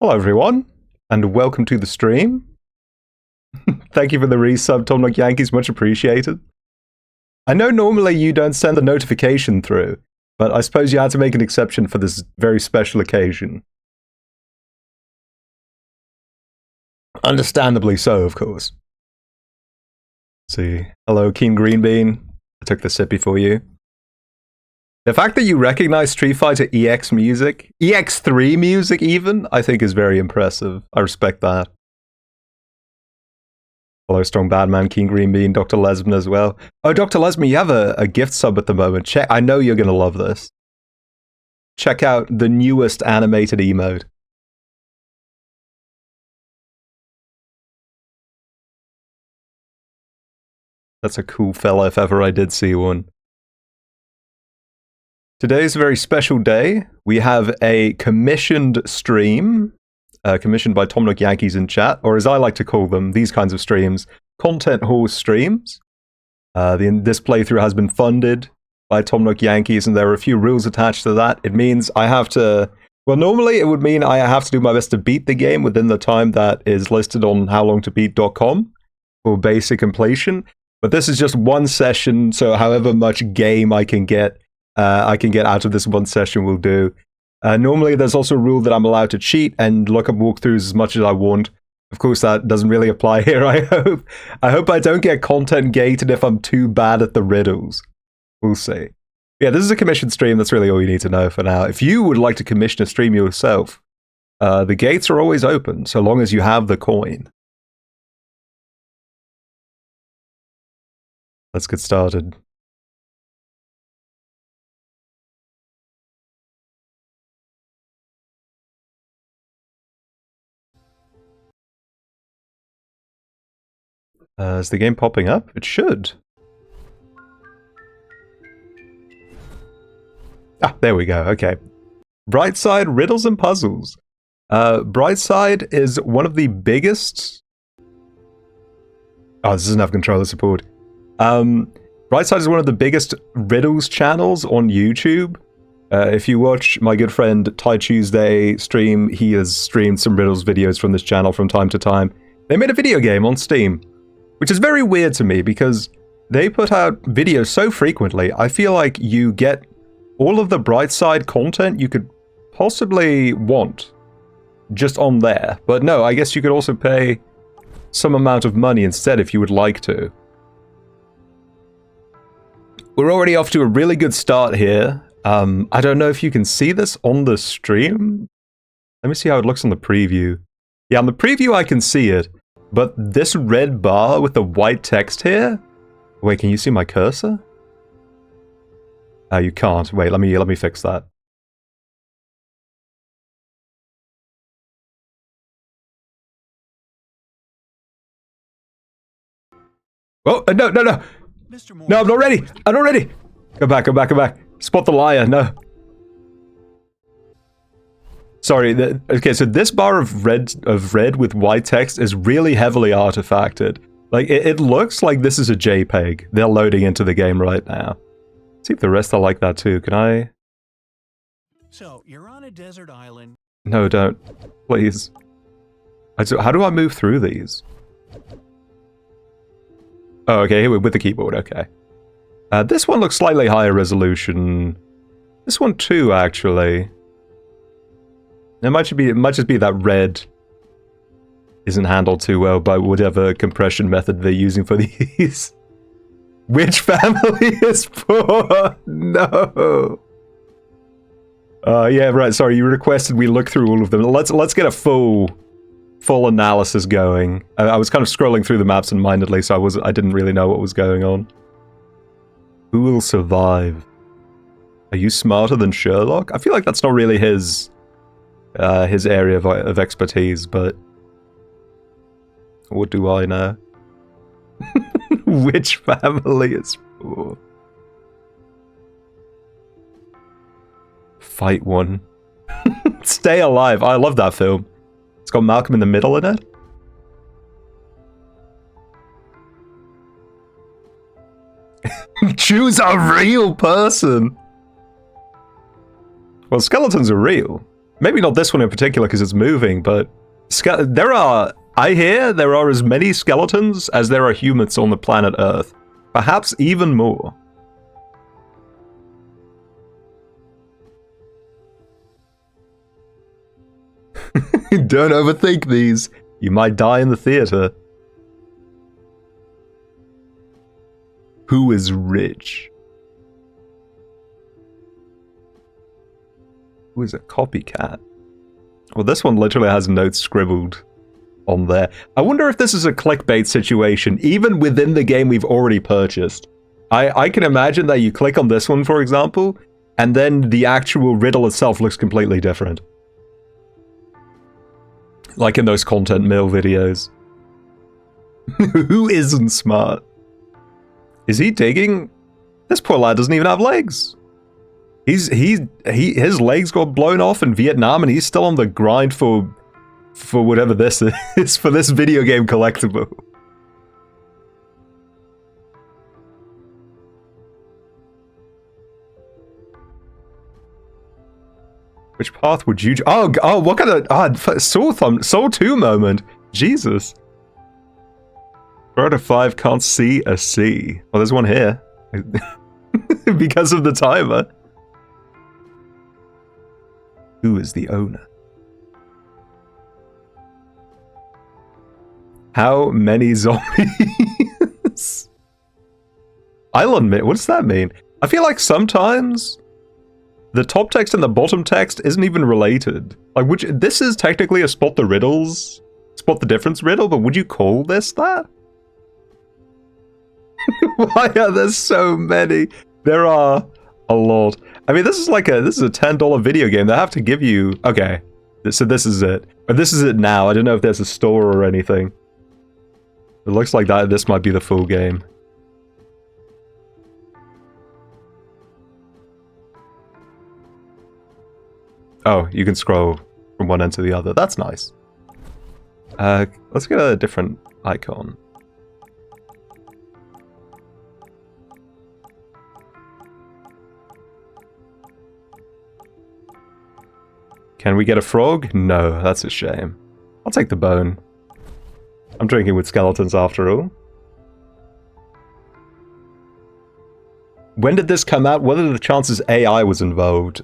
Hello everyone, and welcome to the stream. Thank you for the resub, Tom Nook Yankees, much appreciated. I know normally you don't send the notification through, but I suppose you had to make an exception for this very special occasion. Understandably so, of course. Let's see. Hello, Keen Greenbean. I took the sippy for you. The fact that you recognize Street Fighter EX music, EX3 music even, I think is very impressive. I respect that. Hello, Strong Badman, King Green Bean, Dr. Lesman as well. Oh, Dr. Lesman, you have a gift sub at the moment. Check. I know you're going to love this. Check out the newest animated emote. That's a cool fella if ever I did see one. Today's a very special day. We have a commissioned stream, commissioned by Tom Nook Yankees in chat, or as I like to call them, these kinds of streams, content horse streams. This playthrough has been funded by Tom Nook Yankees, and there are a few rules attached to that. It means I have to... Well, normally it would mean I have to do my best to beat the game within the time that is listed on howlongtobeat.com for basic completion. But this is just one session, so however much game I can get out of this one session will do. Normally there's also a rule that I'm allowed to cheat and look up walkthroughs as much as I want. Of course that doesn't really apply here, I hope. I hope I don't get content gated if I'm too bad at the riddles. We'll see. Yeah, this is a commissioned stream, that's really all you need to know for now. If you would like to commission a stream yourself, the gates are always open, so long as you have the coin. Let's get started. Is the game popping up? It should. Ah, there we go, okay. Brightside, Riddles and Puzzles. Brightside is one of the biggest... Oh, this doesn't have controller support. Brightside is one of the biggest Riddles channels on YouTube. If you watch my good friend Ty Tuesday stream, he has streamed some Riddles videos from this channel from time to time. They made a video game on Steam, which is very weird to me because they put out videos so frequently. I feel like you get all of the Brightside content you could possibly want just on there. But no, I guess you could also pay some amount of money instead if you would like to. We're already off to a really good start here. I don't know if you can see this on the stream. Let me see how it looks on the preview. Yeah, on the preview I can see it. But this red bar with the white text here... Wait, can you see my cursor? Oh, you can't. Wait, let me fix that. Oh, no! No, I'm not ready! I'm not ready! Go back. Spot the liar, no. Sorry, okay, so this bar of red with white text is really heavily artifacted. Like, it looks like this is a JPEG. They're loading into the game right now. Let's see if the rest are like that too. Can I? So, you're on a desert island. No, don't. Please. How do I move through these? Oh, okay, here with the keyboard, okay. This one looks slightly higher resolution. This one too, actually. It might just be that red isn't handled too well by whatever compression method they're using for these. Which family is poor? No. Yeah, right. Sorry, you requested we look through all of them. Let's get a full analysis going. I was kind of scrolling through the maps unmindedly, so I didn't really know what was going on. Who will survive? Are you smarter than Sherlock? I feel like that's not really his area of expertise, but what do I know? Which family is poor? Fight one. Stay Alive. I love that film. It's got Malcolm in the Middle in it. Choose a real person. Well, skeletons are real. Maybe not this one in particular because it's moving, but I hear there are as many skeletons as there are humans on the planet Earth. Perhaps even more. Don't overthink these. You might die in the theater. Who is rich? Who is a copycat? Well, this one literally has notes scribbled on there. I wonder if this is a clickbait situation, even within the game we've already purchased. I can imagine that you click on this one, for example, and then the actual riddle itself looks completely different. Like in those content mill videos. Who isn't smart? Is he digging? This poor lad doesn't even have legs. His legs got blown off in Vietnam and he's still on the grind for whatever this is, for this video game collectible. Which path would you... Oh, what kind of... Soul 2 moment. Jesus. 4 out of 5 can't see a C. Well, there's one here. Because of the timer. Who is the owner? How many zombies? Island Myth. What does that mean? I feel like sometimes the top text and the bottom text isn't even related. Like, this is technically a spot the difference riddle, but would you call this that? Why are there so many? There are a lot. I mean, this is a $10 video game. They have to give you... Okay, so this is it. But this is it now. I don't know if there's a store or anything. It looks like this might be the full game. Oh, you can scroll from one end to the other. That's nice. Let's get a different icon. Can we get a frog? No, that's a shame. I'll take the bone. I'm drinking with skeletons after all. When did this come out? What are the chances AI was involved?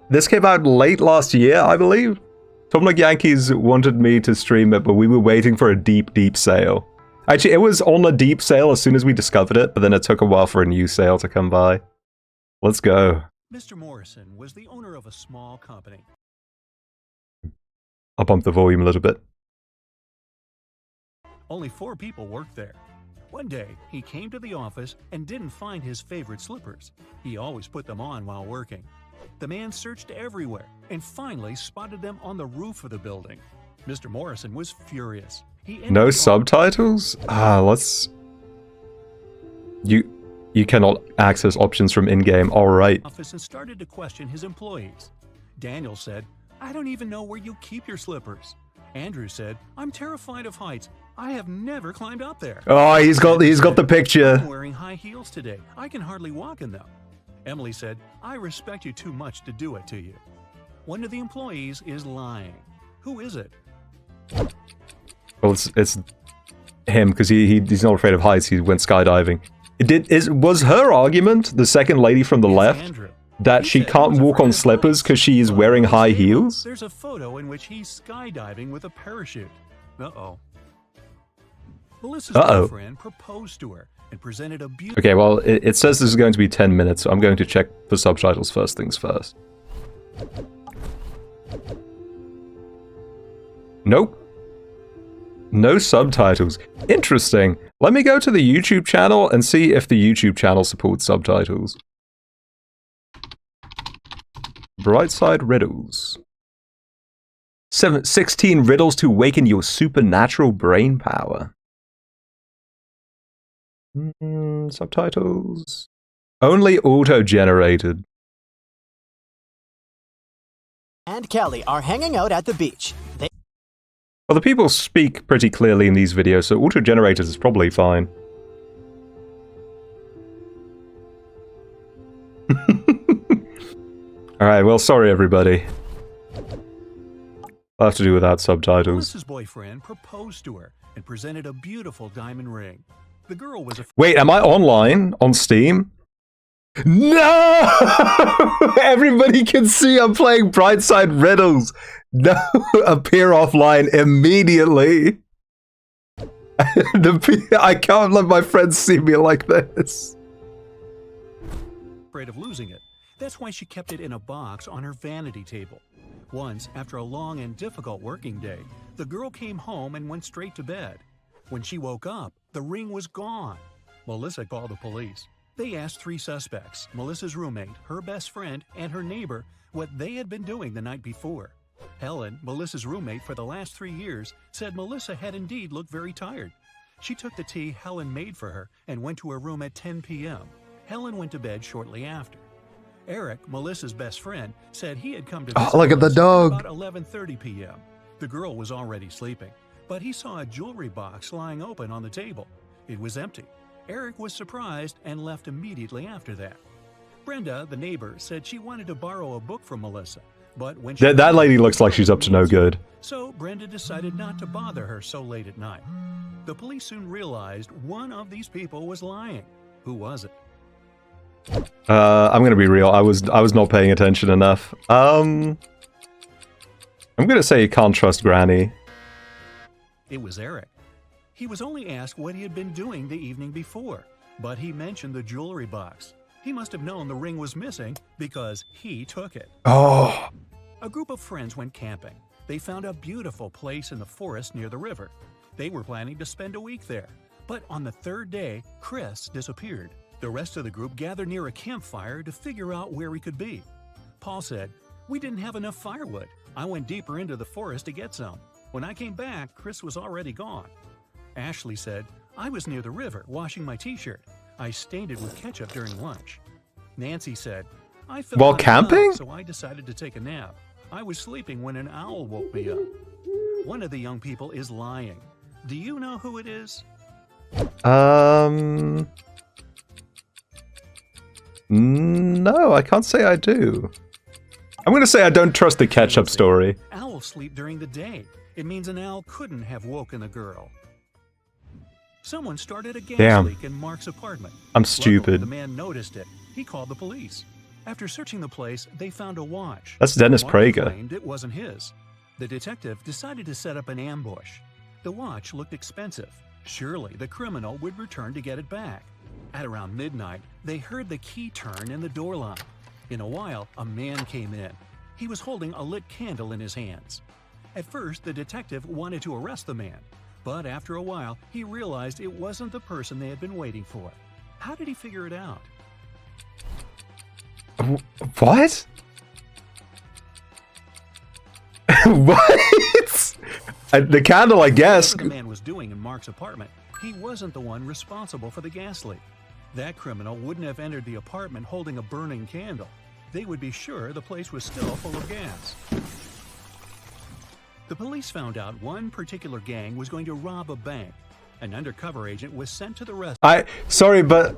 This came out late last year, I believe. Tomlok Yankees wanted me to stream it, but we were waiting for a deep, deep sale. Actually, it was on a deep sale as soon as we discovered it, but then it took a while for a new sale to come by. Let's go. Mr. Morrison was the owner of a small company. I'll bump the volume a little bit. Only 4 people worked there. One day, he came to the office and didn't find his favorite slippers. He always put them on while working. The man searched everywhere and finally spotted them on the roof of the building. Mr. Morrison was furious. No subtitles? You cannot access options from in-game. All right. Office and started to question his employees. Daniel said, "I don't even know where you keep your slippers." Andrew said, "I'm terrified of heights. I have never climbed up there." Oh, he's got the picture. "I'm wearing high heels today. I can hardly walk in them." Emily said, "I respect you too much to do it to you." One of the employees is lying. Who is it? Well, it's him, because he's not afraid of heights. He went skydiving. Was her argument, the second lady from the left, Andrew. that she can't walk on slippers because she is wearing high heels? There's a photo in which he's skydiving with a parachute. Uh-oh. Melissa's girlfriend proposed to her and presented a beautiful... Okay, well, it says this is going to be 10 minutes, so I'm going to check for subtitles first things first. Nope. No subtitles. Interesting. Let me go to the YouTube channel and see if the YouTube channel supports subtitles. Brightside Riddles. 16 riddles to awaken your supernatural brain power. Subtitles. Only auto-generated. And Kelly are hanging out at the beach. Well, the people speak pretty clearly in these videos, so auto-generated is probably fine. Alright, well, sorry everybody. I'll have to do without subtitles. Melissa's boyfriend proposed to her and presented a beautiful diamond ring. The girl was Wait, am I online on Steam? No! Everybody can see I'm playing Brightside Riddles. No, appear offline immediately. I can't let my friends see me like this. afraid of losing it. That's why she kept it in a box on her vanity table. Once, after a long and difficult working day, the girl came home and went straight to bed. When she woke up, the ring was gone. Melissa called the police. They asked 3 suspects, Melissa's roommate, her best friend, and her neighbor, what they had been doing the night before. Helen, Melissa's roommate for the last 3 years, said Melissa had indeed looked very tired. She took the tea Helen made for her and went to her room at 10 p.m. Helen went to bed shortly after. Eric, Melissa's best friend, said he had come to visit look at the Melissa dog. about 11:30 p.m. The girl was already sleeping, but he saw a jewelry box lying open on the table. It was empty. Eric was surprised and left immediately after that. Brenda, the neighbor, said she wanted to borrow a book from Melissa, but when she That lady looks like she's up to no good. So Brenda decided not to bother her so late at night. The police soon realized one of these people was lying. Who was it? I'm gonna be real. I was not paying attention enough. I'm gonna say you can't trust Granny. It was Eric. He was only asked what he had been doing the evening before, but he mentioned the jewelry box. He must have known the ring was missing because he took it. Oh. A group of friends went camping. They found a beautiful place in the forest near the river. They were planning to spend a week there. But on the 3rd day, Chris disappeared. The rest of the group gathered near a campfire to figure out where he could be. Paul said, "We didn't have enough firewood. I went deeper into the forest to get some. When I came back, Chris was already gone." Ashley said, "I was near the river washing my t-shirt. I stained it with ketchup during lunch." Nancy said, "I felt While like camping? so I decided to take a nap. I was sleeping when an owl woke me up." One of the young people is lying. Do you know who it is? No, I can't say I do. I'm gonna say I don't trust the ketchup story. Owls sleep during the day. It means an owl couldn't have woken the girl. Someone started a gas leak in Mark's apartment. I'm Luckily, stupid. the man noticed it. He called the police. After searching the place, they found a watch. That's Dennis Mark Prager. claimed it wasn't his. The detective decided to set up an ambush. The watch looked expensive. Surely the criminal would return to get it back. At around midnight, they heard the key turn in the door lock. In a while, a man came in. He was holding a lit candle in his hands. At first, the detective wanted to arrest the man, but after a while, he realized it wasn't the person they had been waiting for. How did he figure it out? What? What? The candle, I guess. Whatever the man was doing in Mark's apartment, he wasn't the one responsible for the gas leak. That criminal wouldn't have entered the apartment holding a burning candle. They would be sure the place was still full of gas. The police found out one particular gang was going to rob a bank. An undercover agent was sent to the rescue. Sorry, but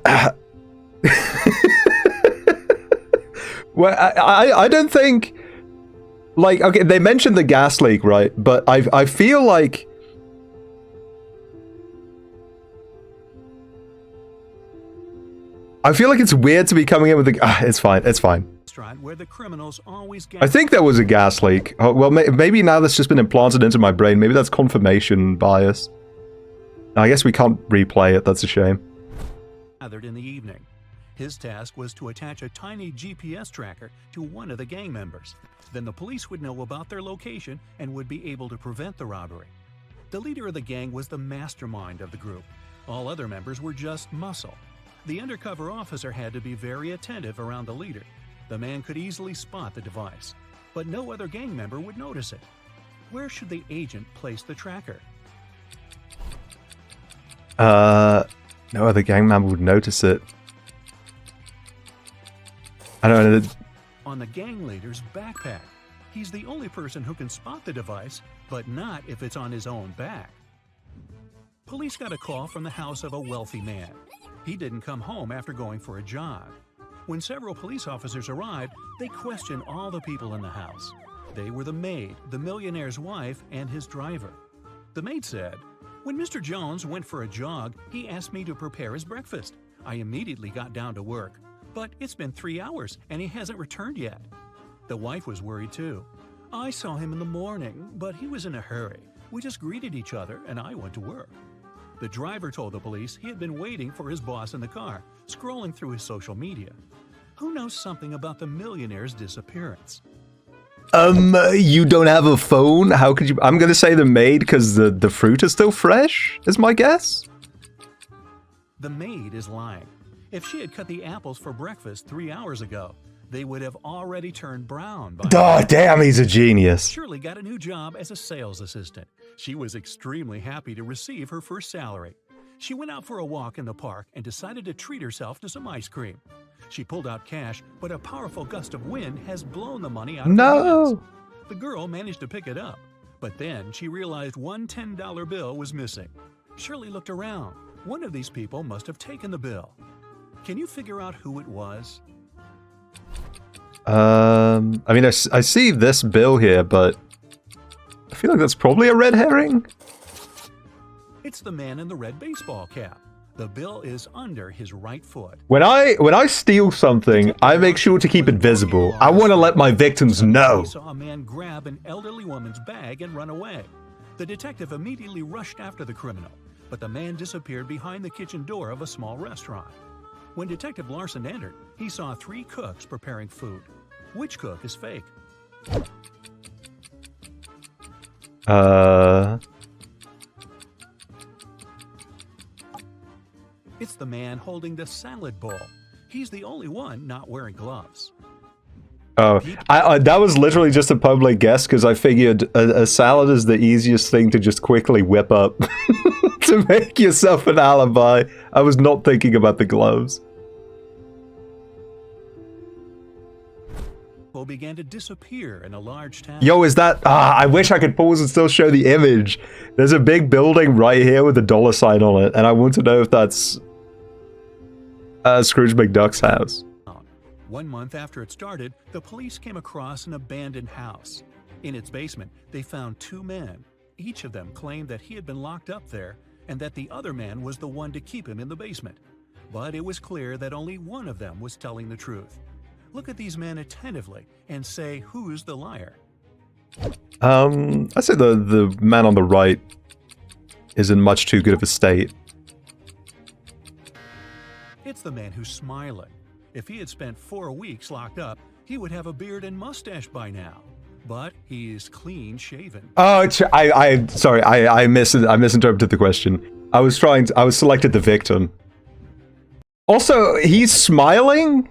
well, I don't think, like, okay, they mentioned the gas leak, right? But I feel like it's weird to be coming in with the. It's fine. It's fine. Where the criminals always I think there was a gas leak. Oh, well, maybe now that's just been implanted into my brain. Maybe that's confirmation bias. I guess we can't replay it. That's a shame. Gathered in the evening. His task was to attach a tiny GPS tracker to one of the gang members. Then the police would know about their location and would be able to prevent the robbery. The leader of the gang was the mastermind of the group. All other members were just muscle. The undercover officer had to be very attentive around the leader. The man could easily spot the device, but no other gang member would notice it. Where should the agent place the tracker? No other gang member would notice it. I don't know. On the gang leader's backpack. He's the only person who can spot the device, but not if it's on his own back. Police got a call from the house of a wealthy man. He didn't come home after going for a jog. When several police officers arrived, they questioned all the people in the house. They were the maid, the millionaire's wife, and his driver. The maid said, "When Mr. Jones went for a jog, he asked me to prepare his breakfast. I immediately got down to work. But it's been 3 hours and he hasn't returned yet." The wife was worried too. "I saw him in the morning, but he was in a hurry. We just greeted each other and I went to work." The driver told the police he had been waiting for his boss in the car, scrolling through his social media. Who knows something about the millionaire's disappearance? You don't have a phone? How could you? I'm gonna say the maid because the fruit is still fresh, is my guess. The maid is lying. If she had cut the apples for breakfast 3 hours ago, they would have already turned brown by now. Oh, damn, he's a genius. Shirley got a new job as a sales assistant. She was extremely happy to receive her first salary. She went out for a walk in the park and decided to treat herself to some ice cream. She pulled out cash, but a powerful gust of wind has blown the money out of her hands. The girl managed to pick it up, but then she realized one $10 bill was missing. Shirley looked around. One of these people must have taken the bill. Can you figure out who it was? I mean, I see this bill here, but I feel like that's probably a red herring. It's the man in the red baseball cap. The bill is under his right foot. When I steal something, I make sure to keep it visible. I want to let my victims know. He saw a man grab an elderly woman's bag and run away. The detective immediately rushed after the criminal, but the man disappeared behind the kitchen door of a small restaurant. When Detective Larson entered, he saw 3 cooks preparing food. Which cook is fake? It's the man holding the salad bowl. He's the only one not wearing gloves. Oh, that was literally just a public guess because I figured a salad is the easiest thing to just quickly whip up to make yourself an alibi. I was not thinking about the gloves. People began to disappear in a large town. Yo, is that... I wish I could pause and still show the image. There's a big building right here with a dollar sign on it, and I want to know if that's Scrooge McDuck's house. 1 month after it started, the police came across an abandoned house. In its basement, they found 2 men. Each of them claimed that he had been locked up there and that the other man was the one to keep him in the basement. But it was clear that only one of them was telling the truth. Look at these men attentively and say who's the liar. I say the man on the right is in much too good of a state. It's the man who's smiling. If he had spent 4 weeks locked up, he would have a beard and mustache by now. But he is clean shaven. Oh, sorry, I misinterpreted the question. I was selected the victim. Also, he's smiling?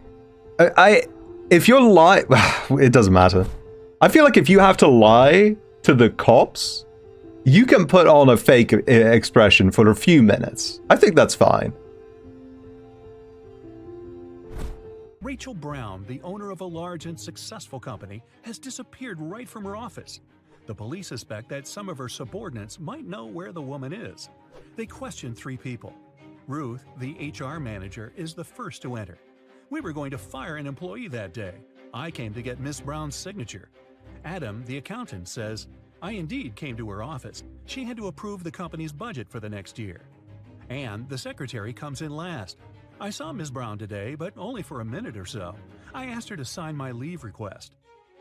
If you're lying, it doesn't matter. I feel like if you have to lie to the cops, you can put on a fake expression for a few minutes. I think that's fine. Rachel Brown, the owner of a large and successful company, has disappeared right from her office. The police suspect that some of her subordinates might know where the woman is. They questioned 3 people. Ruth, the HR manager, is the first to enter. "We were going to fire an employee that day. I came to get Miss Brown's signature." Adam, the accountant, says, "I indeed came to her office. She had to approve the company's budget for the next year." And the secretary comes in last. "I saw Miss Brown today, but only for a minute or so. I asked her to sign my leave request."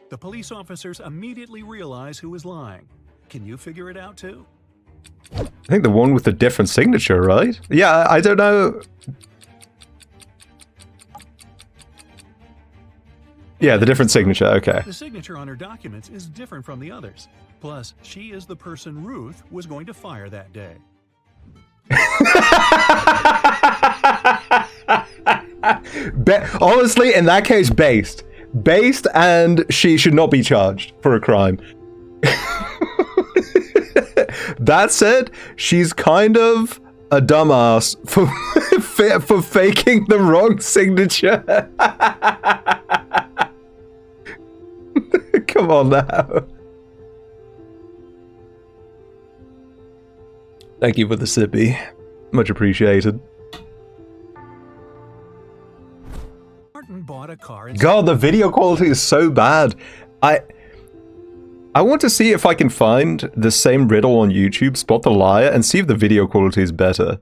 The police officers immediately realize who is lying. Can you figure it out too? I think the one with the different signature, right? Yeah, I don't know. Yeah, the different signature, okay. The signature on her documents is different from the others. Plus, she is the person Ruth was going to fire that day. Honestly, in that case, based, and she should not be charged for a crime. That said, she's kind of a dumbass for faking the wrong signature. Come on now. Thank you for the sippy. Much appreciated. Martin bought a car and God, the video quality is so bad. I want to see if I can find the same riddle on YouTube, Spot the Liar, and see if the video quality is better.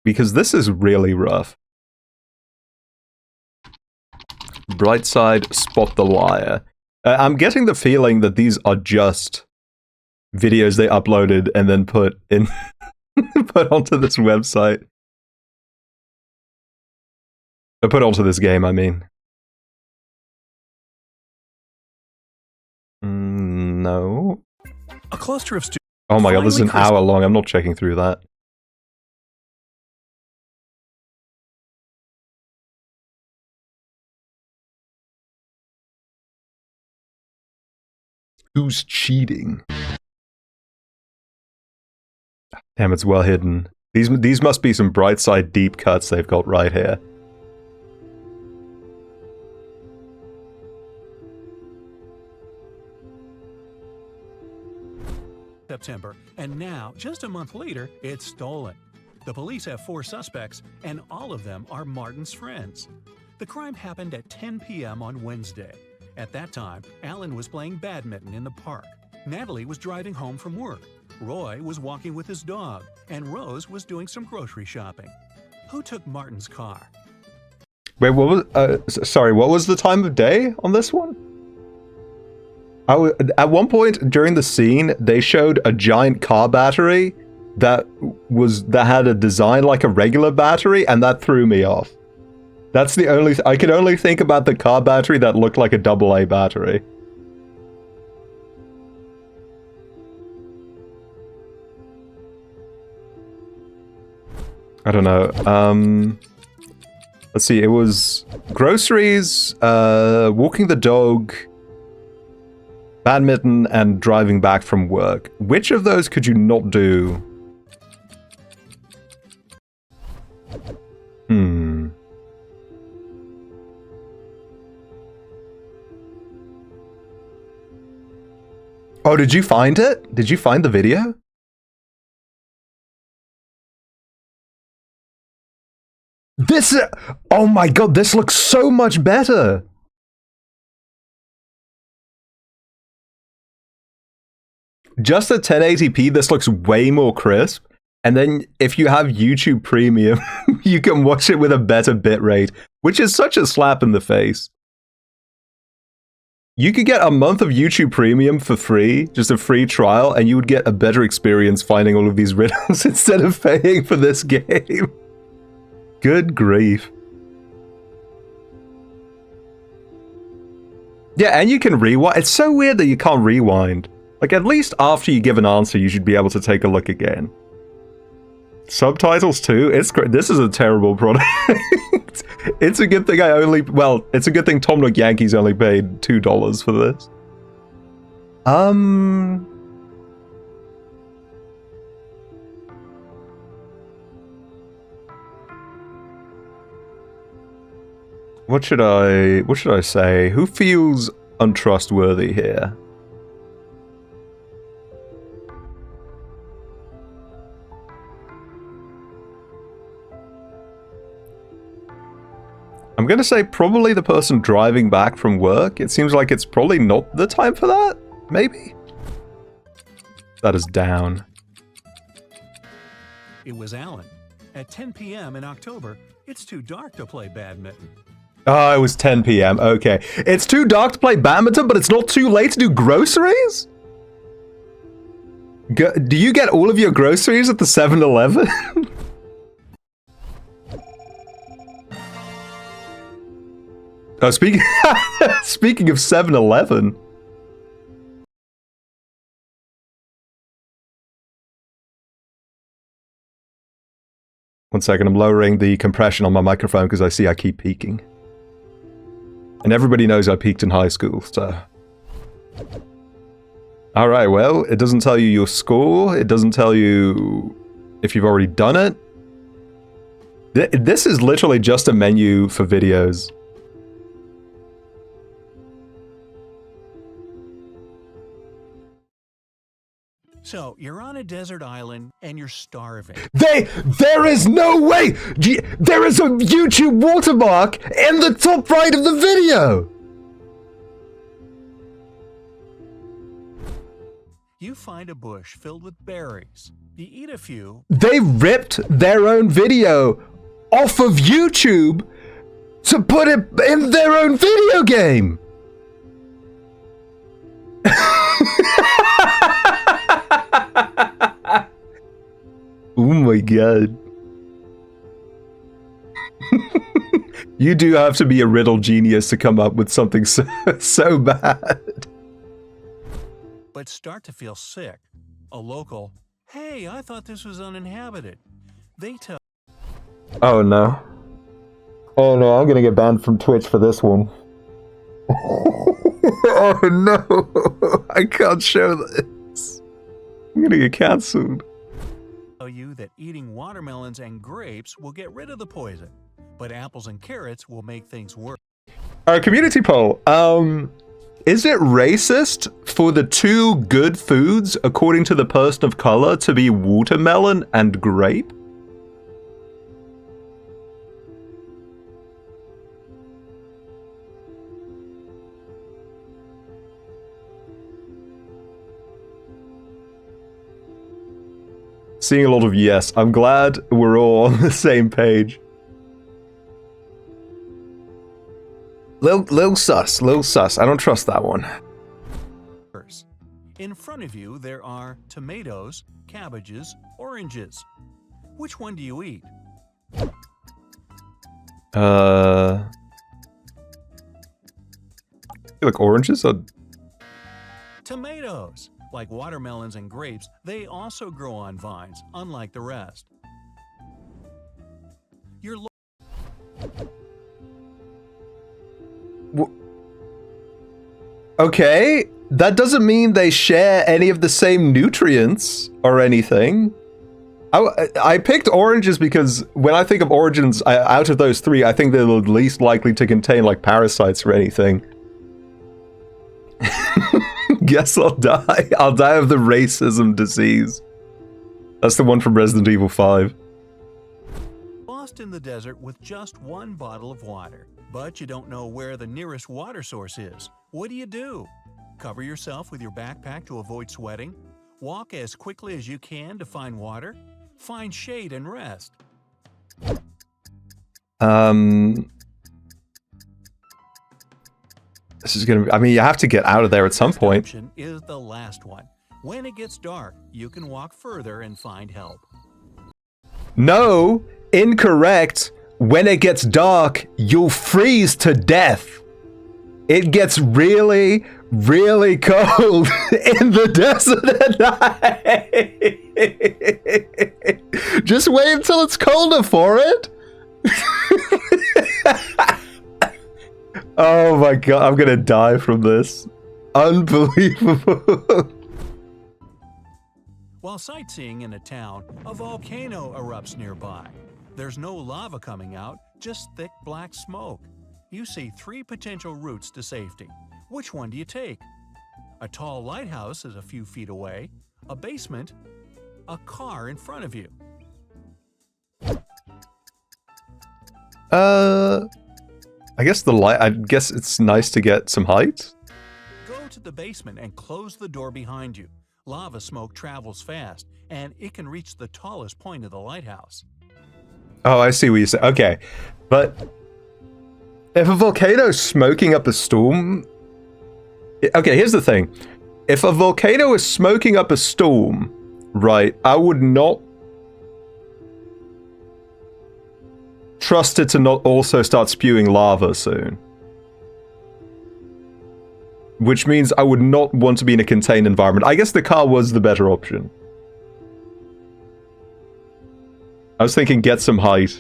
Because this is really rough. Brightside, Spot the Liar. I'm getting the feeling that these are just videos they uploaded and then put in put onto this website. Or put onto this game, I mean. No. A cluster of students. Oh my god, this is an hour long. I'm not checking through that. Who's cheating? Damn, it's well hidden. These must be some Brightside deep cuts they've got right here. September, and now, just a month later, it's stolen. The police have 4 suspects, and all of them are Martin's friends. The crime happened at 10 p.m. on Wednesday. At that time, Alan was playing badminton in the park. Natalie was driving home from work. Roy was walking with his dog, and Rose was doing some grocery shopping. Who took Martin's car? Wait, what was? Sorry, what was the time of day on this one? At one point during the scene, they showed a giant car battery that had a design like a regular battery, and that threw me off. That's the only I could only think about the car battery that looked like a AA battery. I don't know. Let's see. It was groceries, walking the dog, badminton, and driving back from work. Which of those could you not do? Oh, did you find it? Did you find the video? Oh my god, this looks so much better! Just at 1080p, this looks way more crisp. And then if you have YouTube Premium, you can watch it with a better bitrate, which is such a slap in the face. You could get a month of YouTube Premium for free, just a free trial, and you would get a better experience finding all of these riddles instead of paying for this game. Good grief. Yeah, and you can rewind. It's so weird that you can't rewind. Like, at least after you give an answer, you should be able to take a look again. Subtitles too? It's great. This is a terrible product. It's a good thing it's a good thing Tom Nook Yankees only paid $2 for this. What should I say? Who feels untrustworthy here? I'm gonna say probably the person driving back from work. It seems like it's probably not the time for that. Maybe? That is down. It was Alan. At 10 p.m. in October, it's too dark to play badminton. Oh, it was 10 p.m. Okay. It's too dark to play badminton, but it's not too late to do groceries? Do you get all of your groceries at the 7-Eleven? Oh, speaking of 7-Eleven. One second, I'm lowering the compression on my microphone because I see I keep peaking. And everybody knows I peaked in high school, so... Alright, well, it doesn't tell you your score, it doesn't tell you if you've already done it. This is literally just a menu for videos. So, you're on a desert island, and you're starving. There is no way! There is a YouTube watermark in the top right of the video! You find a bush filled with berries. You eat a few. They ripped their own video off of YouTube to put it in their own video game. Oh my god. You do have to be a riddle genius to come up with something so bad. But start to feel sick. A local, hey, I thought this was uninhabited. They tell Oh no. Oh no, I'm gonna get banned from Twitch for this one. Oh no, I can't show this. I'm gonna get cancelled. you that eating watermelons and grapes will get rid of the poison, but apples and carrots will make things worse. Our community poll. Is it racist for the two good foods, according to the person of color, to be watermelon and grape? Seeing a lot of yes. I'm glad we're all on the same page. Little sus. I don't trust that one. In front of you, there are tomatoes, cabbages, oranges. Which one do you eat? I feel like oranges are... Tomatoes. Like watermelons and grapes, they also grow on vines, unlike the rest. Your Okay, that doesn't mean they share any of the same nutrients or anything. I picked oranges because when I think of oranges, out of those three, I think they're the least likely to contain like parasites or anything. Guess I'll die. I'll die of the racism disease. That's the one from Resident Evil 5. Lost in the desert with just one bottle of water, but you don't know where the nearest water source is. What do? Cover yourself with your backpack to avoid sweating? Walk as quickly as you can to find water? Find shade and rest. This is gonna be, I mean, you have to get out of there at some point. Option is the last one. When it gets dark, you can walk further and find help. No, incorrect. When it gets dark, you'll freeze to death. It gets really, really cold in the desert at night. Just wait until it's colder for it. Oh my god, I'm gonna die from this. Unbelievable. While sightseeing in a town, a volcano erupts nearby. There's no lava coming out, just thick black smoke. You see 3 potential routes to safety. Which one do you take? A tall lighthouse is a few feet away, a basement, a car in front of you. I guess it's nice to get some height. Go to the basement and close the door behind you. Lava smoke travels fast, and it can reach the tallest point of the lighthouse. Oh, I see what you say. Okay, but if a volcano's smoking up a storm... Okay, here's the thing. If a volcano is smoking up a storm, right, I would not trust it to not also start spewing lava soon. Which means I would not want to be in a contained environment. I guess the car was the better option. I was thinking get some height.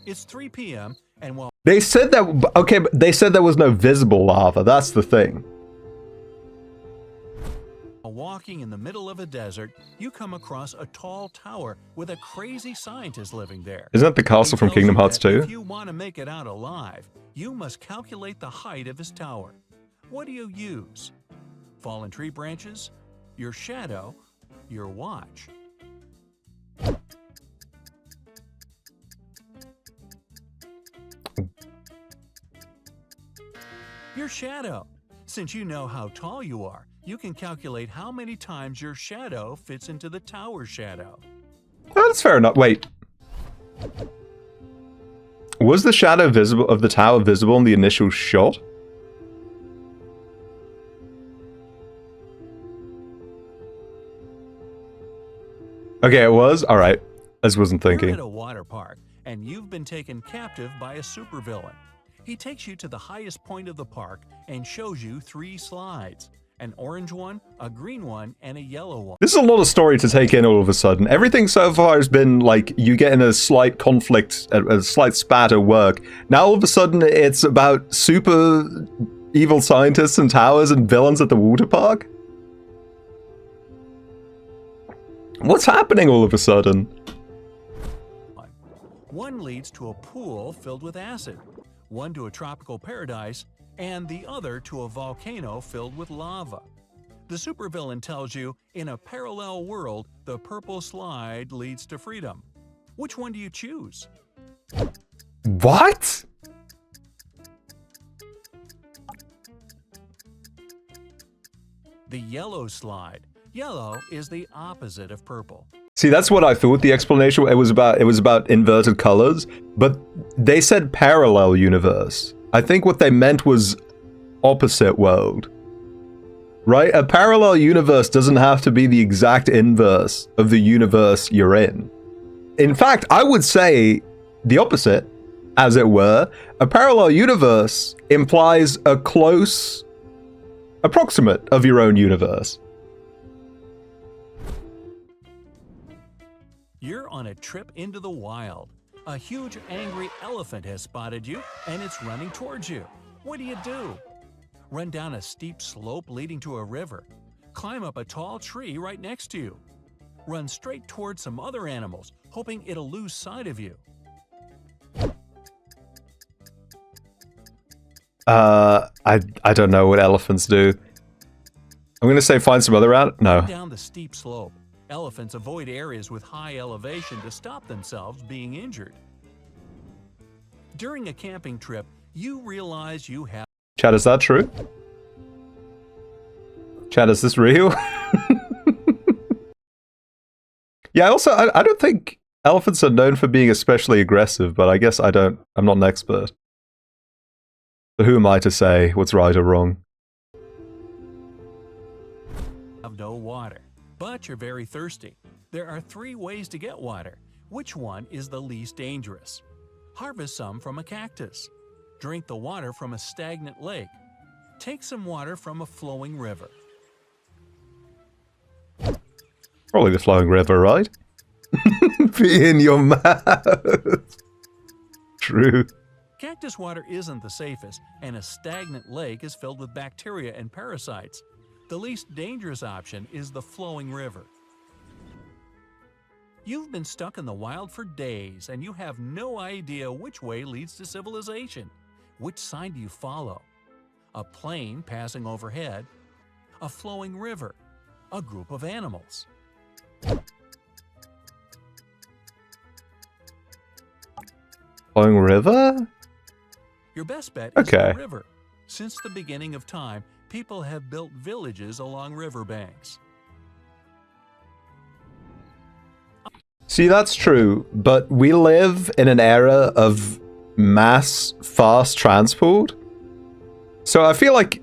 It's 3 p.m. and while They said that... Okay, but they said there was no visible lava. That's the thing. walking in the middle of a desert, you come across a tall tower with a crazy scientist living there. Isn't that the castle from Kingdom Hearts 2? If you want to make it out alive, you must calculate the height of his tower. What do you use? Fallen tree branches? Your shadow? Your watch? Your shadow. Since you know how tall you are, you can calculate how many times your shadow fits into the tower shadow. Oh, that's fair enough. Wait. Was the shadow visible of the tower visible in the initial shot? Okay, it was? Alright. I just wasn't thinking. You're at a water park, and you've been taken captive by a supervillain. He takes you to the highest point of the park and shows you 3 slides. An orange one, a green one, and a yellow one. This is a lot of story to take in all of a sudden. Everything so far has been like you get in a slight conflict, a slight spat at work. Now all of a sudden it's about super evil scientists and towers and villains at the water park? What's happening all of a sudden? One leads to a pool filled with acid, one to a tropical paradise, and the other to a volcano filled with lava. The supervillain tells you, in a parallel world, the purple slide leads to freedom. Which one do you choose? What? The yellow slide. Yellow is the opposite of purple. See, that's what I thought the explanation it was about inverted colors, but they said parallel universe. I think what they meant was opposite world. Right? A parallel universe doesn't have to be the exact inverse of the universe you're in. In fact, I would say the opposite, as it were. A parallel universe implies a close approximate of your own universe. You're on a trip into the wild. A huge angry elephant has spotted you, and it's running towards you. What do? Run down a steep slope leading to a river. Climb up a tall tree right next to you. Run straight towards some other animals, hoping it'll lose sight of you. I don't know what elephants do. I'm gonna say find some other out. No. Down the steep slope. Elephants avoid areas with high elevation to stop themselves being injured. During a camping trip, you realize you have... Chad, is that true? Chad, is this real? Yeah, also, I don't think elephants are known for being especially aggressive, but I guess I'm not an expert. So who am I to say what's right or wrong? Have no water, but you're very thirsty. There are 3 ways to get water. Which one is the least dangerous? Harvest some from a cactus. Drink the water from a stagnant lake. Take some water from a flowing river. Probably the flowing river, right? Be in your mouth. True. Cactus water isn't the safest, and a stagnant lake is filled with bacteria and parasites. The least dangerous option is the flowing river. You've been stuck in the wild for days, and you have no idea which way leads to civilization. Which sign do you follow? A plane passing overhead? A flowing river? A group of animals? Flowing river? Your best bet is Okay. the river. Since the beginning of time, people have built villages along riverbanks. See, that's true, but we live in an era of mass, fast transport. So I feel like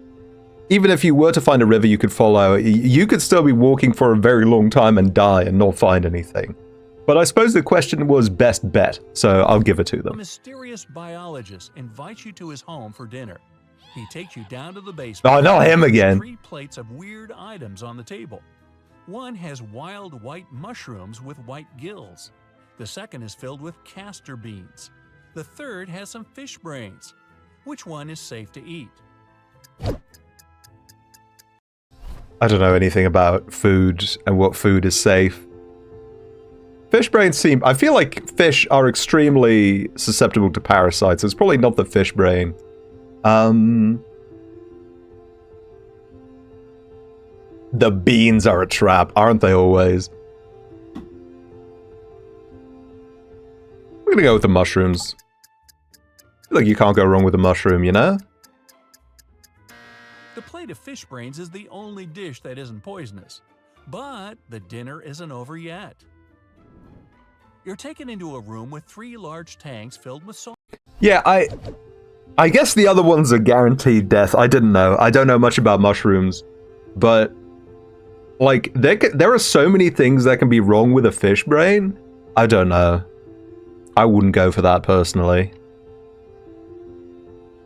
even if you were to find a river you could follow, you could still be walking for a very long time and die and not find anything. But I suppose the question was best bet, so I'll give it to A them. mysterious biologist invites you to his home for dinner. He takes you down to the basement. Oh, not him again. 3 plates of weird items on the table. One has wild white mushrooms with white gills. The second is filled with castor beans. The third has some fish brains. Which one is safe to eat? I don't know anything about food and what food is safe. Fish brains seem... I feel like fish are extremely susceptible to parasites. It's probably not the fish brain. The beans are a trap, aren't they always? We're gonna go with the mushrooms. I feel like you can't go wrong with a mushroom, you know? The plate plate of fish brains is the only dish that isn't poisonous. But the dinner isn't over yet. You're taken into a room with 3 large tanks filled with salt. Yeah, I guess the other ones are guaranteed death. I didn't know. I don't know much about mushrooms. But, like, there are so many things that can be wrong with a fish brain. I don't know. I wouldn't go for that personally.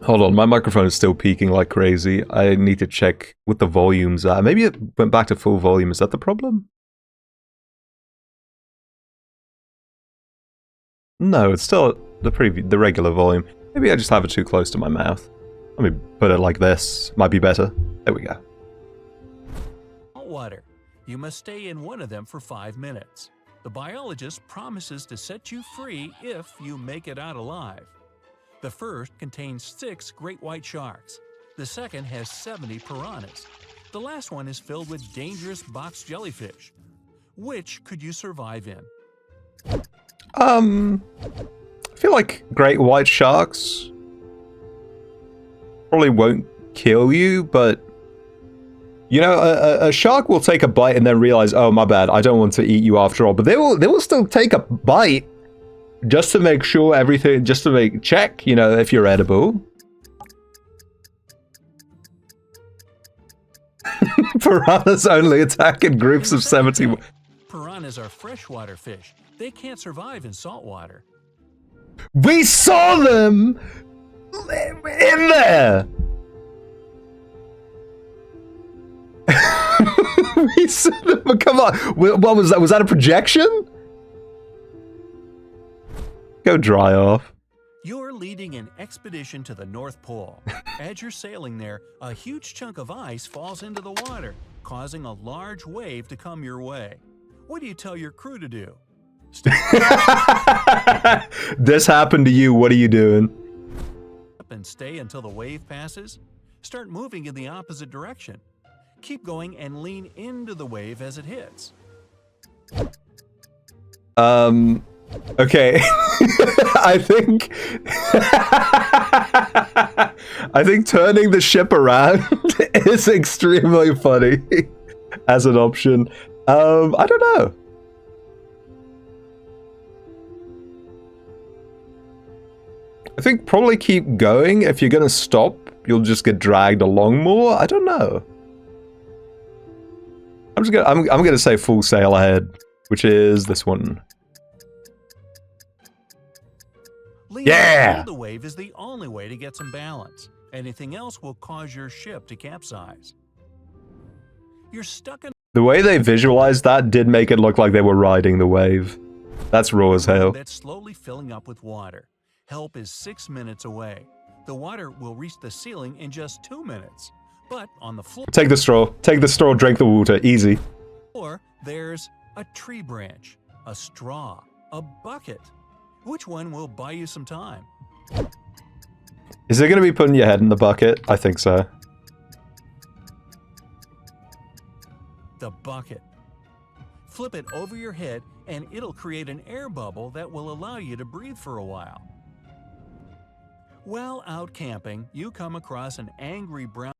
Hold on, my microphone is still peaking like crazy. I need to check what the volumes are. Maybe it went back to full volume. Is that the problem? No, it's still the regular volume. Maybe I just have it too close to my mouth. Let me put it like this. Might be better. There we go. Water. You must stay in one of them for 5 minutes. The biologist promises to set you free if you make it out alive. The first contains 6 great white sharks. The second has 70 piranhas. The last one is filled with dangerous box jellyfish. Which could you survive in? I feel like great white sharks probably won't kill you, but you know, a shark will take a bite and then realize, oh, my bad, I don't want to eat you after all. But they will still take a bite just to make sure everything, just to check, you know, if you're edible. Piranhas only attack in groups of 70. Piranhas are freshwater fish. They can't survive in saltwater. We saw them in there. We saw them. Come on. What was that? Was that a projection? Go dry off. You're leading an expedition to the North Pole. As you're sailing there, a huge chunk of ice falls into the water, causing a large wave to come your way. What do you tell your crew to do? This happened to you. What are you doing? And stay until the wave passes. Start moving in the opposite direction. Keep going and lean into the wave as it hits. Okay. I think turning the ship around is extremely funny as an option. I don't know. I think probably keep going. If you're gonna stop, you'll just get dragged along more. I don't know. I'm gonna say full sail ahead, which is this one. Yeah! The wave is the only way to get some balance. Anything else will cause your ship to capsize. You're stuck in... The way they visualized that did make it look like they were riding the wave. That's raw as hell. That's slowly filling up with water. Help is 6 minutes away. The water will reach the ceiling in just 2 minutes. But on the floor... Take the straw. Take the straw, drink the water. Easy. Or there's a tree branch, a straw, a bucket. Which one will buy you some time? Is it going to be putting your head in the bucket? I think so. The bucket. Flip it over your head and it'll create an air bubble that will allow you to breathe for a while. While out camping, you come across an angry brown...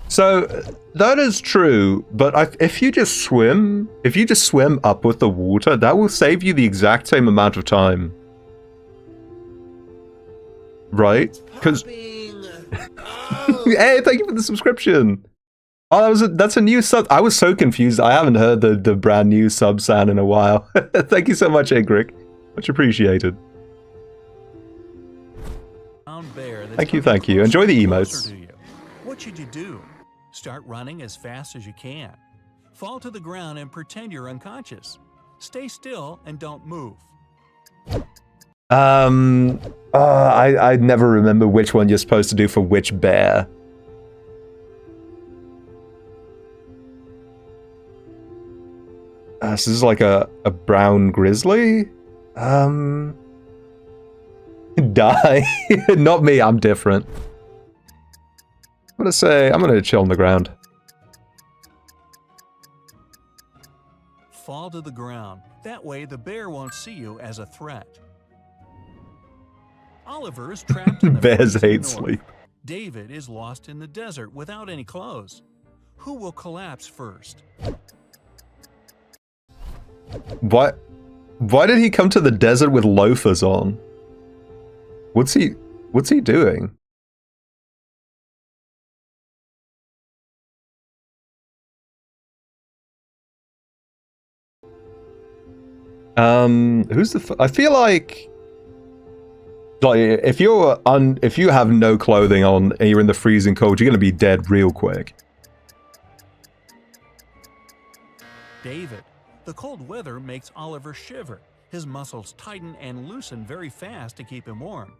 So, that is true, but if you just swim up with the water, that will save you the exact same amount of time. Right? Because... Hey, thank you for the subscription! Oh, that's a new sub. I was so confused. I haven't heard the brand new sub sound in a while. Thank you so much, Egric. Much appreciated. Thank you. Enjoy the emotes. What should you do? Start running as fast as you can. Fall to the ground and pretend you're unconscious. Stay still and don't move. I never remember which one you're supposed to do for which bear. This is like a brown grizzly? Die. Not me, I'm different. I'm gonna chill on the ground. Fall to the ground. That way the bear won't see you as a threat. Oliver is trapped in the Bears forest in the hate north. sleep. David is lost in the desert without any clothes. Who will collapse first? Why did he come to the desert with loafers on? What's he doing? Who's the I feel like if you have no clothing on and you're in the freezing cold, you're going to be dead real quick. David. The cold weather makes Oliver shiver. His muscles tighten and loosen very fast to keep him warm.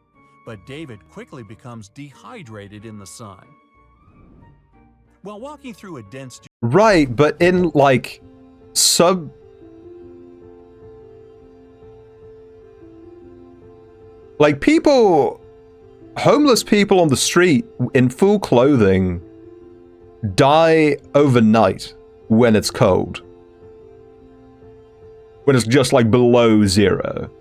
But David quickly becomes dehydrated in the sun. While walking through a dense... Right, but in, like, like, homeless people on the street in full clothing die overnight when it's cold. When it's just, like, below 0.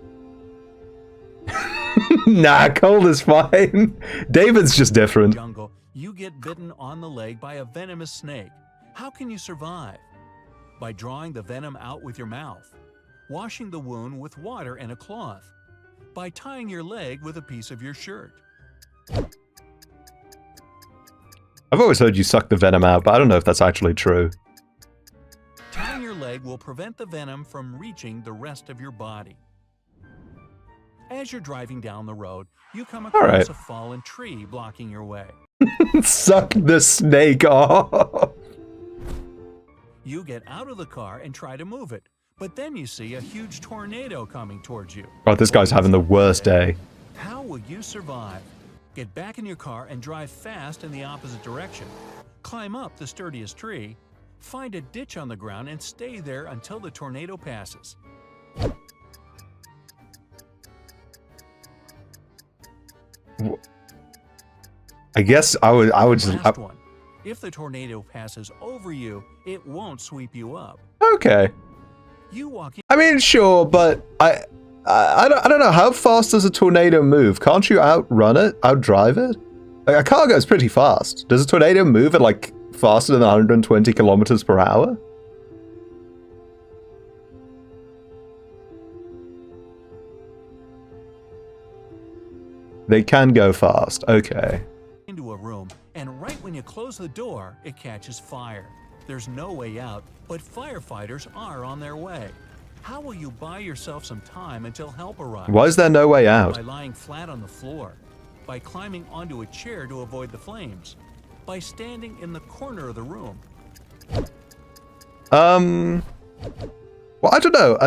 Nah, cold is fine. David's just different. Jungle, you get bitten on the leg by a venomous snake. How can you survive? By drawing the venom out with your mouth, washing the wound with water and a cloth, by tying your leg with a piece of your shirt. I've always heard you suck the venom out, but I don't know if that's actually true. Tying your leg will prevent the venom from reaching the rest of your body. As you're driving down the road, you come across a fallen tree blocking your way. Suck the snake off. You get out of the car and try to move it, but then you see a huge tornado coming towards you. Oh, this guy's having the worst day. How will you survive? Get back in your car and drive fast in the opposite direction. Climb up the sturdiest tree, find a ditch on the ground and stay there until the tornado passes. I guess I would just... Last one. If the tornado passes over you, it won't sweep you up. Okay. You walk in. I mean, sure, but I don't know. How fast does a tornado move? Can't you outrun it? Outdrive it? Like, a car goes pretty fast. Does a tornado move at, like, faster than 120 kilometers per hour? They can go fast. Okay. Into a room, and right when you close the door, it catches fire. There's no way out, but firefighters are on their way. How will you buy yourself some time until help arrives? Why is there no way out? By lying flat on the floor, by climbing onto a chair to avoid the flames, by standing in the corner of the room. Well, I don't know.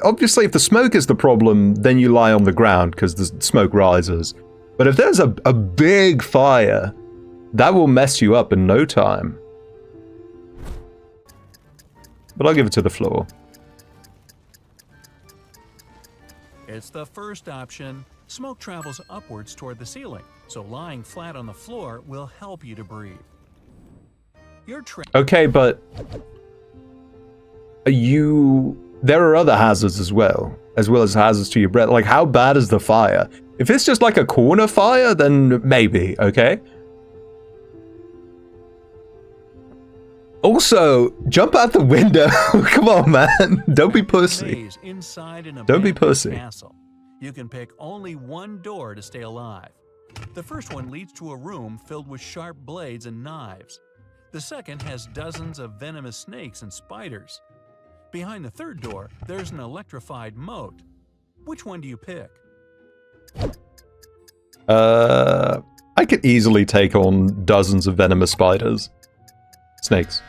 Obviously, if the smoke is the problem, then you lie on the ground because the smoke rises. But if there's a big fire, that will mess you up in no time. But I'll give it to the floor. It's the first option. Smoke travels upwards toward the ceiling, so lying flat on the floor will help you to breathe. Okay, but there are other hazards as well as hazards to your breath. Like, how bad is the fire? If it's just like a corner fire, then maybe, okay? Also, jump out the window. Come on, man. Don't be pussy. Don't be pussy. Castle. You can pick only one door to stay alive. The first one leads to a room filled with sharp blades and knives. The second has dozens of venomous snakes and spiders. Behind the third door, there's an electrified moat. Which one do you pick? I could easily take on dozens of venomous spiders. Snakes.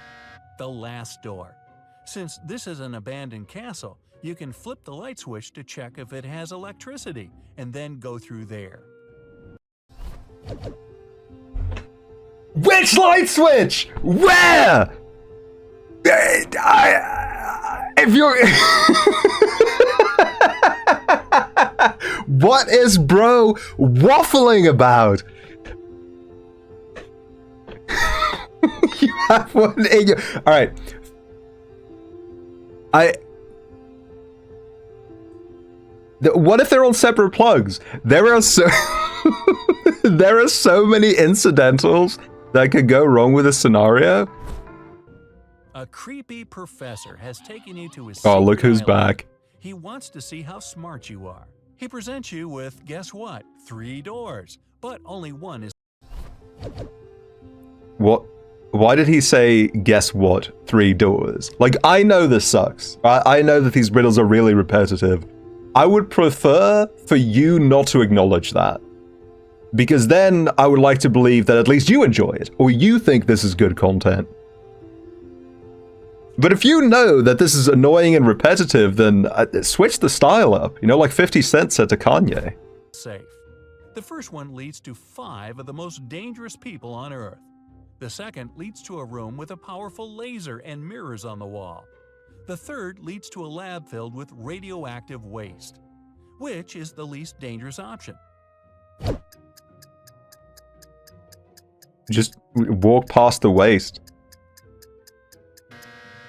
The last door. Since this is an abandoned castle, you can flip the light switch to check if it has electricity, and then go through there. Which light switch? Where? If you're... What is bro waffling about? You have one in your... Alright. What if they're on separate plugs? There are so... There are so many incidentals that could go wrong with a scenario. A creepy professor has taken you to his Oh, look secret who's island. back. He wants to see how smart you are. He presents you with, guess what? 3 doors, but only one is. What? Why did he say, guess what? 3 doors? Like, I know this sucks. I know that these riddles are really repetitive. I would prefer for you not to acknowledge that. Because then I would like to believe that at least you enjoy it, or you think this is good content. But if you know that this is annoying and repetitive, then switch the style up. You know, like 50 Cent said to Kanye. Safe. The first one leads to 5 of the most dangerous people on Earth. The second leads to a room with a powerful laser and mirrors on the wall. The third leads to a lab filled with radioactive waste. Which is the least dangerous option? Just walk past the waste.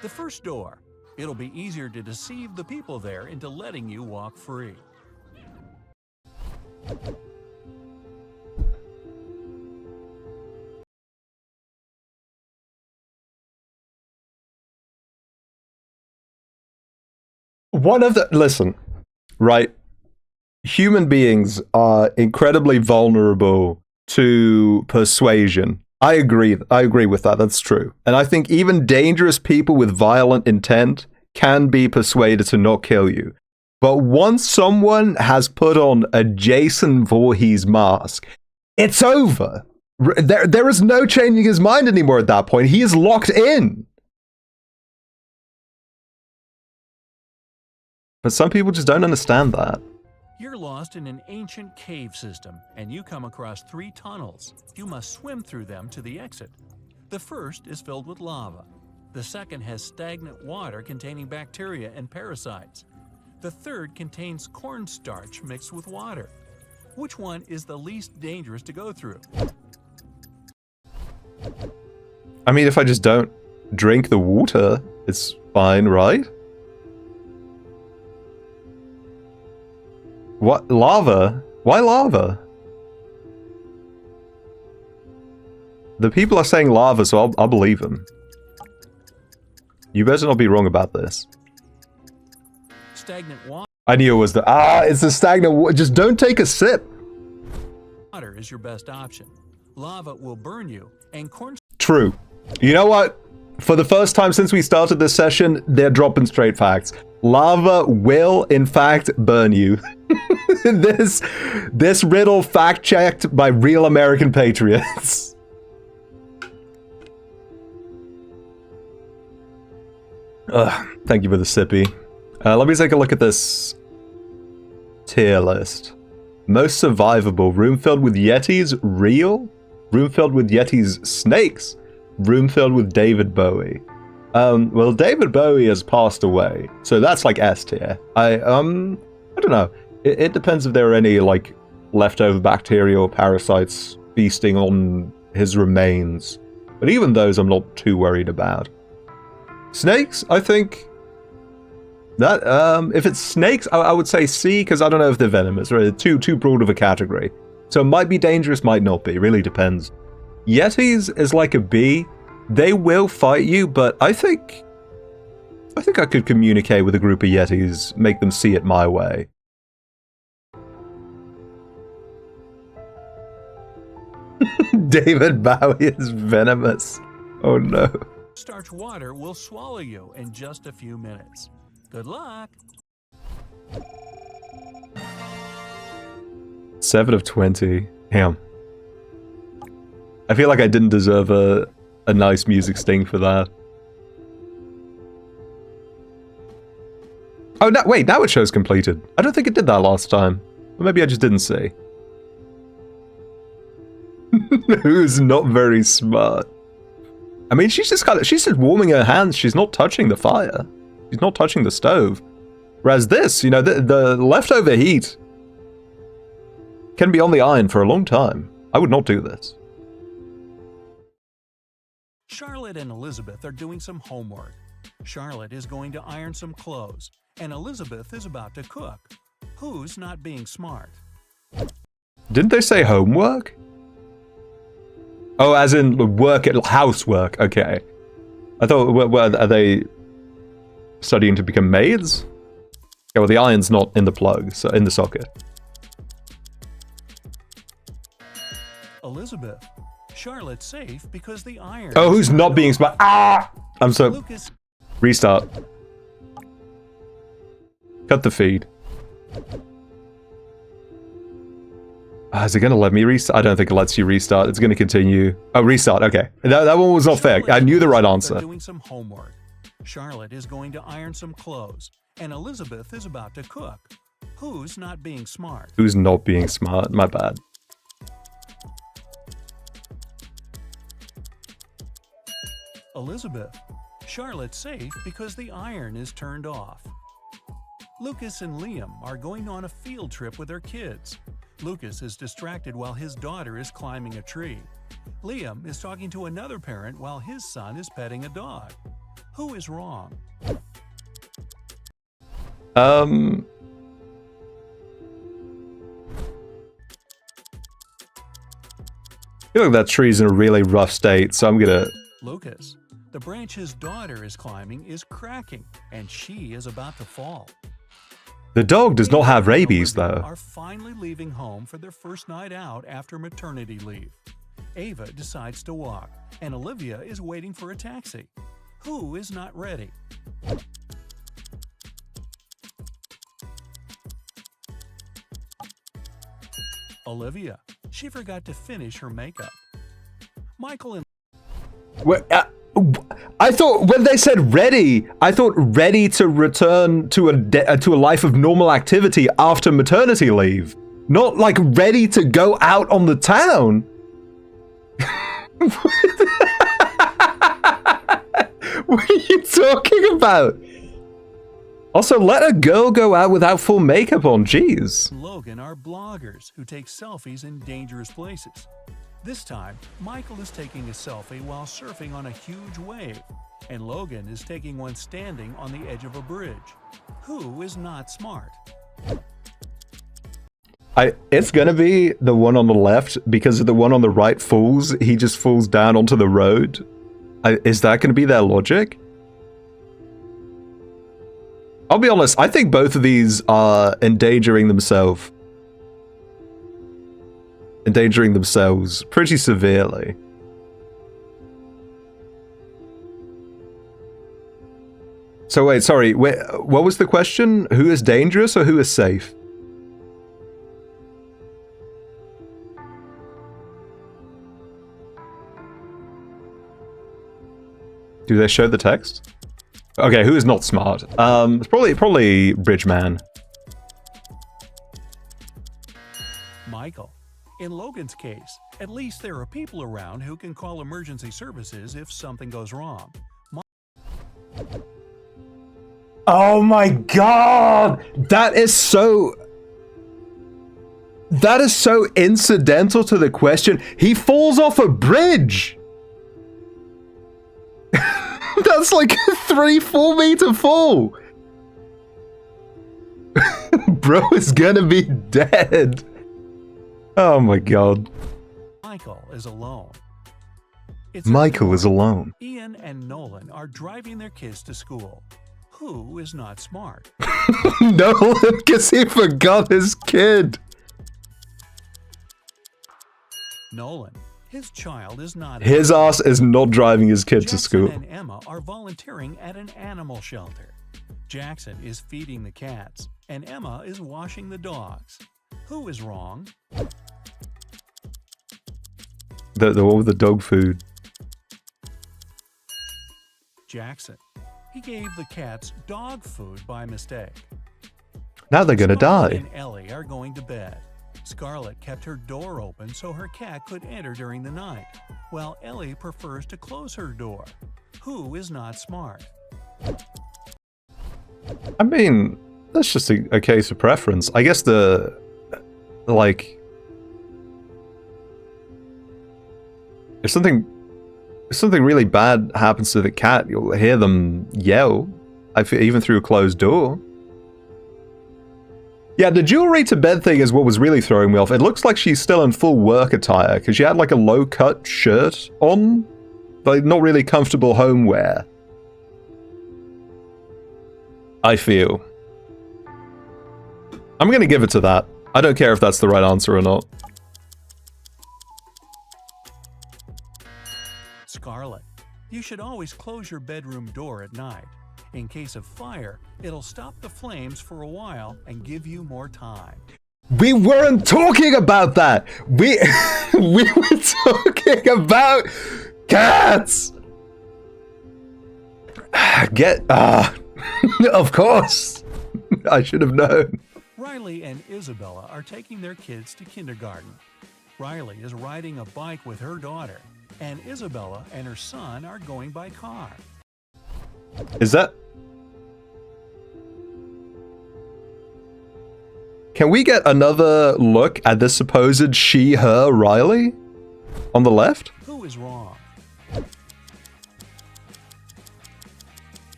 The first door. It'll be easier to deceive the people there into letting you walk free. Listen, right? Human beings are incredibly vulnerable to persuasion. I agree with that. That's true. And I think even dangerous people with violent intent can be persuaded to not kill you. But once someone has put on a Jason Voorhees mask, it's over. There is no changing his mind anymore at that point. He is locked in. But some people just don't understand that. You're lost in an ancient cave system, and you come across 3 tunnels. You must swim through them to the exit. The first is filled with lava. The second has stagnant water containing bacteria and parasites. The third contains cornstarch mixed with water. Which one is the least dangerous to go through? I mean, if I just don't drink the water, it's fine, right? What? Lava? Why lava? The people are saying lava, so I'll believe them. You better not be wrong about this. Stagnant I knew it was it's the stagnant water. Just don't take a sip. water is your best option. Lava will burn you, and True. You know what? For the first time since we started this session, they're dropping straight facts. Lava will, in fact, burn you. This riddle fact-checked by real American patriots. Thank you for the sippy. Let me take a look at this tier list. Most survivable. Room filled with Yetis. Real. Room filled with Yetis. Snakes. Room filled with David Bowie. Well, David Bowie has passed away, so that's like S tier. I don't know. It depends if there are any, like, leftover bacteria or parasites feasting on his remains. But even those I'm not too worried about. Snakes, I think... that, if it's snakes, I would say C, because I don't know if they're venomous, or too broad of a category. So it might be dangerous, might not be, really depends. Yetis is like a B. They will fight you, but I think I could communicate with a group of Yetis, make them see it my way. David Bowie is venomous. Oh no. starch water will swallow you in just a few minutes. Good luck! 7 of 20. Damn. I feel like I didn't deserve a nice music sting for that. Oh, no, wait, now it shows completed. I don't think it did that last time. Or maybe I just didn't see. Who's not very smart? I mean, she's just warming her hands. She's not touching the fire. She's not touching the stove. Whereas this, you know, the leftover heat can be on the iron for a long time. I would not do this. Charlotte and Elizabeth are doing some homework. Charlotte is going to iron some clothes, and Elizabeth is about to cook. Who's not being smart? Didn't they say homework? Oh, as in work at housework. Okay. I thought, are they studying to become maids? Yeah, well, the iron's not in the plug, so in the socket. Elizabeth. Charlotte's safe because the iron. Oh, who's not being smart? Ah! I'm so... Lucas. Restart. Cut the feed. Is it going to let me restart? I don't think it lets you restart. It's going to continue. Oh, restart. Okay. That one was not fair. I knew the right answer. Doing some homework. Charlotte is going to iron some clothes, and Elizabeth is about to cook. Who's not being smart? Who's not being smart? My bad. Elizabeth. Charlotte's safe because the iron is turned off. Lucas and Liam are going on a field trip with their kids. Lucas is distracted while his daughter is climbing a tree. Liam is talking to another parent while his son is petting a dog. Who is wrong? I feel like that tree's in a really rough state, so I'm gonna... Lucas. The branch his daughter is climbing is cracking, and she is about to fall. The dog does not have rabies, Olivia though. Are finally leaving home for their first night out after maternity leave. Ava decides to walk, and Olivia is waiting for a taxi. Who is not ready? Olivia. She forgot to finish her makeup. Michael and I thought when they said ready, I thought ready to return to a life of normal activity after maternity leave, not like ready to go out on the town. What are you talking about? Also, let a girl go out without full makeup on, jeez. Logan are bloggers who take selfies in dangerous places. This time, Michael is taking a selfie while surfing on a huge wave, and Logan is taking one standing on the edge of a bridge. Who is not smart? It's gonna be the one on the left, because if the one on the right falls, he just falls down onto the road. Is that gonna be their logic? I'll be honest, I think both of these are endangering themselves pretty severely. So wait, sorry, what was the question? Who is dangerous or who is safe? Do they show the text? Okay, who is not smart? It's probably Bridgeman. Michael. In Logan's case, at least there are people around who can call emergency services if something goes wrong. Oh my god! That is so incidental to the question. He falls off a bridge! That's like a 3-4 meter fall! Bro is gonna be dead. Oh my god. Michael is alone. Michael is alone. Ian and Nolan are driving their kids to school. Who is not smart? Nolan, because he forgot his kid. Nolan. His child is not. His ass is not driving his kid to school. Jackson and Emma are volunteering at an animal shelter. Jackson is feeding the cats, and Emma is washing the dogs. Who is wrong? What with the dog food? Jackson. He gave the cats dog food by mistake. Now they're gonna Scarlett die. and Ellie are going to bed. Scarlett kept her door open so her cat could enter during the night, while Ellie prefers to close her door. Who is not smart? I mean, that's just a case of preference. I guess if something really bad happens to the cat, you'll hear them yell, even through a closed door. Yeah, the jewelry to bed thing is what was really throwing me off. It looks like she's still in full work attire, because she had like a low-cut shirt on, like not really comfortable home wear. I feel. I'm going to give it to that. I don't care if that's the right answer or not. Scarlet, you should always close your bedroom door at night. In case of fire, it'll stop the flames for a while and give you more time. We weren't talking about that. We were talking about cats. Of course. I should have known. Riley and Isabella are taking their kids to kindergarten. Riley is riding a bike with her daughter, and Isabella and her son are going by car. Is that... Can we get another look at this supposed she, her Riley? On the left? Who is wrong?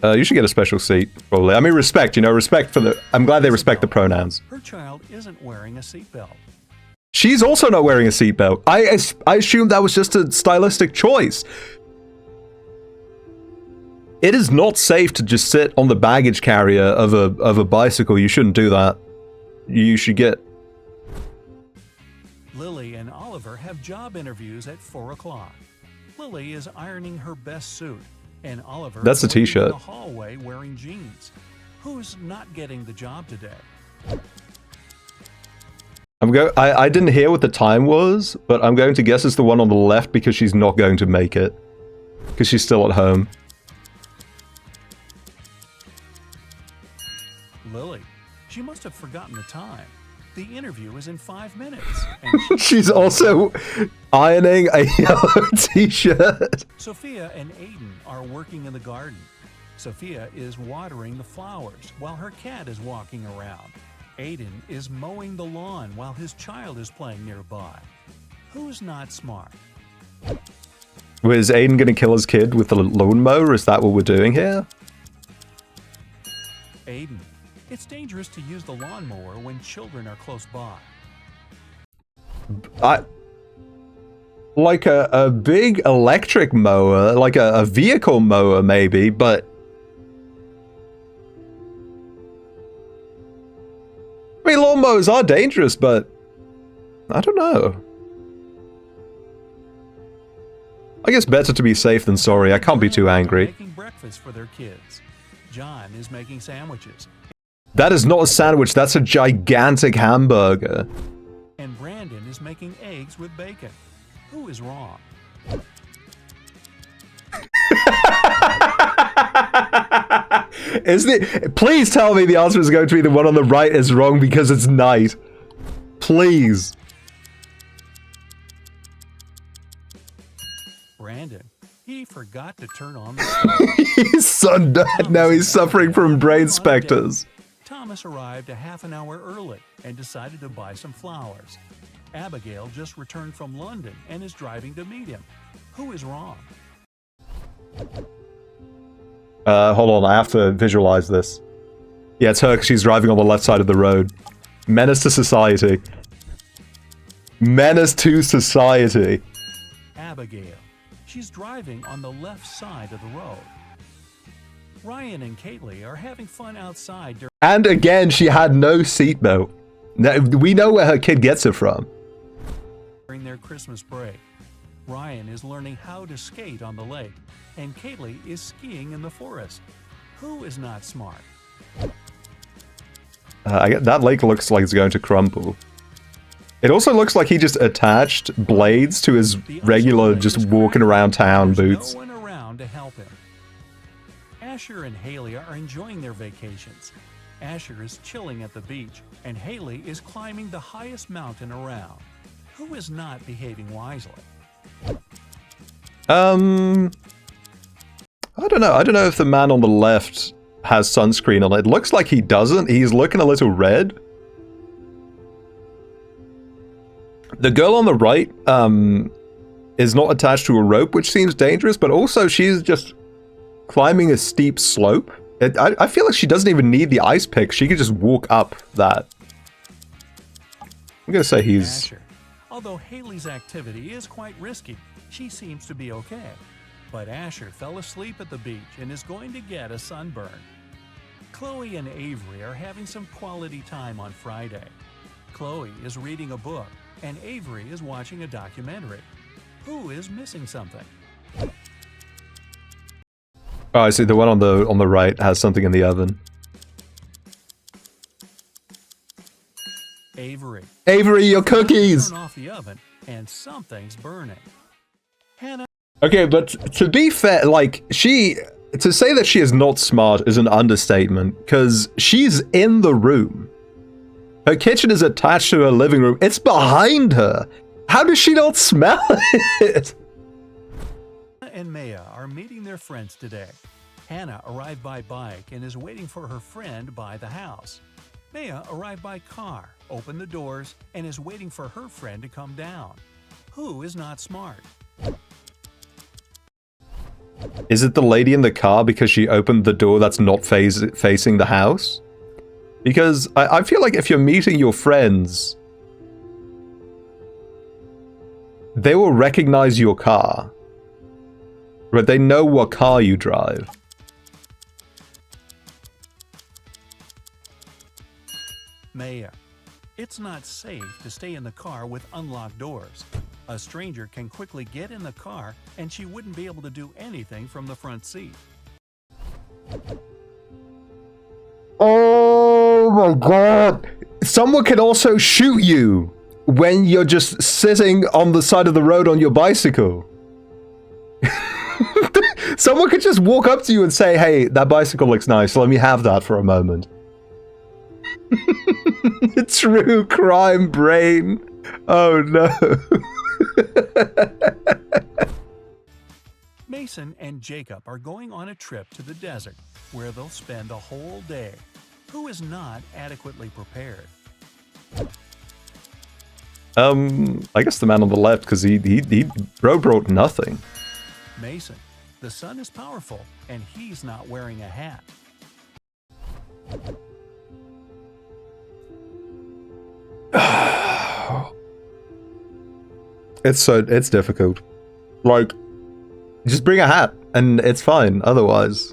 You should get a special seat, probably. I mean, respect, you know, respect for the... I'm glad they respect the pronouns. Her child isn't wearing a seatbelt. She's also not wearing a seatbelt. I assumed that was just a stylistic choice. It is not safe to just sit on the baggage carrier of a bicycle. You shouldn't do that. You should get... Lily and Oliver have job interviews at 4 o'clock. Lily is ironing her best suit, and Oliver That's a is working t-shirt. in the hallway wearing jeans. Who's not getting the job today? I didn't hear what the time was, but I'm going to guess it's the one on the left because she's not going to make it. Because she's still at home. Lily. She must have forgotten the time. The interview is in 5 minutes. And She's also ironing a yellow t-shirt. Sophia and Aiden are working in the garden. Sophia is watering the flowers while her cat is walking around. Aiden is mowing the lawn while his child is playing nearby. Who's not smart? Was Aiden going to kill his kid with the lawnmower? Is that what we're doing here? Aiden. It's dangerous to use the lawnmower when children are close by. Like a big electric mower, like a vehicle mower maybe, but... I mean, lawnmowers are dangerous, but... I don't know. I guess better to be safe than sorry. I can't be too angry. Making breakfast for their kids. John is making sandwiches. That is not a sandwich, that's a gigantic hamburger. And Brandon is making eggs with bacon. Who is wrong? Isn't it? Please tell me the answer is going to be the one on the right is wrong because it's night. Please. Brandon. He forgot to turn on the stove. His son died, now he's suffering from brain specters. Thomas arrived a half an hour early and decided to buy some flowers. Abigail just returned from London and is driving to meet him. Who is wrong? Hold on, I have to visualize this. Yeah, it's her, 'cause she's driving on the left side of the road. Menace to society. Menace to society. Abigail. She's driving on the left side of the road. Ryan and Kaylee are having fun outside And again, she had no seatbelt. We know where her kid gets it from. during their Christmas break. Ryan is learning how to skate on the lake, and Kaylee is skiing in the forest. Who is not smart? That lake looks like it's going to crumble. It also looks like he just attached blades to his regular, just walking around town boots. No one around to help him. Asher and Haley are enjoying their vacations. Asher is chilling at the beach, and Haley is climbing the highest mountain around. Who is not behaving wisely? I don't know. I don't know if the man on the left has sunscreen on. It looks like he doesn't. He's looking a little red. The girl on the right is not attached to a rope, which seems dangerous, but also she's just climbing a steep slope. I feel like she doesn't even need the ice pick. She could just walk up that. I'm going to say he's... Asher. Although Haley's activity is quite risky, she seems to be okay. But Asher fell asleep at the beach and is going to get a sunburn. Chloe and Avery are having some quality time on Friday. Chloe is reading a book, and Avery is watching a documentary. Who is missing something? Oh, I see. The one on the right has something in the oven. Avery. Avery, your cookies! Turn off the oven, and something's burning. Hannah. Okay, but to be fair, like, to say that she is not smart is an understatement, because she's in the room. Her kitchen is attached to her living room. It's behind her. How does she not smell it? Hannah and Maya are meeting their friends today. Hannah arrived by bike and is waiting for her friend by the house. Maya arrived by car, opened the doors, and is waiting for her friend to come down. Who is not smart? Is it the lady in the car because she opened the door that's not facing the house? Because I feel like if you're meeting your friends, they will recognize your car. Right? They know what car you drive. Maya. It's not safe to stay in the car with unlocked doors. A stranger can quickly get in the car and she wouldn't be able to do anything from the front seat. Oh my god! Someone can also shoot you when you're just sitting on the side of the road on your bicycle. Someone could just walk up to you and say, hey, that bicycle looks nice, let me have that for a moment. True crime brain. Oh no. Mason and Jacob are going on a trip to the desert where they'll spend the whole day. Who is not adequately prepared? I guess the man on the left, because he brought nothing. Mason. The sun is powerful and he's not wearing a hat. It's difficult. Like, just bring a hat and it's fine otherwise.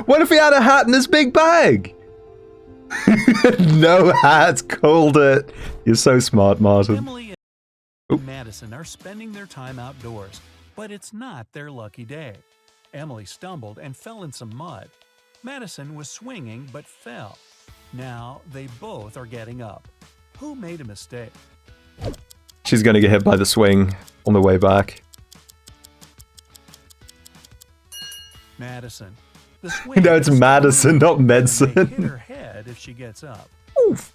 What if he had a hat in his big bag? No hat, called it. You're so smart, Martin. Emily and Madison are spending their time outdoors, but it's not their lucky day. Emily stumbled and fell in some mud. Madison was swinging but fell. Now they both are getting up. Who made a mistake? She's gonna get hit by the swing on the way back. Madison. The swing No, it's Madison, not medicine. hit her head if she gets up. Oof.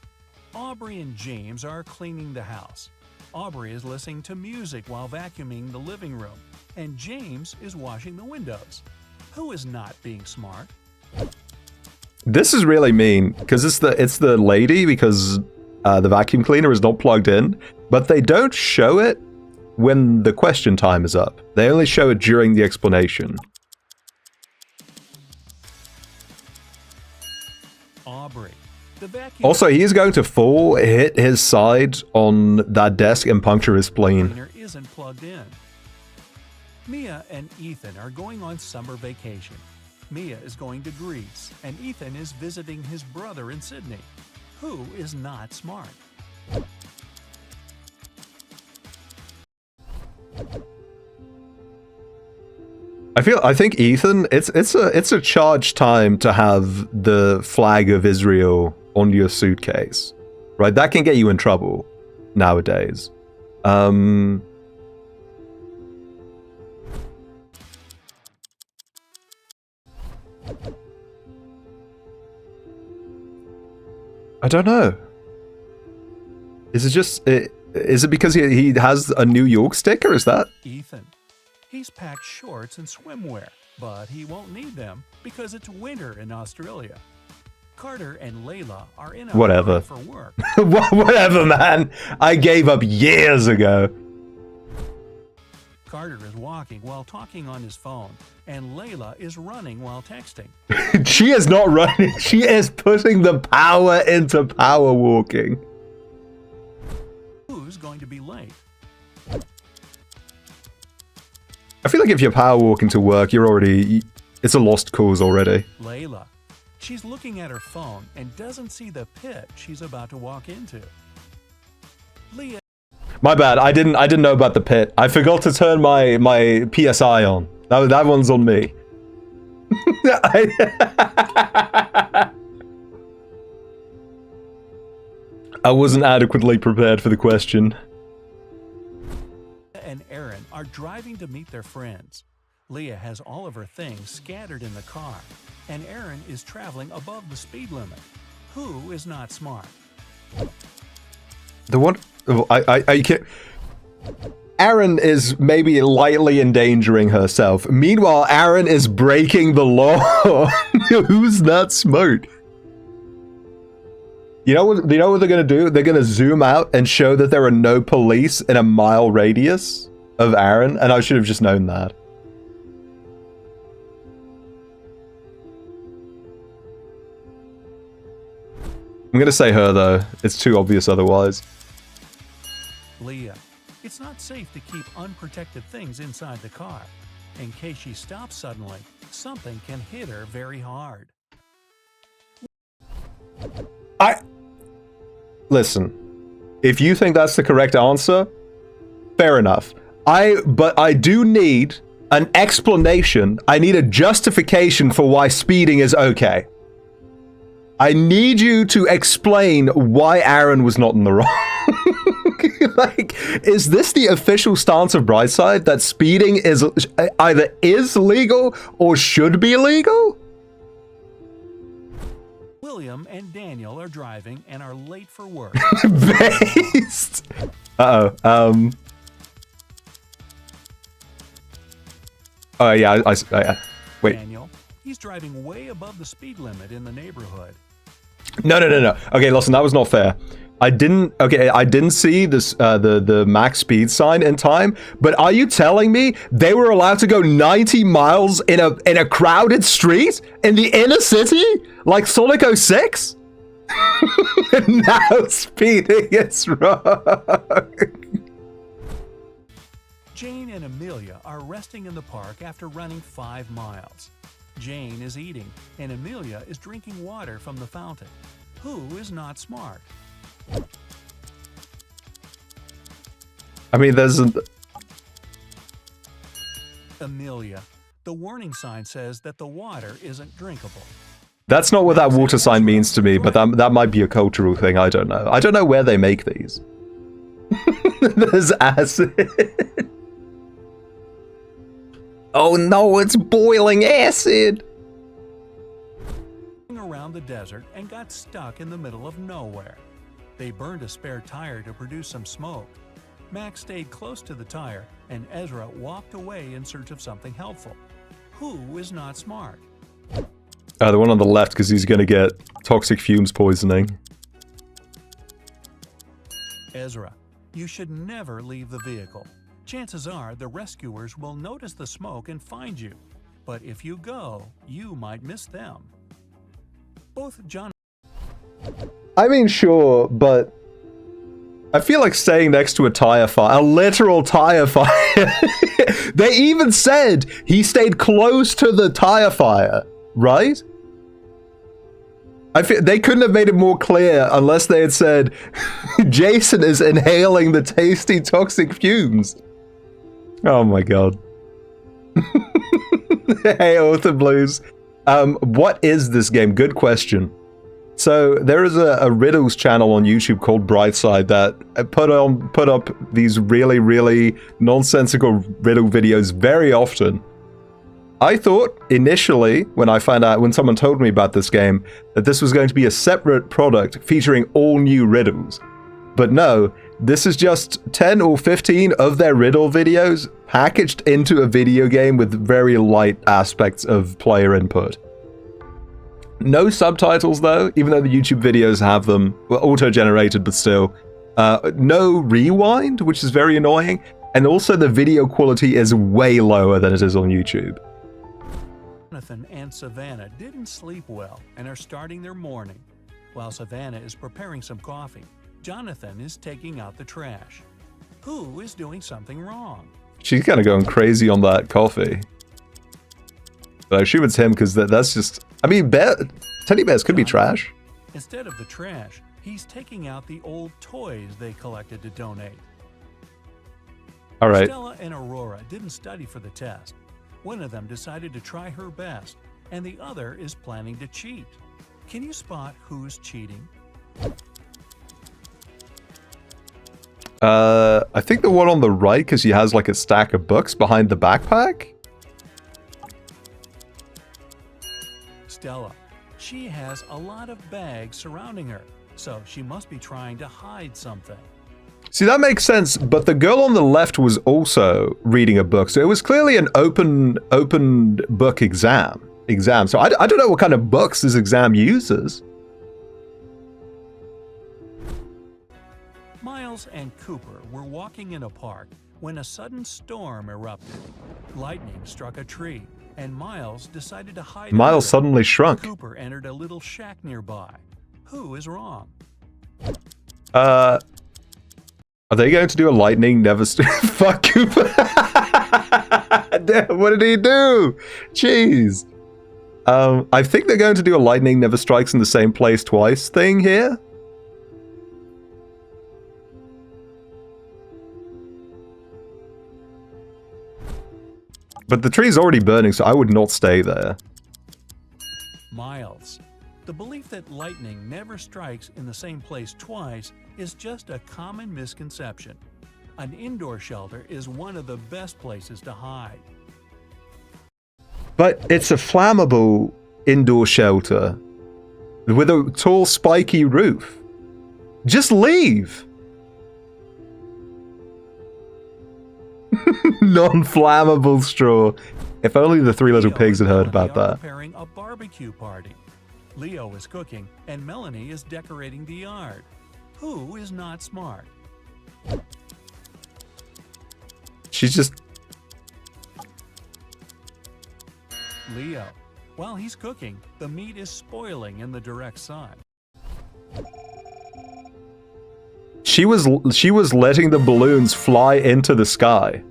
Aubrey and James are cleaning the house. Aubrey is listening to music while vacuuming the living room, and James is washing the windows. Who is not being smart? This is really mean, because it's the lady, because the vacuum cleaner is not plugged in, but they don't show it when the question time is up. They only show it during the explanation. Aubrey. The vacuum Also, he's going to fall, hit his side on that desk, and puncture his spleen. cleaner isn't plugged in. Mia and Ethan are going on summer vacation. Mia is going to Greece, and Ethan is visiting his brother in Sydney. Who is not smart? I think Ethan, it's a charged time to have the flag of Israel on your suitcase, right? That can get you in trouble nowadays. I don't know. Is it just is it because he has a New York sticker? Is that? Ethan. He's packed shorts and swimwear, but he won't need them because it's winter in Australia. Carter and Layla are in a Whatever. hurry for work. Whatever, man. I gave up years ago. Carter is walking while talking on his phone, and Layla is running while texting. She is not running. She is putting the power into power walking. Who's going to be late? I feel like if you're power walking to work, you're already... It's a lost cause already. Layla. She's looking at her phone and doesn't see the pit she's about to walk into. Leah. My bad. I didn't know about the pit. I forgot to turn my PSI on. That one's on me. I wasn't adequately prepared for the question. And Aaron are driving to meet their friends. Leah has all of her things scattered in the car, and Aaron is traveling above the speed limit. Who is not smart? The one... I can't... Aaron is maybe lightly endangering herself. Meanwhile, Aaron is breaking the law. Who's not smart? You know what they're going to do? They're going to zoom out and show that there are no police in a mile radius of Aaron, and I should have just known that. I'm going to say her, though. It's too obvious otherwise. Leah. It's not safe to keep unprotected things inside the car. In case she stops suddenly, something can hit her very hard. Listen, if you think that's the correct answer, fair enough. But I do need an explanation. I need a justification for why speeding is okay. I need you to explain why Aaron was not in the wrong. Like, is this the official stance of Brightside that speeding is either legal or should be legal? William and Daniel are driving and are late for work. Based. Uh-oh. Oh, yeah, wait. Daniel, he's driving way above the speed limit in the neighborhood. No. Okay, listen, that was not fair. I didn't see this the max speed sign in time, but are you telling me they were allowed to go 90 miles in a crowded street in the inner city like Sonic 06? Now speeding is wrong. Jane and Amelia are resting in the park after running 5 miles. Jane is eating, and Amelia is drinking water from the fountain. Who is not smart? I mean, there's Amelia. The warning sign says that the water isn't drinkable. That's not what that water sign means to me, but that might be a cultural thing. I don't know. I don't know where they make these. There's acid. Oh no, it's boiling acid. Around the desert and got stuck in the middle of nowhere. They burned a spare tire to produce some smoke. Max stayed close to the tire, and Ezra walked away in search of something helpful. Who is not smart? The one on the left, because he's going to get toxic fumes poisoning. Ezra, you should never leave the vehicle. Chances are the rescuers will notice the smoke and find you. But if you go, you might miss them. Both John... I mean, sure, but I feel like staying next to a tire fire, a literal tire fire. They even said he stayed close to the tire fire, right? I feel they couldn't have made it more clear unless they had said Jason is inhaling the tasty toxic fumes. Oh my god. Hey, Author Blues. What is this game? Good question. So there is a Riddles channel on YouTube called Brightside that put up these really nonsensical riddle videos very often. I thought initially, when someone told me about this game, that this was going to be a separate product featuring all new riddles. But no, this is just 10 or 15 of their riddle videos packaged into a video game with very light aspects of player input. No subtitles though, even though the YouTube videos have them, well, auto-generated, but still. No rewind, which is very annoying, and also the video quality is way lower than it is on YouTube. Jonathan and Savannah didn't sleep well and are starting their morning. While Savannah is preparing some coffee, Jonathan is taking out the trash. Who is doing something wrong? She's kind of going crazy on that coffee. But I assume it's him because that's just... I mean, teddy bears could be trash. Instead of the trash, he's taking out the old toys they collected to donate. All right. Stella and Aurora didn't study for the test. One of them decided to try her best, and the other is planning to cheat. Can you spot who's cheating? I think the one on the right, because he has like a stack of books behind the backpack. Stella. She has a lot of bags surrounding her, so she must be trying to hide something. See, that makes sense, but the girl on the left was also reading a book, so it was clearly an open book exam. So I don't know what kind of books this exam uses. Miles and Cooper were walking in a park when a sudden storm erupted. Lightning struck a tree, and Miles decided to hide. Miles suddenly shrunk. Cooper entered a little shack nearby. Who is wrong? Are they going to do a lightning never fuck Cooper? What did he do? Jeez. I think they're going to do a lightning never strikes in the same place twice thing here. But the tree's already burning, so I would not stay there. Miles. The belief that lightning never strikes in the same place twice is just a common misconception. An indoor shelter is one of the best places to hide. But it's a flammable indoor shelter with a tall, spiky roof. Just leave! Non-flammable straw. If only the Three Little Pigs had heard about that. Preparing a barbecue party. Leo is cooking, and Melanie is decorating the yard. Who is not smart? She's just... Leo. While he's cooking, the meat is spoiling in the direct sun. She was letting the balloons fly into the sky.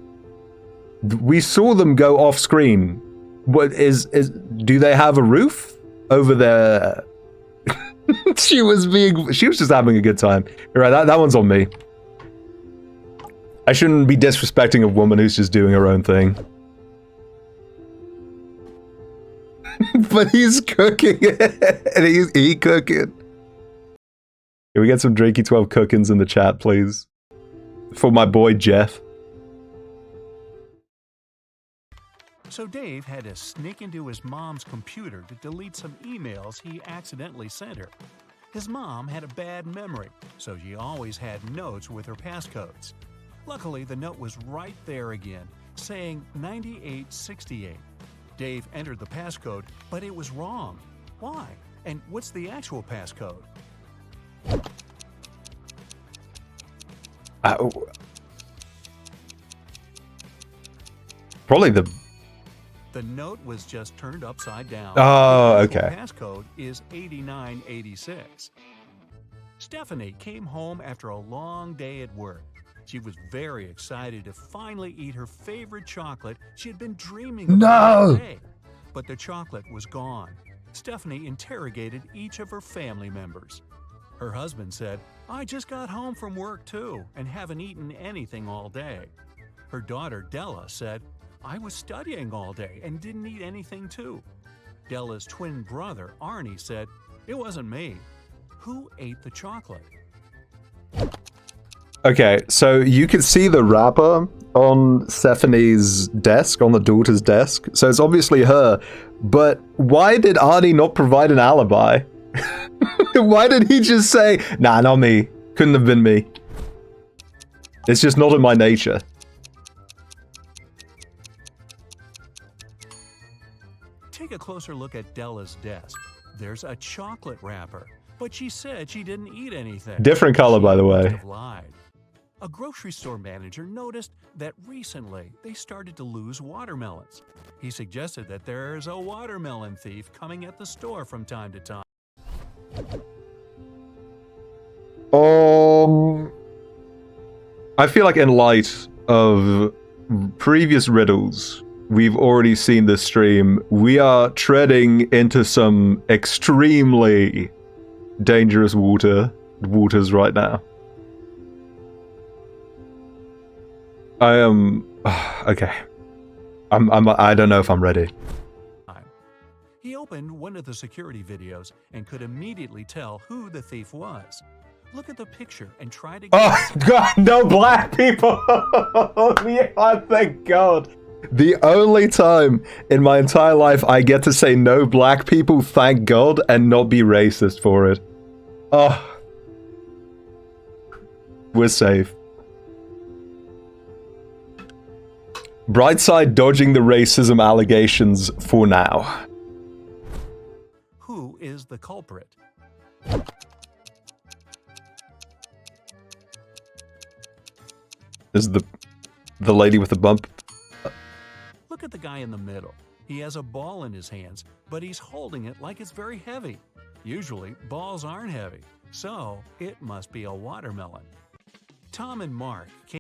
We saw them go off screen. What do they have a roof over there? She was just having a good time. You're right, that one's on me. I shouldn't be disrespecting a woman who's just doing her own thing. But he's cooking it, and he's cooking. Can we get some Drakey 12 cookins in the chat, please? For my boy Jeff. So Dave had to sneak into his mom's computer to delete some emails he accidentally sent her. His mom had a bad memory, so she always had notes with her passcodes. Luckily, the note was right there again, saying 9868. Dave entered the passcode, but it was wrong. Why? And what's the actual passcode? Probably the... The note was just turned upside down. Oh, the okay. Passcode is 8986. Stephanie came home after a long day at work. She was very excited to finally eat her favorite chocolate she had been dreaming about all day. But the chocolate was gone. Stephanie interrogated each of her family members. Her husband said, "I just got home from work too and haven't eaten anything all day." Her daughter Della said, "I was studying all day and didn't eat anything too." Della's twin brother Arnie said, "It wasn't me." Who ate the chocolate? Okay, so you can see the wrapper on Stephanie's desk, on the daughter's desk. So it's obviously her. But why did Arnie not provide an alibi? Why did he just say, "Nah, not me. Couldn't have been me. It's just not in my nature." Take a closer look at Della's desk. There's a chocolate wrapper, but she said she didn't eat anything. Different color, by the way. Must have lied. A grocery store manager noticed that recently they started to lose watermelons. He suggested that there's a watermelon thief coming at the store from time to time. I feel like in light of previous riddles, we've already seen this stream. We are treading into some extremely dangerous waters right now. I am okay. I don't know if I'm ready. He opened one of the security videos and could immediately tell who the thief was. Look at the picture and try to Oh God, no black people! Yeah, thank God. The only time in my entire life I get to say no black people, thank God, and not be racist for it. Oh, we're safe. Brightside dodging the racism allegations for now. Who is the culprit? This is the lady with the bump. Look at the guy in the middle. He has a ball in his hands, but he's holding it like it's very heavy. Usually, balls aren't heavy, so it must be a watermelon. Tom and Mark came.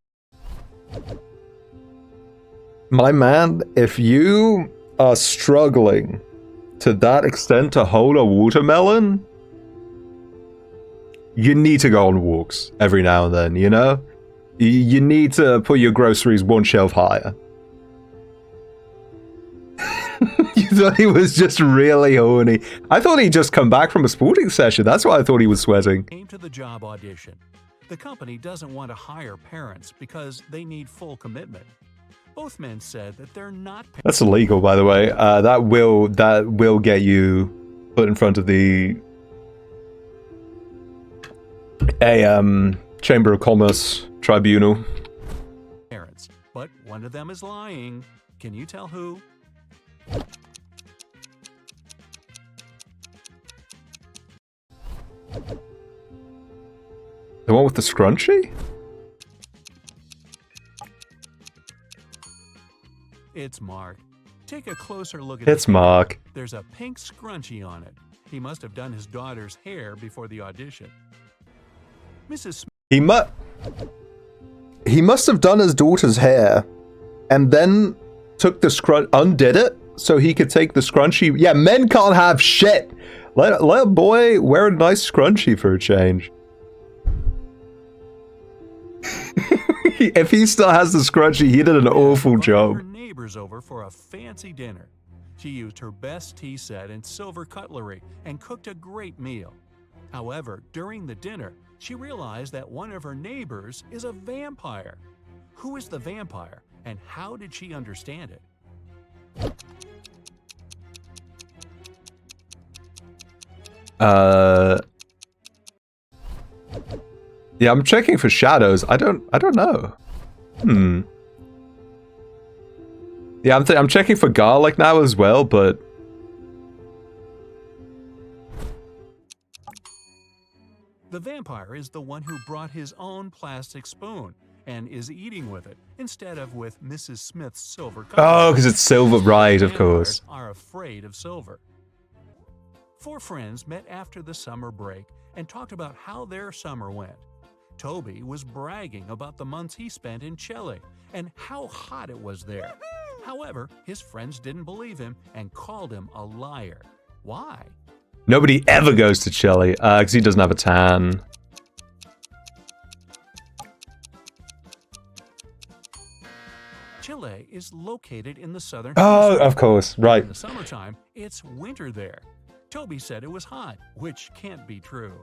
My man, if you are struggling to that extent to hold a watermelon, you need to go on walks every now and then, you know? You need to put your groceries one shelf higher. You thought he was just really horny. I thought he'd just come back from a sporting session. That's why I thought he was sweating. Came to the job audition. The company doesn't want to hire parents because they need full commitment. Both men said that they're not. That's illegal, by the way. That will get you put in front of the Chamber of Commerce tribunal. Parents, but one of them is lying. Can you tell who? The one with the scrunchie? It's Mark. Take a closer look at It's Mark. There's a pink scrunchie on it. He must have done his daughter's hair before the audition. Mrs. Smith. He must have done his daughter's hair and then took the undid it so he could take the scrunchie. Yeah, men can't have shit. Let a boy wear a nice scrunchie for a change. If he still has the scrunchie, he did an awful job. Her neighbors over for a fancy dinner. She used her best tea set and silver cutlery and cooked a great meal. However, during the dinner, she realized that one of her neighbors is a vampire. Who is the vampire, and how did she understand it? Yeah, I'm checking for shadows. I don't know. Yeah, I'm checking for garlic now as well, but The vampire is the one who brought his own plastic spoon and is eating with it instead of with Mrs. Smith's silver cup. oh, because it's silver, right? Of course. Are afraid of silver. Four friends met after the summer break and talked about how their summer went. Toby was bragging about the months he spent in Chile and how hot it was there. However, his friends didn't believe him and called him a liar. Why? Nobody ever goes to Chile because he doesn't have a tan. Chile is located in the southern Oh, hemisphere. of course, right. In the summertime, it's winter there. Toby said it was hot, which can't be true.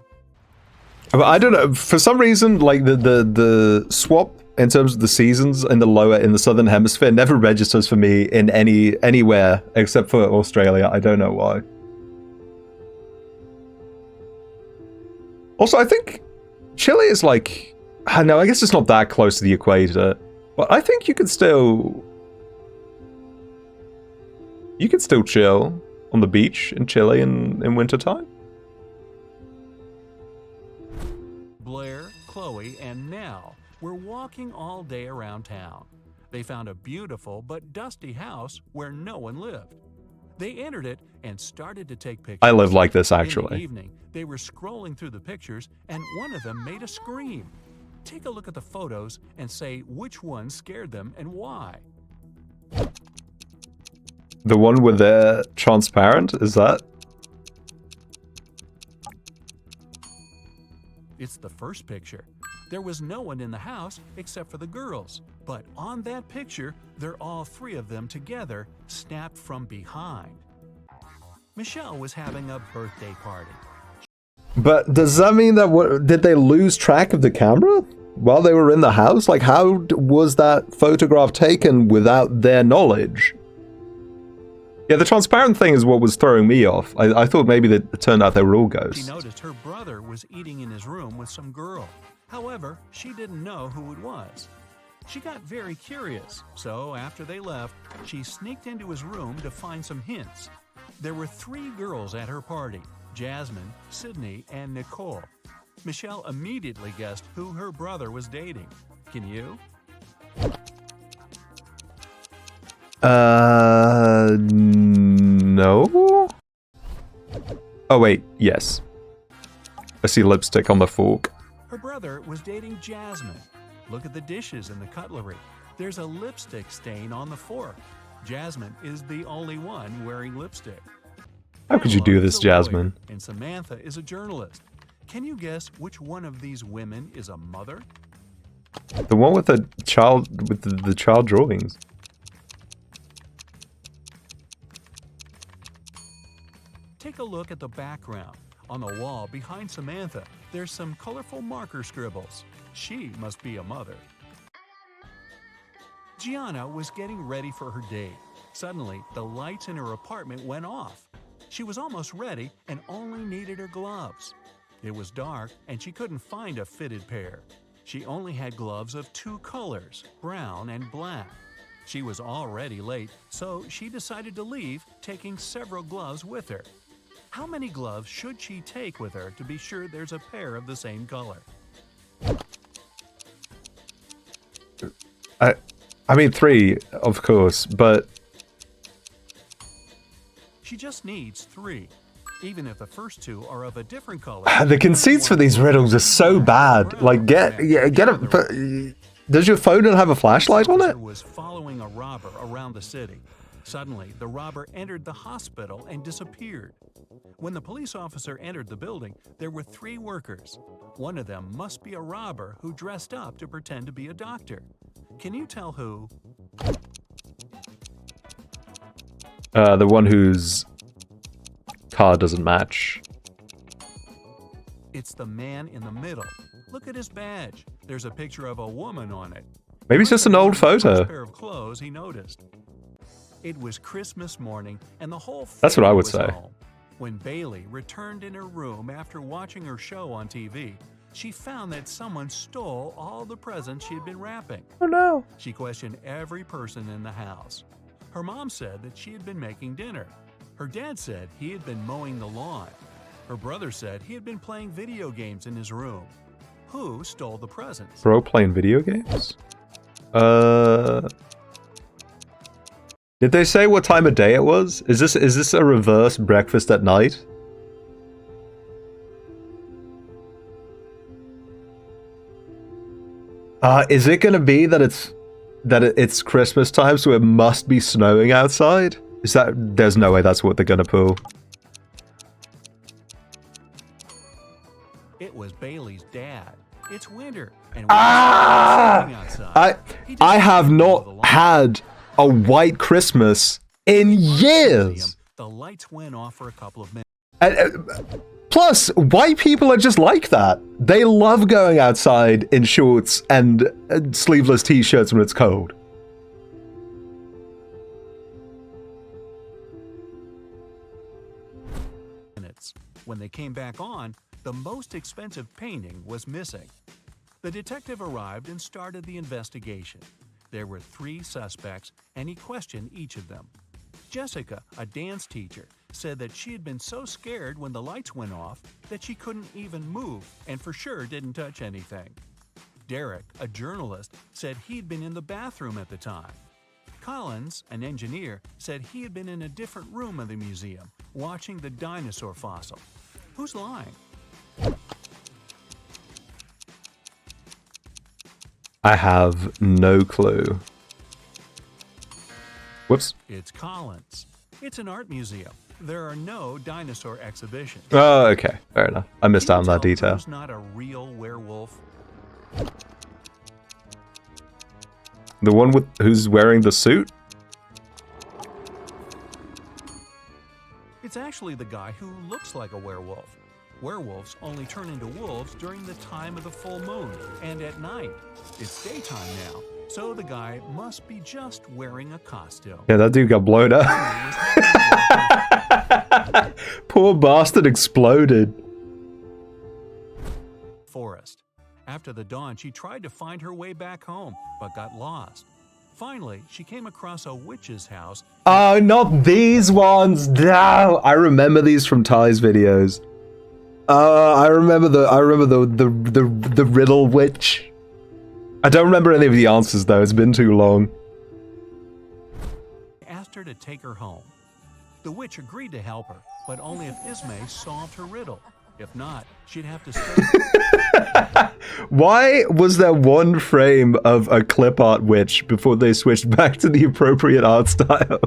But I don't know. For some reason, like the swap in terms of the seasons in the southern hemisphere never registers for me in anywhere except for Australia. I don't know why. Also, I think Chile is like, I know, I guess it's not that close to the equator, but I think you could still chill on the beach in Chile in wintertime. Blair, Chloe, and Nell were walking all day around town. They found a beautiful but dusty house where no one lived. They entered it and started to take pictures. I live like this, In the actually. evening, they were scrolling through the pictures, and one of them made a scream. Take a look at the photos and say which one scared them and why. The one where they're transparent, is that? It's the first picture. There was no one in the house except for the girls. But on that picture, they're all three of them together, snapped from behind. Michelle was having a birthday party. But does that mean that did they lose track of the camera while they were in the house? Like, how was that photograph taken without their knowledge? Yeah, the transparent thing is what was throwing me off. I thought maybe that it turned out they were all She ghosts. noticed her brother was eating in his room with some girl. However, she didn't know who it was. She got very curious, so after they left, she sneaked into his room to find some hints. There were 3 girls at her party: Jasmine, Sydney, and Nicole. Michelle immediately guessed who her brother was dating. Can you? No? Oh wait, yes. I see lipstick on the fork. Her brother was dating Jasmine. Look at the dishes and the cutlery. There's a lipstick stain on the fork. Jasmine is the only one wearing lipstick. How could you do this, Pamela is a lawyer, Jasmine? And Samantha is a journalist. Can you guess which one of these women is a mother? The one with the child, with the child drawings. Take a look at the background. On the wall behind Samantha, there's some colorful marker scribbles. She must be a mother. Gianna was getting ready for her date. Suddenly, the lights in her apartment went off. She was almost ready and only needed her gloves. It was dark and she couldn't find a fitted pair. She only had gloves of 2 colors, brown and black. She was already late, so she decided to leave, taking several gloves with her. How many gloves should she take with her to be sure there's a pair of the same color? I mean 3, of course, but She just needs 3. Even if the first 2 are of a different color. the conceits for these riddles are so bad. Like, get a. Does your phone not have a flashlight on it? Was following a robber around the city. Suddenly, the robber entered the hospital and disappeared. When the police officer entered the building, there were 3 workers. One of them must be a robber who dressed up to pretend to be a doctor. Can you tell who? The one whose car doesn't match. It's the man in the middle. Look at his badge. There's a picture of a woman on it. Maybe it's just an old photo. First pair of clothes he noticed. It was Christmas morning, and the whole That's what I family would was say. home. When Bailey returned in her room after watching her show on TV, she found that someone stole all the presents she had been wrapping. Oh no. She questioned every person in the house. Her mom said that she had been making dinner. Her dad said he had been mowing the lawn. Her brother said he had been playing video games in his room. Who stole the presents? Bro playing video games? Did they say what time of day it was? Is this a reverse breakfast at night? Is it gonna be that it's Christmas time, so it must be snowing outside? There's no way that's what they're gonna pull. It was Bailey's dad. It's winter, and I have not had a white Christmas in years. The lights went off for a couple of minutes. Plus, white people are just like that. They love going outside in shorts and sleeveless t-shirts when it's cold. When they came back on, the most expensive painting was missing. The detective arrived and started the investigation. There were 3 suspects, and he questioned each of them. Jessica, a dance teacher, said that she had been so scared when the lights went off that she couldn't even move and for sure didn't touch anything. Derek, a journalist, said he'd been in the bathroom at the time. Collins, an engineer, said he had been in a different room of the museum, watching the dinosaur fossil. Who's lying? I have no clue. Whoops. It's Collins. It's an art museum. There are no dinosaur exhibitions. Oh, okay. Fair enough. I missed out on that Can you tell detail. who's not a real werewolf? The one with who's wearing the suit? It's actually the guy who looks like a werewolf. Werewolves only turn into wolves during the time of the full moon and at night. It's daytime now, so the guy must be just wearing a costume. Yeah, that dude got blown up. Poor bastard exploded. Forest. After the dawn, she tried to find her way back home, but got lost. Finally, she came across a witch's house. Oh, not these ones! No, I remember these from Ty's videos. I remember the riddle witch. I don't remember any of the answers though. It's been too long. Asked her to take her home. The witch agreed to help her, but only if Ismay solved her riddle. If not, she'd have to stay. Why was there one frame of a clip art witch before they switched back to the appropriate art style?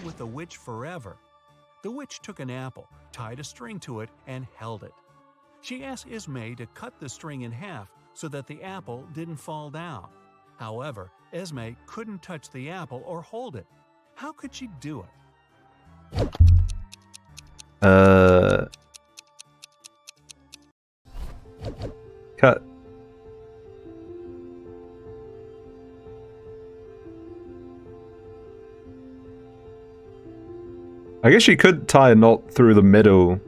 With the witch forever. The witch took an apple, tied a string to it, and held it. She asked Ismay to cut the string in half so that the apple didn't fall down. However, Ismay couldn't touch the apple or hold it. How could she do it? Cut. I guess you could tie a knot through the middle,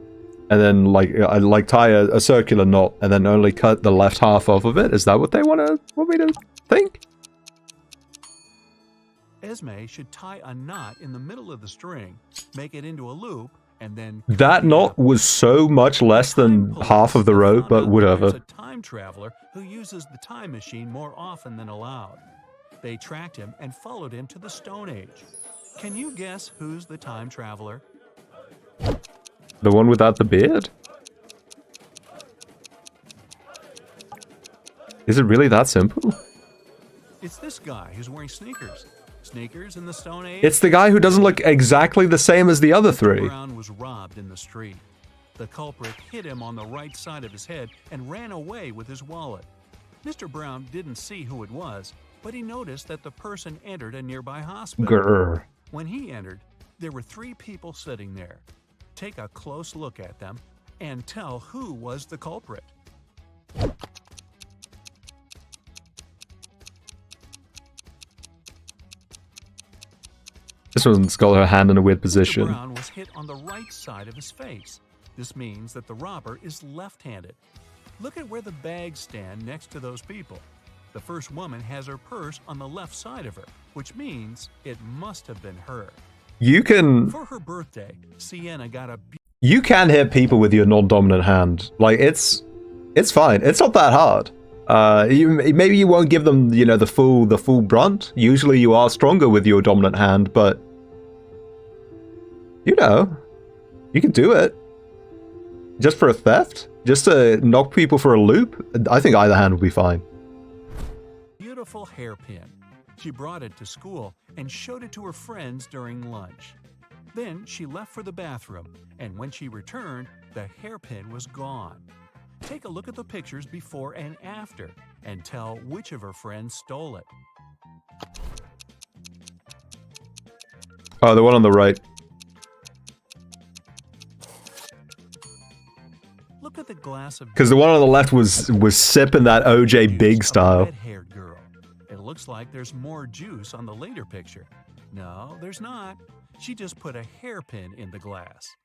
and then like tie a circular knot, and then only cut the left half off of it. Is that what they want me to think? Esme should tie a knot in the middle of the string, make it into a loop, and then... That knot was so much less than half of the rope, but whatever. There's a time traveler who uses the time machine more often than allowed. They tracked him and followed him to the Stone Age. Can you guess who's the time traveler? The one without the beard? Is it really that simple? It's this guy who's wearing sneakers. Sneakers in the Stone Age? It's the guy who doesn't look exactly the same as the other three. Brown was robbed in the street. The culprit hit him on the right side of his head and ran away with his wallet. Mr. Brown didn't see who it was, but he noticed that the person entered a nearby hospital. Grr. When he entered, there were 3 people sitting there. Take a close look at them and tell who was the culprit. This one's got her hand in a weird position. Mr. Brown was hit on the right side of his face. This means that the robber is left-handed. Look at where the bags stand next to those people. The first woman has her purse on the left side of her, which means it must have been her. You can... For her birthday, Sienna got a... You can hit people with your non-dominant hand. Like, it's fine. It's not that hard. Maybe you won't give them, you know, the full brunt. Usually you are stronger with your dominant hand, but... You know, you can do it. Just for a theft? Just to knock people for a loop? I think either hand would be fine. Beautiful hairpin. She brought it to school and showed it to her friends during lunch. Then she left for the bathroom, and when she returned, the hairpin was gone. Take a look at the pictures before and after, and tell which of her friends stole it. Oh, the one on the right. Look at the glass of... Because the one on the left was sipping that OJ Big style. Red-haired girl. It looks like there's more juice on the later picture. No, there's not. She just put a hairpin in the glass.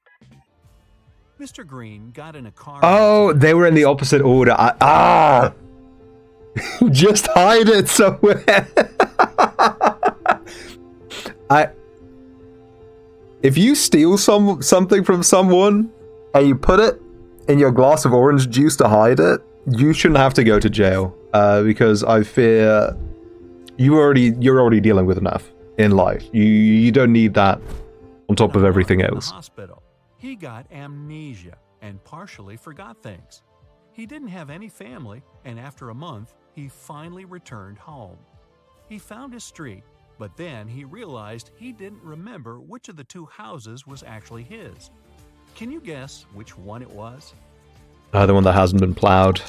Mr. Green got in a car... Oh, they were in the opposite order. Just hide it somewhere. If you steal something from someone and you put it in your glass of orange juice to hide it, you shouldn't have to go to jail. Because I fear you're already dealing with enough in life. You don't need that on top of everything else. Hospital. He got amnesia and partially forgot things. He didn't have any family, and after a month, he finally returned home. He found his street, but then he realized he didn't remember which of the two houses was actually his. Can you guess which one it was? The one that hasn't been plowed.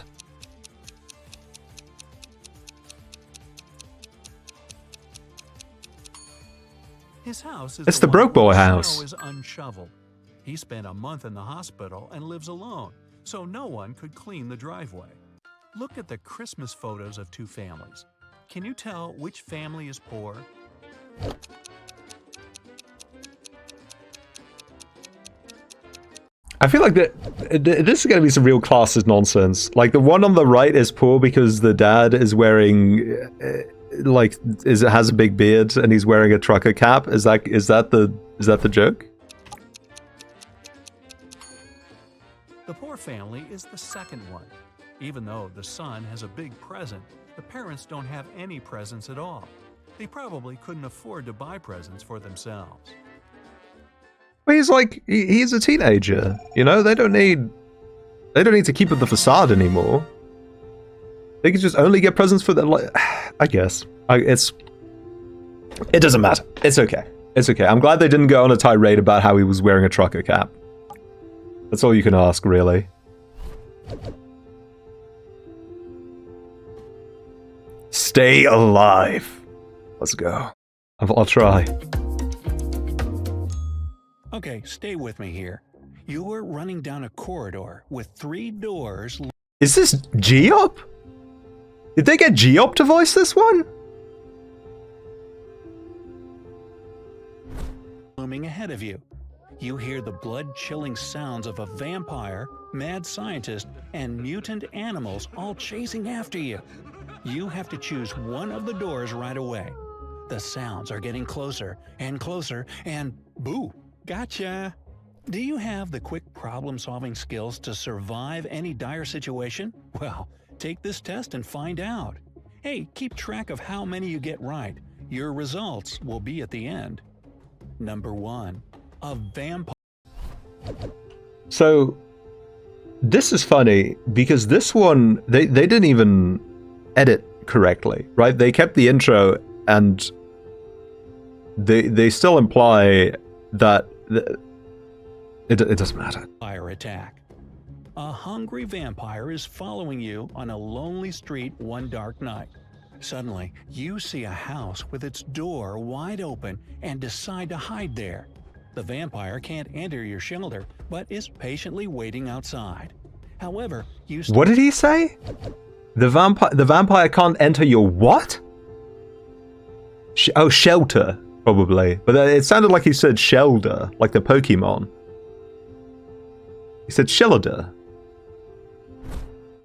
His house is It's the one broke boy where the house. snow is unshoveled. He spent a month in the hospital and lives alone, so no one could clean the driveway. Look at the Christmas photos of two families. Can you tell which family is poor? I feel like this is going to be some real classist nonsense. Like the one on the right is poor because the dad is wearing, has a big beard and he's wearing a trucker cap. Is that the joke? The poor family is the second one. Even though the son has a big present, the parents don't have any presents at all. They probably couldn't afford to buy presents for themselves. Well, he's a teenager. You know, they don't need to keep up the facade anymore. They can just only get presents for their I guess. It doesn't matter. It's okay. It's okay. I'm glad they didn't go on a tirade about how he was wearing a trucker cap. That's all you can ask, really. Stay alive. Let's go. I'll try. Okay, stay with me here. You were running down a corridor with 3 doors Is this Geop? Did they get Geop to voice this one? looming ahead of you. You hear the blood-chilling sounds of a vampire, mad scientist, and mutant animals all chasing after you. You have to choose one of the doors right away. The sounds are getting closer and closer, and boo! Gotcha! Do you have the quick problem-solving skills to survive any dire situation? Well, take this test and find out. Hey, keep track of how many you get right. Your results will be at the end. Number 1. A vampire. So, this is funny, because this one, they didn't even edit correctly, right? They kept the intro, and they still imply that it doesn't matter. Fire attack. A hungry vampire is following you on a lonely street one dark night. Suddenly, you see a house with its door wide open and decide to hide there. The vampire can't enter your shelter, but is patiently waiting outside. However, you What did he say? The vampire can't enter your what? Shelter, probably. But it sounded like he said shelter, like the Pokemon. He said shelter.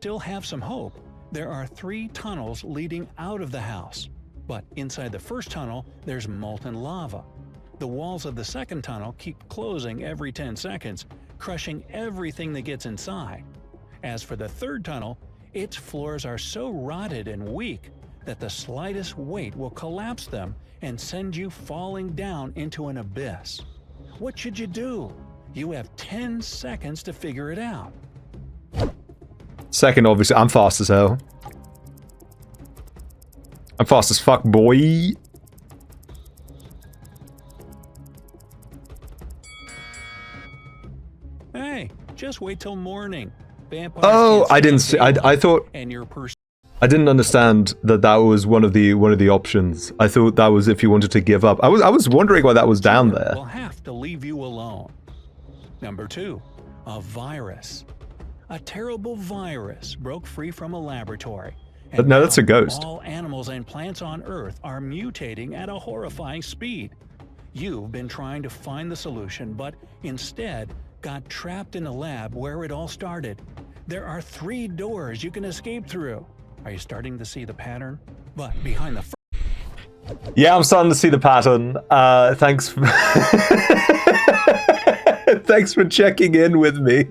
still have some hope. There are 3 tunnels leading out of the house. But inside the first tunnel, there's molten lava. The walls of the second tunnel keep closing every 10 seconds, crushing everything that gets inside. As for the third tunnel, its floors are so rotted and weak that the slightest weight will collapse them and send you falling down into an abyss. What should you do? You have 10 seconds to figure it out. Second, obviously, I'm fast as hell. I'm fast as fuck, boy. Hey, just wait till morning. Vampires Oh, can't I didn't stay see. I thought. and your person. I didn't understand that was one of the options. I thought that was if you wanted to give up. I was wondering why that was down there. Will have to leave you alone. Number 2, a virus. A terrible virus broke free from a laboratory. But no, that's a now ghost. All animals and plants on Earth are mutating at a horrifying speed. You've been trying to find the solution, but instead got trapped in a lab where it all started. There are 3 doors you can escape through. Are you starting to see the pattern? But behind the Yeah, I'm starting to see the pattern. Thanks. Thanks for checking in with me.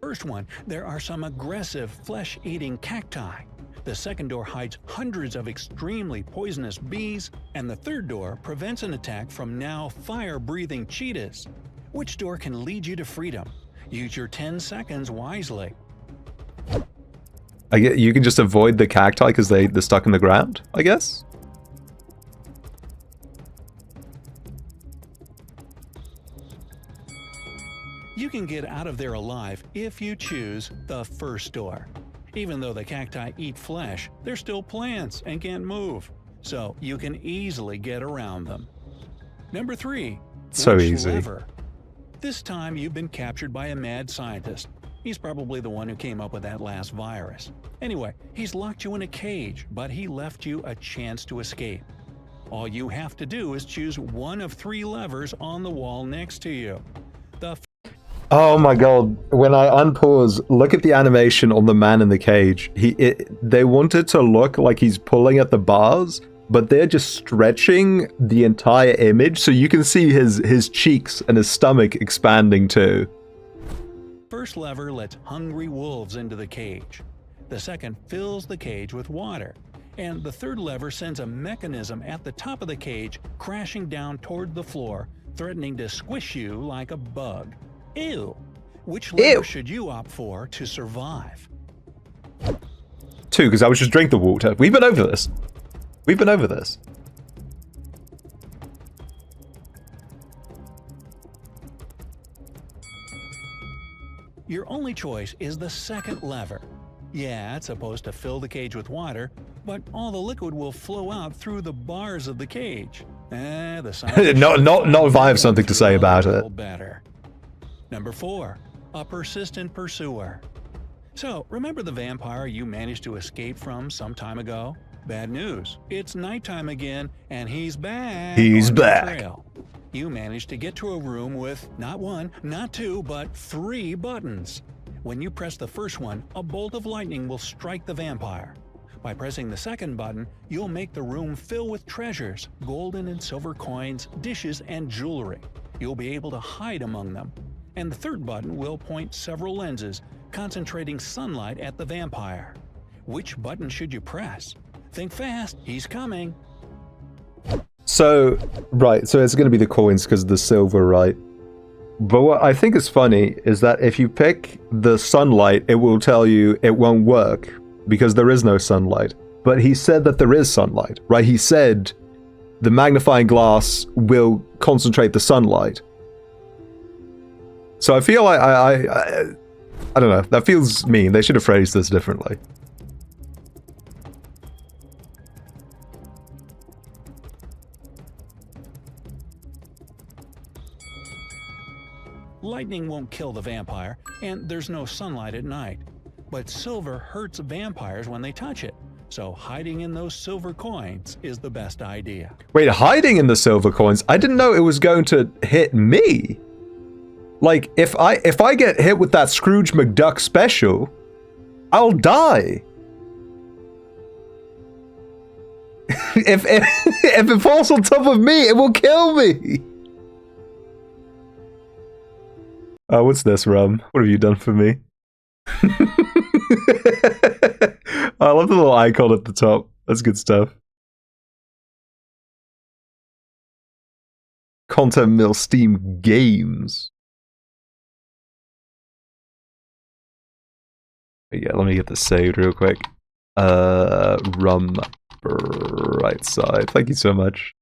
first one, there are some aggressive flesh-eating cacti. The second door hides hundreds of extremely poisonous bees, and the third door prevents an attack from now fire-breathing cheetahs. Which door can lead you to freedom? Use your 10 seconds wisely. You can just avoid the cacti because they're stuck in the ground, I guess? You can get out of there alive if you choose the first door. Even though the cacti eat flesh, they're still plants and can't move, so you can easily get around them. Number 3. So Which easy. lever? This time you've been captured by a mad scientist. He's probably the one who came up with that last virus. Anyway, he's locked you in a cage, but he left you a chance to escape. All you have to do is choose one of 3 levers on the wall next to you. Oh my god, when I unpause, look at the animation on the man in the cage. They want it to look like he's pulling at the bars, but they're just stretching the entire image so you can see his cheeks and his stomach expanding too. First lever lets hungry wolves into the cage. The second fills the cage with water. And the third lever sends a mechanism at the top of the cage crashing down toward the floor, threatening to squish you like a bug. Ew. Which lever should you opt for to survive? 2, because I was just drink the water. We've been over this. We've been over this. Your only choice is the second lever. Yeah, it's supposed to fill the cage with water, but all the liquid will flow out through the bars of the cage. The scientists not if I have something to say about it. Better. Number 4, a persistent pursuer. So, remember the vampire you managed to escape from some time ago? Bad news. It's nighttime again, and he's back. He's on your back. trail. You managed to get to a room with not 1, not 2, but 3 buttons. When you press the first one, a bolt of lightning will strike the vampire. By pressing the second button, you'll make the room fill with treasures, golden and silver coins, dishes, and jewelry. You'll be able to hide among them. And the third button will point several lenses, concentrating sunlight at the vampire. Which button should you press? Think fast, he's coming. So, right, so it's going to be the coins because of the silver, right? But what I think is funny is that if you pick the sunlight, it will tell you it won't work because there is no sunlight. But he said that there is sunlight, right? He said the magnifying glass will concentrate the sunlight. So I feel like I don't know. That feels mean. They should have phrased this differently. Lightning won't kill the vampire, and there's no sunlight at night. But silver hurts vampires when they touch it, so hiding in those silver coins is the best idea. Wait, hiding in the silver coins? I didn't know it was going to hit me. Like, if I get hit with that Scrooge McDuck special, I'll die. if it falls on top of me, it will kill me. Oh, what's this, Rum? What have you done for me? I love the little icon at the top. That's good stuff. Content Mill Steam Games. Yeah, let me get this saved real quick. Rum right side. Thank you so much.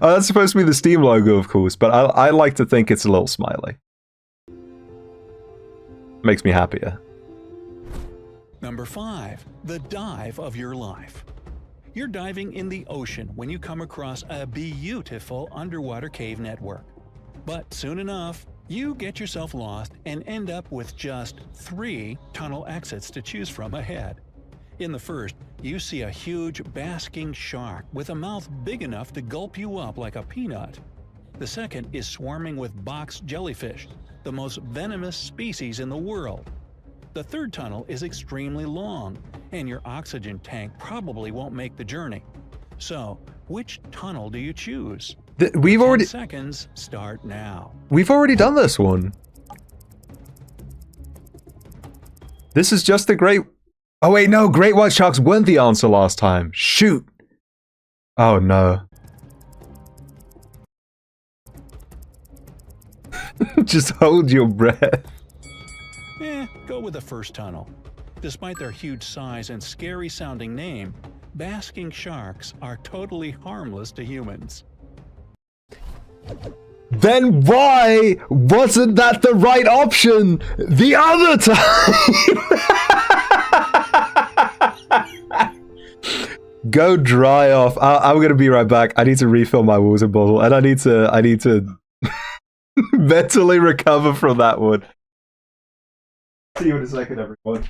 That's supposed to be the Steam logo, of course, but I like to think it's a little smiley. Makes me happier. Number 5, the dive of your life. You're diving in the ocean when you come across a beautiful underwater cave network. But soon enough, you get yourself lost and end up with just 3 tunnel exits to choose from ahead. In the first, you see a huge basking shark with a mouth big enough to gulp you up like a peanut. The second is swarming with box jellyfish, the most venomous species in the world. The third tunnel is extremely long, and your oxygen tank probably won't make the journey. So, which tunnel do you choose? We've 10 already seconds start now. We've already done this one. This is just the great... Oh wait, no, great white sharks weren't the answer last time. Shoot. Oh no. Just hold your breath. Go with the first tunnel. Despite their huge size and scary-sounding name, basking sharks are totally harmless to humans. Then why wasn't that the right option the other time? Go dry off. I'm gonna be right back. I need to refill my water bottle, and I need to mentally recover from that one. See you in a second, everyone.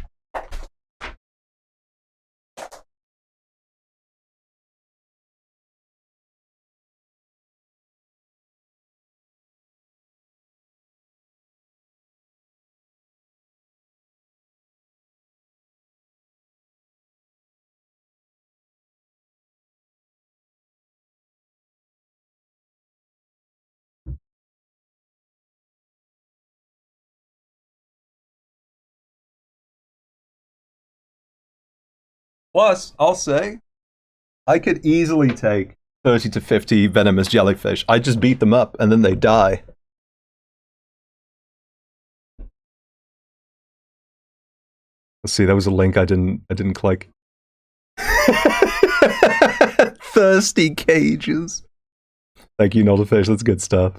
Plus, I'll say, I could easily take 30 to 50 venomous jellyfish. I just beat them up and then they die. Let's see, that was a link I didn't click. Thirsty cages. Thank you, Noldafish. That's good stuff.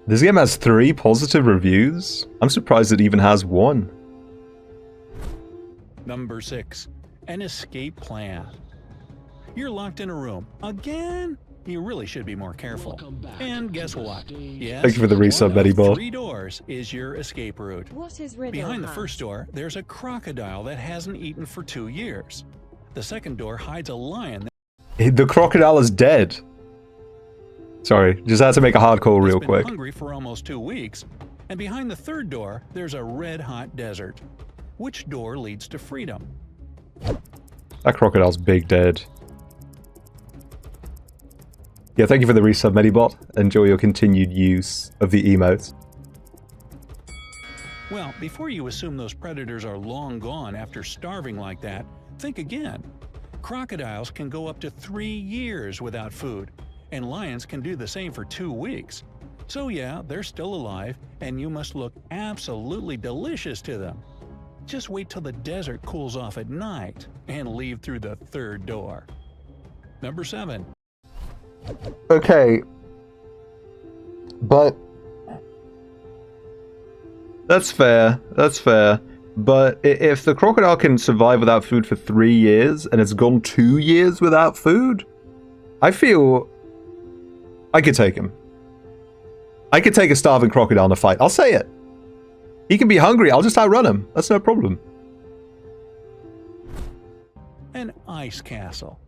This game has 3 positive reviews. I'm surprised it even has 1. Number 6. An escape plan. You're locked in a room. Again? You really should be more careful. And guess what? Yes, thank you for the resub, Betty Ball. 3 doors is your escape route. What is Riddle Behind the first door, there's a crocodile that hasn't eaten for 2 years. The second door hides a lion. The crocodile is dead. Sorry, just had to make a hard call real quick. Hungry for almost 2 weeks. And behind the third door, there's a red-hot desert. Which door leads to freedom? That crocodile's big dead. Yeah, thank you for the resub, Medibot. Enjoy your continued use of the emotes. Well, before you assume those predators are long gone after starving like that, think again. Crocodiles can go up to 3 years without food, and lions can do the same for 2 weeks. So yeah, they're still alive, and you must look absolutely delicious to them. Just wait till the desert cools off at night, and leave through the third door. Number 7. Okay. But that's fair. That's fair. But if the crocodile can survive without food for 3 years and it's gone 2 years without food, I feel I could take him. I could take a starving crocodile in a fight. I'll say it. He can be hungry. I'll just outrun him. That's no problem. An ice castle.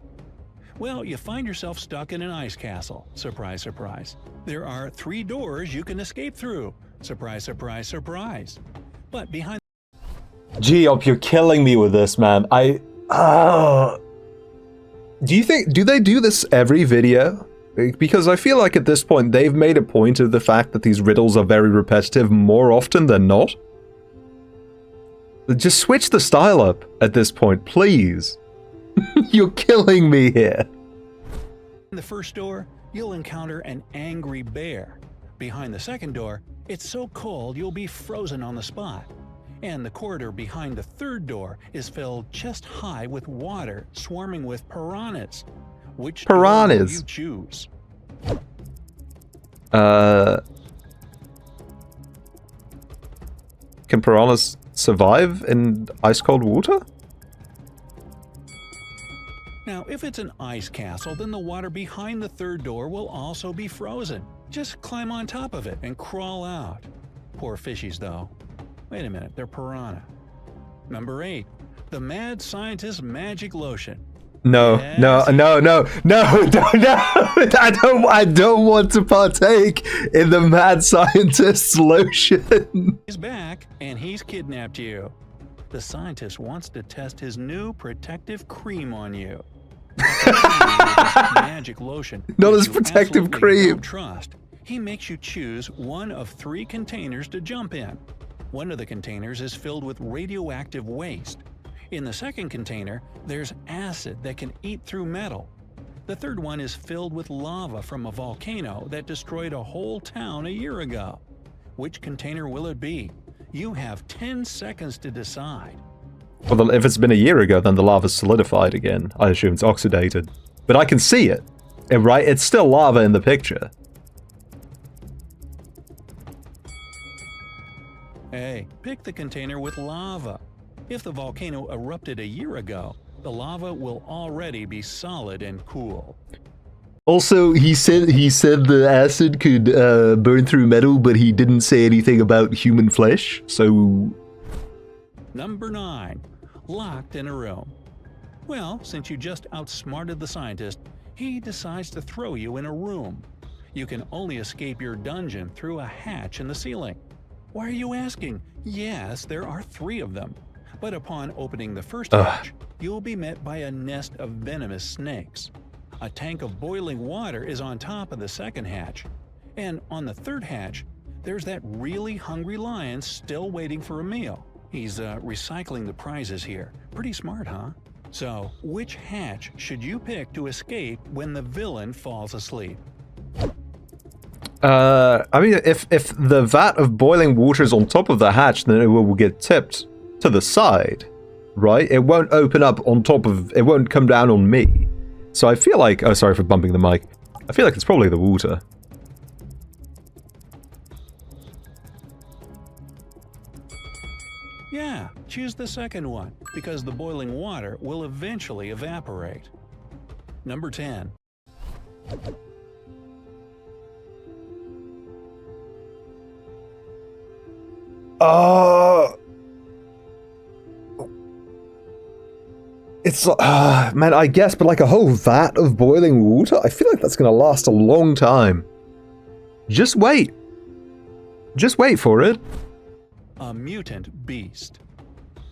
Well, you find yourself stuck in an ice castle. Surprise, surprise. There are 3 doors you can escape through. Surprise, surprise, surprise. But behind... Geop, you're killing me with this, man. Do they do this every video? Because I feel like at this point they've made a point of the fact that these riddles are very repetitive more often than not. Just switch the style up at this point, please. You're killing me here. In the first door, you'll encounter an angry bear. Behind the second door, it's so cold you'll be frozen on the spot. And the corridor behind the third door is filled chest high with water, swarming with piranhas. Which piranhas door will you choose? Can piranhas survive in ice cold water? Now, if it's an ice castle, then the water behind the third door will also be frozen. Just climb on top of it and crawl out. Poor fishies, though. Wait a minute, they're piranha. Number 8. The Mad Scientist Magic Lotion. No, Yes. no. I don't want to partake in the Mad Scientist's lotion. He's back, and he's kidnapped you. The scientist wants to test his new protective cream on you. Magic lotion. Not which his you protective absolutely cream. don't trust. He makes you choose one of 3 containers to jump in. One of the containers is filled with radioactive waste. In the second container, there's acid that can eat through metal. The third one is filled with lava from a volcano that destroyed a whole town a year ago. Which container will it be? You have 10 seconds to decide. Well, if it's been a year ago, then the lava's solidified again. I assume it's oxidated. But I can see it, right? It's still lava in the picture. Hey, pick the container with lava. If the volcano erupted a year ago, the lava will already be solid and cool. Also, he said the acid could burn through metal, but he didn't say anything about human flesh, so... Number 9. Locked in a room. Well, since you just outsmarted the scientist, he decides to throw you in a room. You can only escape your dungeon through a hatch in the ceiling. Why are you asking? Yes, there are 3 of them. But upon opening the first hatch, you'll be met by a nest of venomous snakes. A tank of boiling water is on top of the second hatch. And on the third hatch, there's that really hungry lion still waiting for a meal. He's recycling the prizes here. Pretty smart, huh? So, which hatch should you pick to escape when the villain falls asleep? I mean, if the vat of boiling water is on top of the hatch, then it will get tipped to the side, right? It won't open up on top of... It won't come down on me. So I feel like... Oh, sorry for bumping the mic. I feel like it's probably the water. Yeah, choose the second one, because the boiling water will eventually evaporate. Number 10. It's, man, I guess, but like a whole vat of boiling water? I feel like that's gonna last a long time. Just wait. Just wait for it. A mutant beast.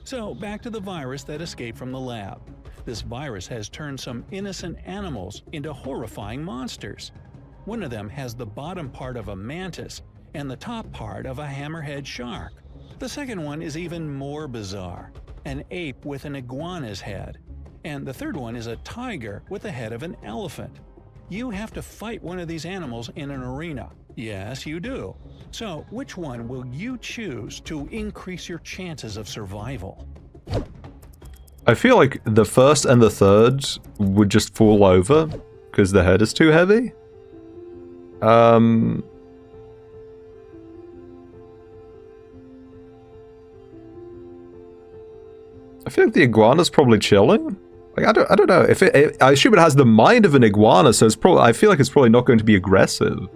So, back to the virus that escaped from the lab. This virus has turned some innocent animals into horrifying monsters. One of them has the bottom part of a mantis and the top part of a hammerhead shark. The second one is even more bizarre. An ape with an iguana's head. And the third one is a tiger with the head of an elephant. You have to fight one of these animals in an arena. Yes, you do. So, which one will you choose to increase your chances of survival? I feel like the first and the third would just fall over because the head is too heavy. I feel like the iguana's probably chilling. Like I don't know if I assume it has the mind of an iguana, so it's probably. I feel like it's probably not going to be aggressive,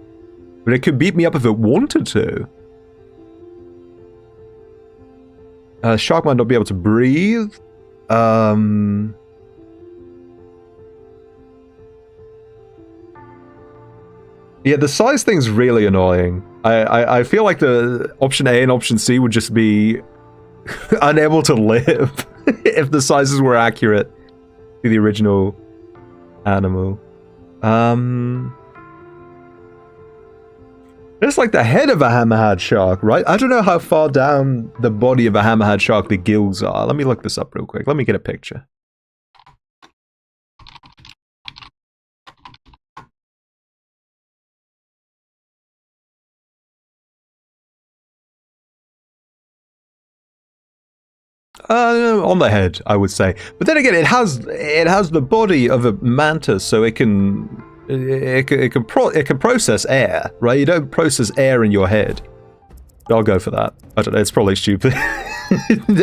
but it could beat me up if it wanted to. Shark might not be able to breathe. Yeah, the size thing's really annoying. I feel like the option A and option C would just be unable to live if the sizes were accurate to the original animal. It's like the head of a hammerhead shark, right? I don't know how far down the body of a hammerhead shark the gills are. Let me look this up real quick. Let me get a picture. On the head, I would say. But then again, it has the body of a mantis, so it can process air, right? You don't process air in your head. I'll go for that. I don't know. It's probably stupid.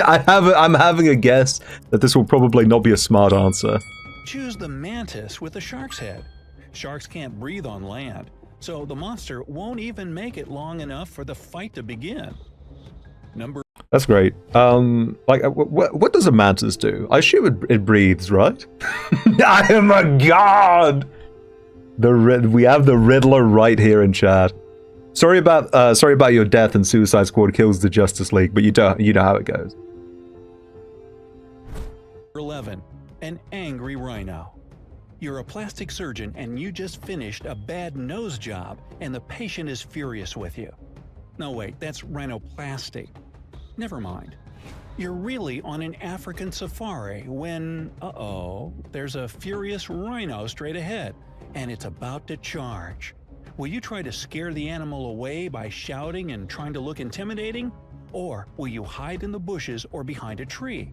I'm having a guess that this will probably not be a smart answer. Choose the mantis with the shark's head. Sharks can't breathe on land, so the monster won't even make it long enough for the fight to begin. That's great. Like, what does a mantis do? I assume it breathes, right? I am a god! We have the Riddler right here in chat. Sorry about your death and Suicide Squad kills the Justice League, but you know how it goes. 11. An angry rhino. You're a plastic surgeon and you just finished a bad nose job and the patient is furious with you. No wait, that's rhinoplasty. Never mind. You're really on an African safari when, there's a furious rhino straight ahead, and it's about to charge. Will you try to scare the animal away by shouting and trying to look intimidating? Or will you hide in the bushes or behind a tree?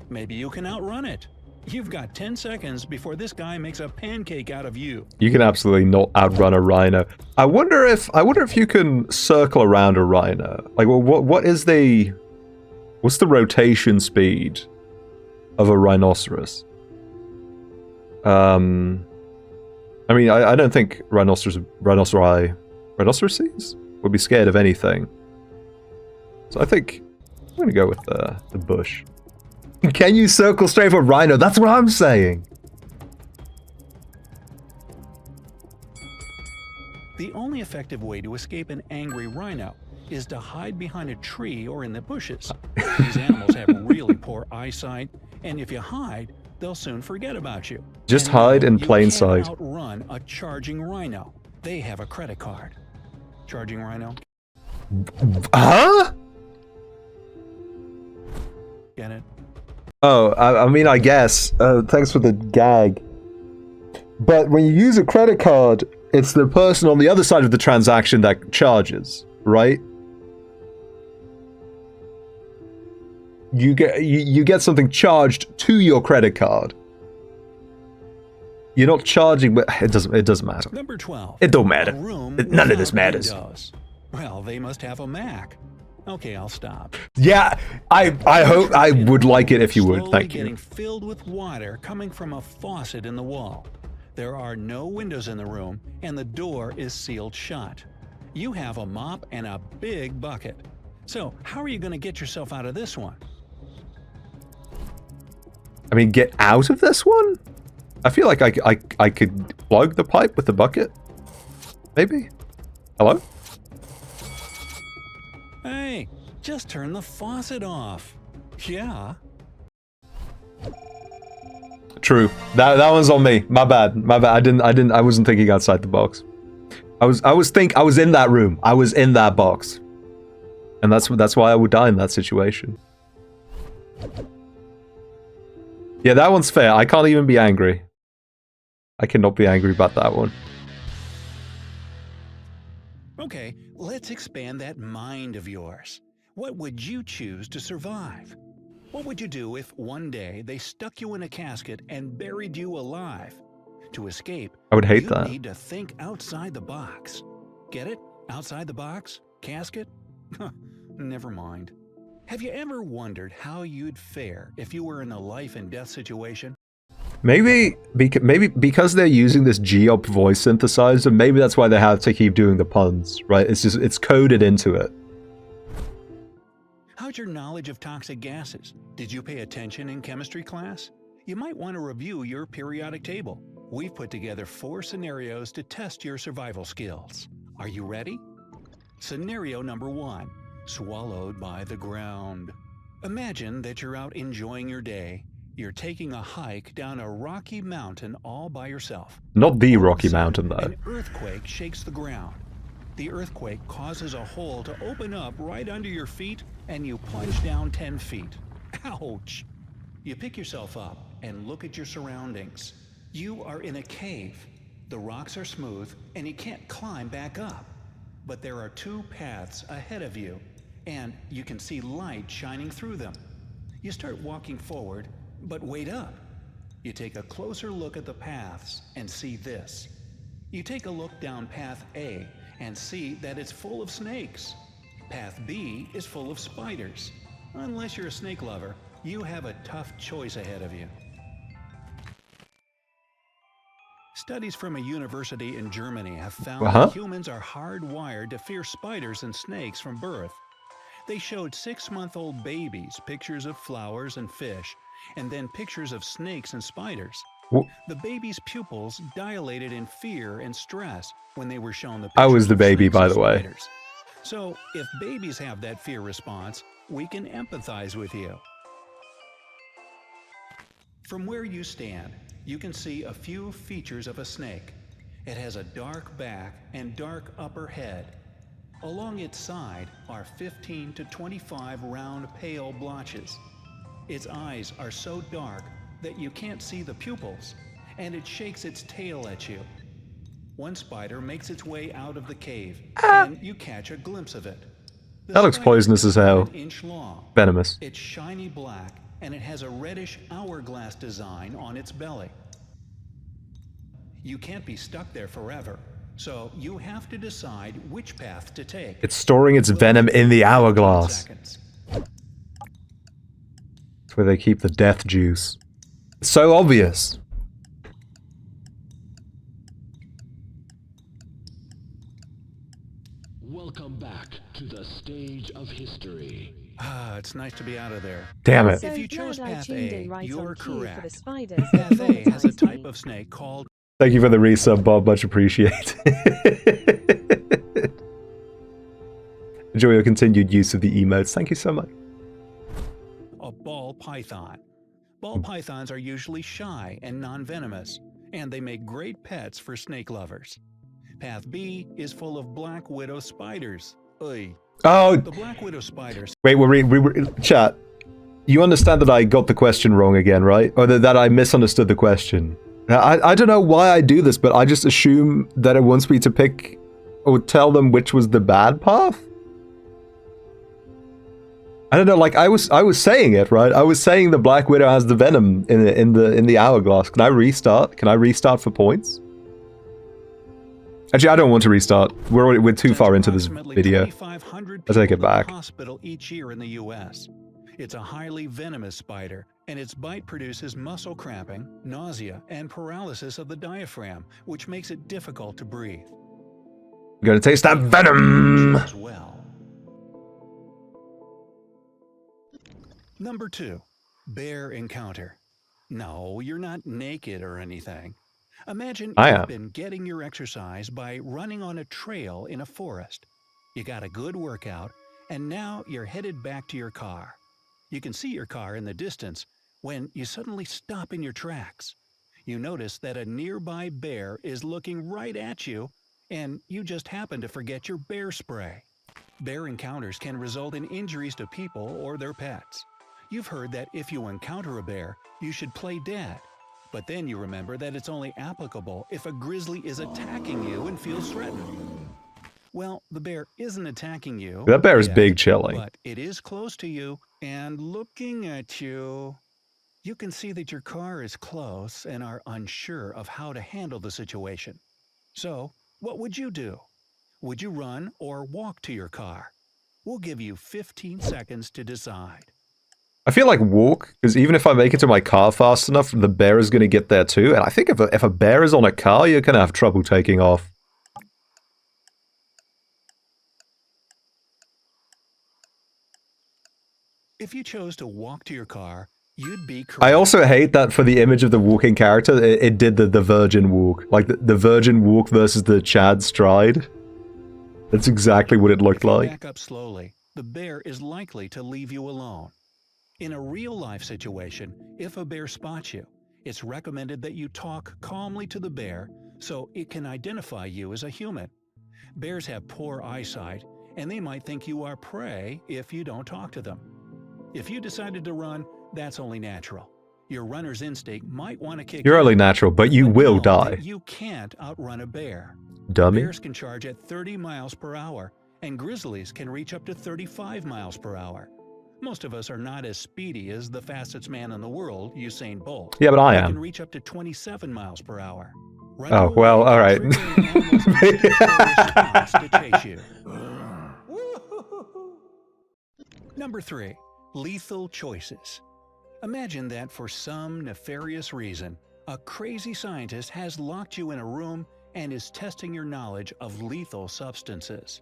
Maybe you can outrun it. You've got 10 seconds before this guy makes a pancake out of you. You can absolutely not outrun a rhino. I wonder if you can circle around a rhino. Like, well, what's the rotation speed of a rhinoceros? I mean, I don't think rhinoceroses would be scared of anything. So I think I'm going to go with the bush. Can you circle straight for a rhino? That's what I'm saying. The only effective way to escape an angry rhino is to hide behind a tree or in the bushes. These animals have really poor eyesight, and if you hide, they'll soon forget about you. Just hide in plain sight. You can't outrun a charging rhino. They have a credit card. Charging rhino? Huh? Get it? Oh, I mean, I guess. Thanks for the gag. But when you use a credit card, it's the person on the other side of the transaction that charges, right? You get something charged to your credit card. You're not charging, but it doesn't matter. Number 12. It don't matter. None of this matters. Windows. Well, they must have a Mac. Okay, I'll stop. Yeah, I hope I would like it if you would. Thank you. Getting filled with water coming from a faucet in the wall. There are no windows in the room, and the door is sealed shut. You have a mop and a big bucket. So, how are you going to get yourself out of this one? I mean, get out of this one? I feel like I could plug the pipe with the bucket. Maybe? Hello? Hey, just turn the faucet off. Yeah. True. That one's on me. My bad. I wasn't thinking outside the box. I was in that room. I was in that box. And that's why I would die in that situation. Yeah, that one's fair. I can't even be angry. I cannot be angry about that one. Okay, let's expand that mind of yours. What would you choose to survive? What would you do if one day they stuck you in a casket and buried you alive? To escape, I would hate that. You need to think outside the box. Get it? Outside the box? Casket? Never mind. Have you ever wondered how you'd fare if you were in a life and death situation? Maybe because they're using this Geop voice synthesizer, maybe that's why they have to keep doing the puns, right? It's coded into it. How's your knowledge of toxic gases? Did you pay attention in chemistry class? You might want to review your periodic table. We've put together 4 scenarios to test your survival skills. Are you ready? Scenario number 1. Swallowed by the ground. Imagine that you're out enjoying your day. You're taking a hike down a rocky mountain all by yourself. Not the Rocky Mountain, though. An earthquake shakes the ground. The earthquake causes a hole to open up right under your feet, and you plunge down 10 feet. Ouch! You pick yourself up and look at your surroundings. You are in a cave. The rocks are smooth, and you can't climb back up. But there are 2 paths ahead of you, and you can see light shining through them. You start walking forward, but wait up. You take a closer look at the paths and see this. You take a look down path A and see that it's full of snakes. Path B is full of spiders. Unless you're a snake lover, you have a tough choice ahead of you. Studies from a university in Germany have found that humans are hardwired to fear spiders and snakes from birth. They showed 6-month-old babies pictures of flowers and fish, and then pictures of snakes and spiders. The baby's pupils dilated in fear and stress when they were shown the pictures. I was the baby, of by snakes the and way. spiders. So, if babies have that fear response, we can empathize with you. From where you stand, you can see a few features of a snake. It has a dark back and dark upper head. Along its side are 15 to 25 round pale blotches. Its eyes are so dark that you can't see the pupils, and it shakes its tail at you. One spider makes its way out of the cave, and you catch a glimpse of it. The That looks spider poisonous is as about hell. an inch long. Venomous. It's shiny black, and it has a reddish hourglass design on its belly. You can't be stuck there forever, so you have to decide which path to take. It's storing its venom in the hourglass. Seconds. That's where they keep the death juice. It's so obvious. Welcome back to the stage of history. Ah, it's nice to be out of there. Damn it. If you chose glad I Path tuned A, in right you're on cue for the correct. spiders Path that A has a traumatized type me. of snake called Thank you for the resub, Bob. Much appreciated. Enjoy your continued use of the emotes. Thank you so much. a ball python. Ball pythons are usually shy and non-venomous, and they make great pets for snake lovers. Path B is full of black widow spiders. Oy. Oh, The black widow spiders. wait, chat. You understand that I got the question wrong again, right? Or that I misunderstood the question. I don't know why I do this, but I just assume that it wants me to pick or tell them which was the bad path. I don't know. Like I was saying it right. I was saying the Black Widow has the venom in the hourglass. Can I restart? Can I restart for points? Actually, I don't want to restart. We're too far into this video. I'll take it back. Hospital each year in the U.S. It's a highly venomous spider, and its bite produces muscle cramping, nausea, and paralysis of the diaphragm, which makes it difficult to breathe. I'm gonna taste that venom. As well. Number 2, bear encounter. No, you're not naked or anything. Imagine I you've am. been getting your exercise by running on a trail in a forest. You got a good workout, and now you're headed back to your car. You can see your car in the distance when you suddenly stop in your tracks. You notice that a nearby bear is looking right at you, and you just happen to forget your bear spray. Bear encounters can result in injuries to people or their pets. You've heard that if you encounter a bear, you should play dead. But then you remember that it's only applicable if a grizzly is attacking you and feels threatened. Well, the bear isn't attacking you. That bear is yet, big chilling. but it is close to you and looking at you. You can see that your car is close and are unsure of how to handle the situation. So, what would you do? Would you run or walk to your car? We'll give you 15 seconds to decide. I feel like walk, because even if I make it to my car fast enough, the bear is going to get there too. And I think if a bear is on a car, you're going to have trouble taking off. If you chose to walk to your car, you'd be correct. I also hate that for the image of the walking character, it did the virgin walk. Like the virgin walk versus the Chad stride. That's exactly what it looked If you like. back up slowly, the bear is likely to leave you alone. In a real-life situation, if a bear spots you, it's recommended that you talk calmly to the bear so it can identify you as a human. Bears have poor eyesight, and they might think you are prey if you don't talk to them. If you decided to run, that's only natural. Your runner's instinct might want to kick You're in, only natural, but you will know die. that you can't outrun a bear. Dummy. Bears can charge at 30 miles per hour, and grizzlies can reach up to 35 miles per hour. Most of us are not as speedy as the fastest man in the world, Usain Bolt. Yeah, but I He can am. reach up to 27 miles per hour. Running Oh, well, away alright. can trigger an animal's instinctual response to chase you. Number 3, lethal choices. Imagine that for some nefarious reason, a crazy scientist has locked you in a room and is testing your knowledge of lethal substances.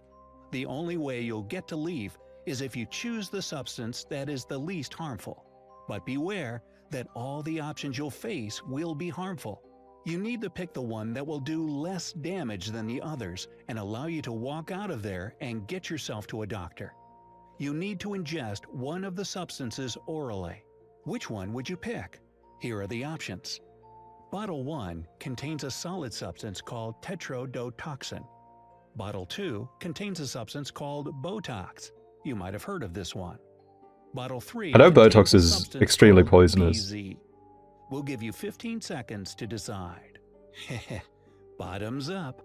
The only way you'll get to leave is if you choose the substance that is the least harmful. But beware that all the options you'll face will be harmful. You need to pick the one that will do less damage than the others and allow you to walk out of there and get yourself to a doctor. You need to ingest one of the substances orally. Which one would you pick? Here are the options. Bottle 1 contains a solid substance called tetrodotoxin. Bottle 2 contains a substance called Botox. You might have heard of this one. Bottle 3 I know contains Botox a is substance extremely called poisonous. BZ. We'll give you 15 seconds to decide. Bottoms up.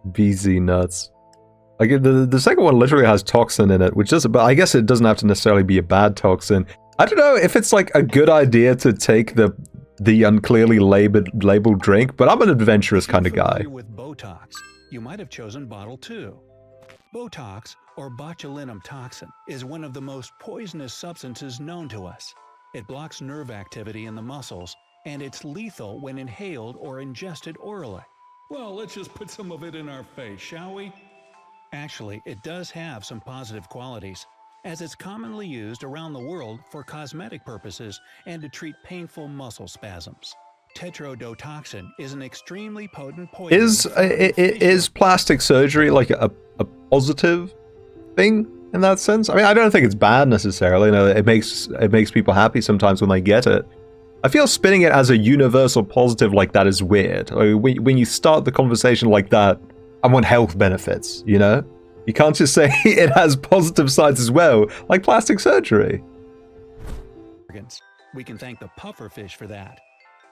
BZ nuts. Like the second one literally has toxin in it, which doesn't. But I guess it doesn't have to necessarily be a bad toxin. I don't know if it's like a good idea to take the unclearly labeled drink, but I'm an adventurous If you're kind of guy. familiar with Botox, you might have chosen bottle 2. Botox, or botulinum toxin, is one of the most poisonous substances known to us. It blocks nerve activity in the muscles, and it's lethal when inhaled or ingested orally. Well, let's just put some of it in our face, shall we? Actually, it does have some positive qualities, as it's commonly used around the world for cosmetic purposes and to treat painful muscle spasms. Tetrodotoxin is an extremely potent poison. Is plastic surgery like a positive thing in that sense? I mean, I don't think it's bad necessarily. You know, it makes people happy sometimes when they get it. I feel spinning it as a universal positive like that is weird. Like, when you start the conversation like that, I want health benefits, you know? You can't just say it has positive sides as well, like plastic surgery. We can thank the pufferfish for that.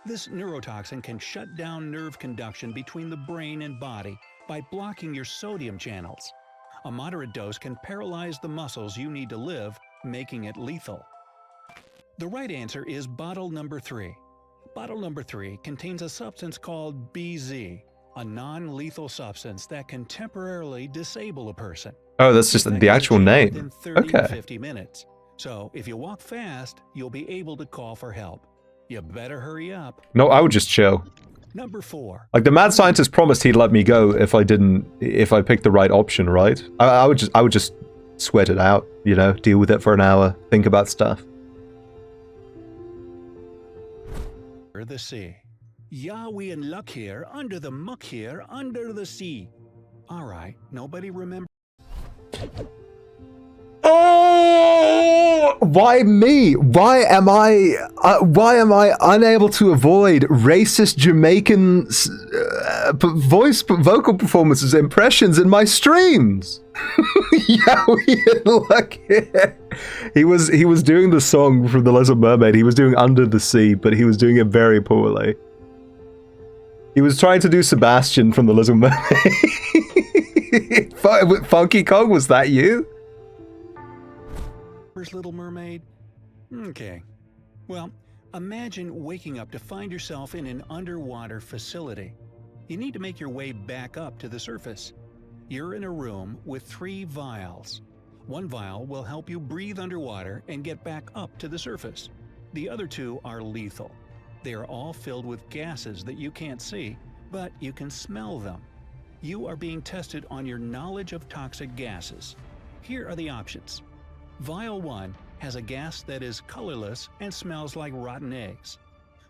This neurotoxin can shut down nerve conduction between the brain and body by blocking your sodium channels. A moderate dose can paralyze the muscles you need to live, making it lethal. The right answer is bottle number 3. Bottle number 3 contains a substance called BZ, a non-lethal substance that can temporarily disable a person. Oh, that's just the actual name. Within 30 to Okay. 50 minutes. So if you walk fast, you'll be able to call for help. You better hurry up. No, I would just chill. Number 4. Like the mad scientist promised he'd let me go if I picked the right option, right? I would just sweat it out, you know, deal with it for an hour, think about stuff. The sea. Yeah, we in luck here, under the muck here, under the sea. Alright, nobody remember. Oh, why me? Why am I unable to avoid racist Jamaican vocal performances, impressions in my streams? Yeah, we look. He was doing the song from The Little Mermaid. He was doing Under the Sea, but he was doing it very poorly. He was trying to do Sebastian from The Little Mermaid. Funky Kong, was that you? Little Mermaid? Okay. Well, imagine waking up to find yourself in an underwater facility. You need to make your way back up to the surface. You're in a room with 3 vials. One vial will help you breathe underwater and get back up to the surface. The other 2 are lethal. They are all filled with gases that you can't see, but you can smell them. You are being tested on your knowledge of toxic gases. Here are the options. Vial 1 has a gas that is colorless and smells like rotten eggs.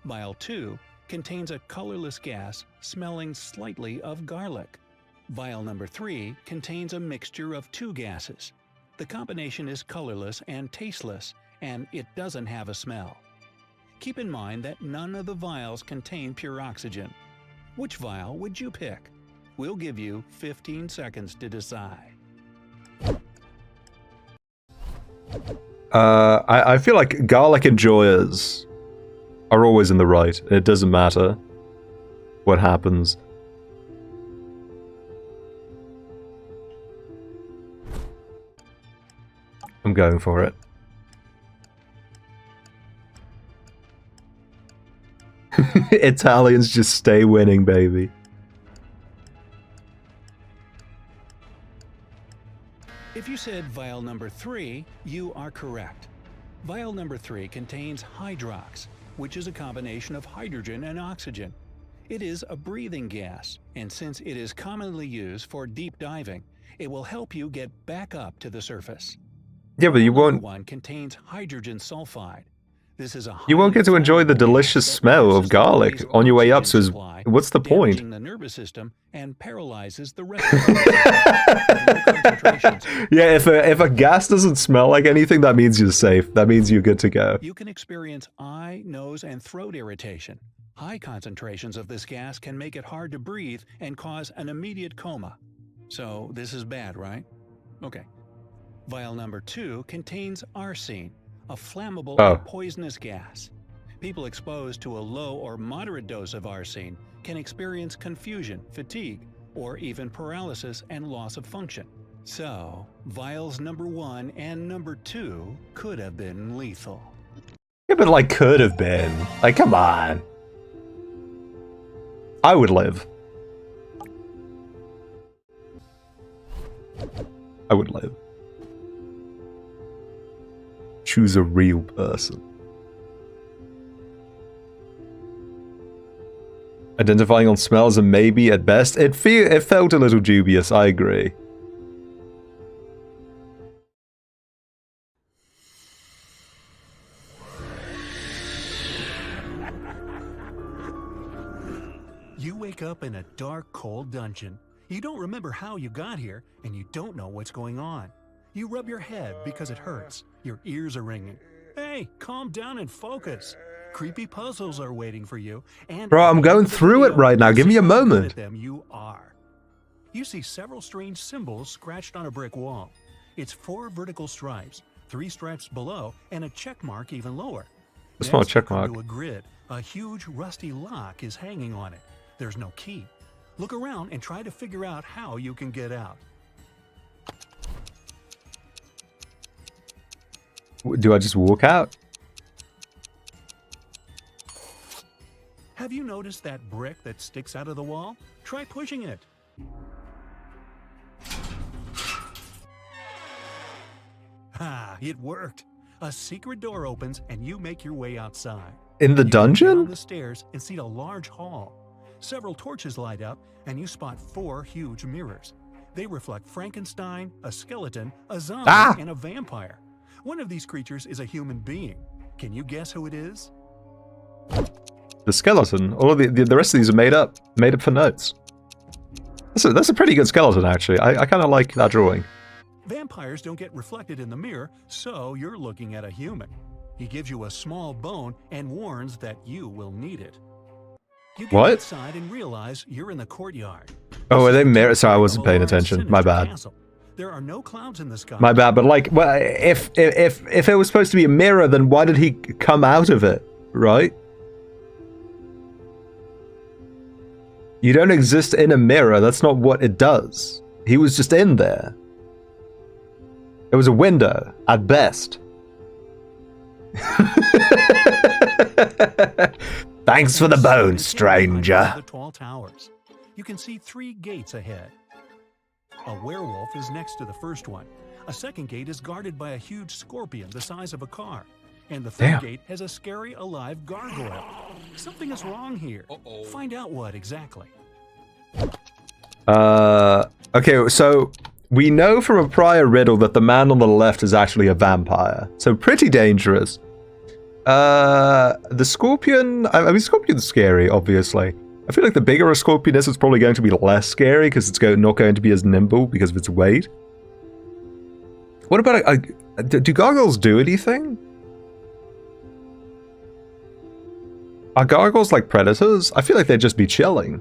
Vial 2 contains a colorless gas smelling slightly of garlic. Vial number 3 contains a mixture of 2 gases. The combination is colorless and tasteless, and it doesn't have a smell. Keep in mind that none of the vials contain pure oxygen. Which vial would you pick? We'll give you 15 seconds to decide. I feel like garlic enjoyers are always in the right. It doesn't matter what happens. I'm going for it. Italians just stay winning, baby. If you said vial number 3, you are correct. Vial number 3 contains hydrox, which is a combination of hydrogen and oxygen. It is a breathing gas, and since it is commonly used for deep diving, it will help you get back up to the surface. Yeah, but you won't. One contains hydrogen sulfide. This is a You won't get to enjoy the delicious smell of garlic on your way up. So what's the point? The nervous system and paralyzes the rest of the body. Yeah, if a gas doesn't smell like anything, that means you're safe. That means you're good to go. You can experience eye, nose, and throat irritation. High concentrations of this gas can make it hard to breathe and cause an immediate coma. So this is bad, right? Okay. Vial number 2 contains arsine, a flammable Oh. and poisonous gas. People exposed to a low or moderate dose of arsine can experience confusion, fatigue, or even paralysis and loss of function. So, vials number 1 and number 2 could have been lethal. Yeah, but like could have been. Like, come on. I would live. I would live. Choose a real person. Identifying on smells a maybe at best. It felt a little dubious, I agree. You wake up in a dark, cold dungeon. You don't remember how you got here, and you don't know what's going on. You rub your head because it hurts. Your ears are ringing. Hey, calm down and focus. Creepy puzzles are waiting for you, and Bro, I'm going through it right now. Give me a moment. At them you are. You see several strange symbols scratched on a brick wall. It's 4 vertical stripes, 3 stripes below, and a check mark even lower. That's not a Next, check you come mark. to a grid. A huge rusty lock is hanging on it. There's no key. Look around and try to figure out how you can get out. Do I just walk out? Have you noticed that brick that sticks out of the wall? Try pushing it. Ha! It worked. A secret door opens and you make your way outside. In the You go down dungeon? the stairs and see a large hall. Several torches light up and you spot 4 huge mirrors. They reflect Frankenstein, a skeleton, a zombie, and a vampire. One of these creatures is a human being. Can you guess who it is? The skeleton. All of the rest of these are made up for notes. That's a pretty good skeleton, actually. I kind of like that drawing. Vampires don't get reflected in the mirror, so you're looking at a human. He gives you a small bone and warns that you will need it. You get What? outside and realize you're in the courtyard. Oh, are they mirrors? Sorry, I Of wasn't a paying large, attention. My sinister bad. castle. There are no clouds in the sky. My bad. But like, well, if it was supposed to be a mirror, then why did he come out of it? Right? You don't exist in a mirror. That's not what it does. He was just in there. It was a window, at best. Thanks for the bones, stranger. The tall towers. You can see 3 gates ahead. A werewolf is next to the first one. A second gate is guarded by a huge scorpion the size of a car. And the third Damn. gate has a scary alive gargoyle. Something is wrong here. Find out what exactly. Okay, so we know from a prior riddle that the man on the left is actually a vampire. So pretty dangerous. The scorpion, I mean, scorpion's scary, obviously. I feel like the bigger a scorpion is, it's probably going to be less scary because it's not going to be as nimble because of its weight. What about, do gargoyles do anything? Are gargoyles like predators? I feel like they'd just be chilling.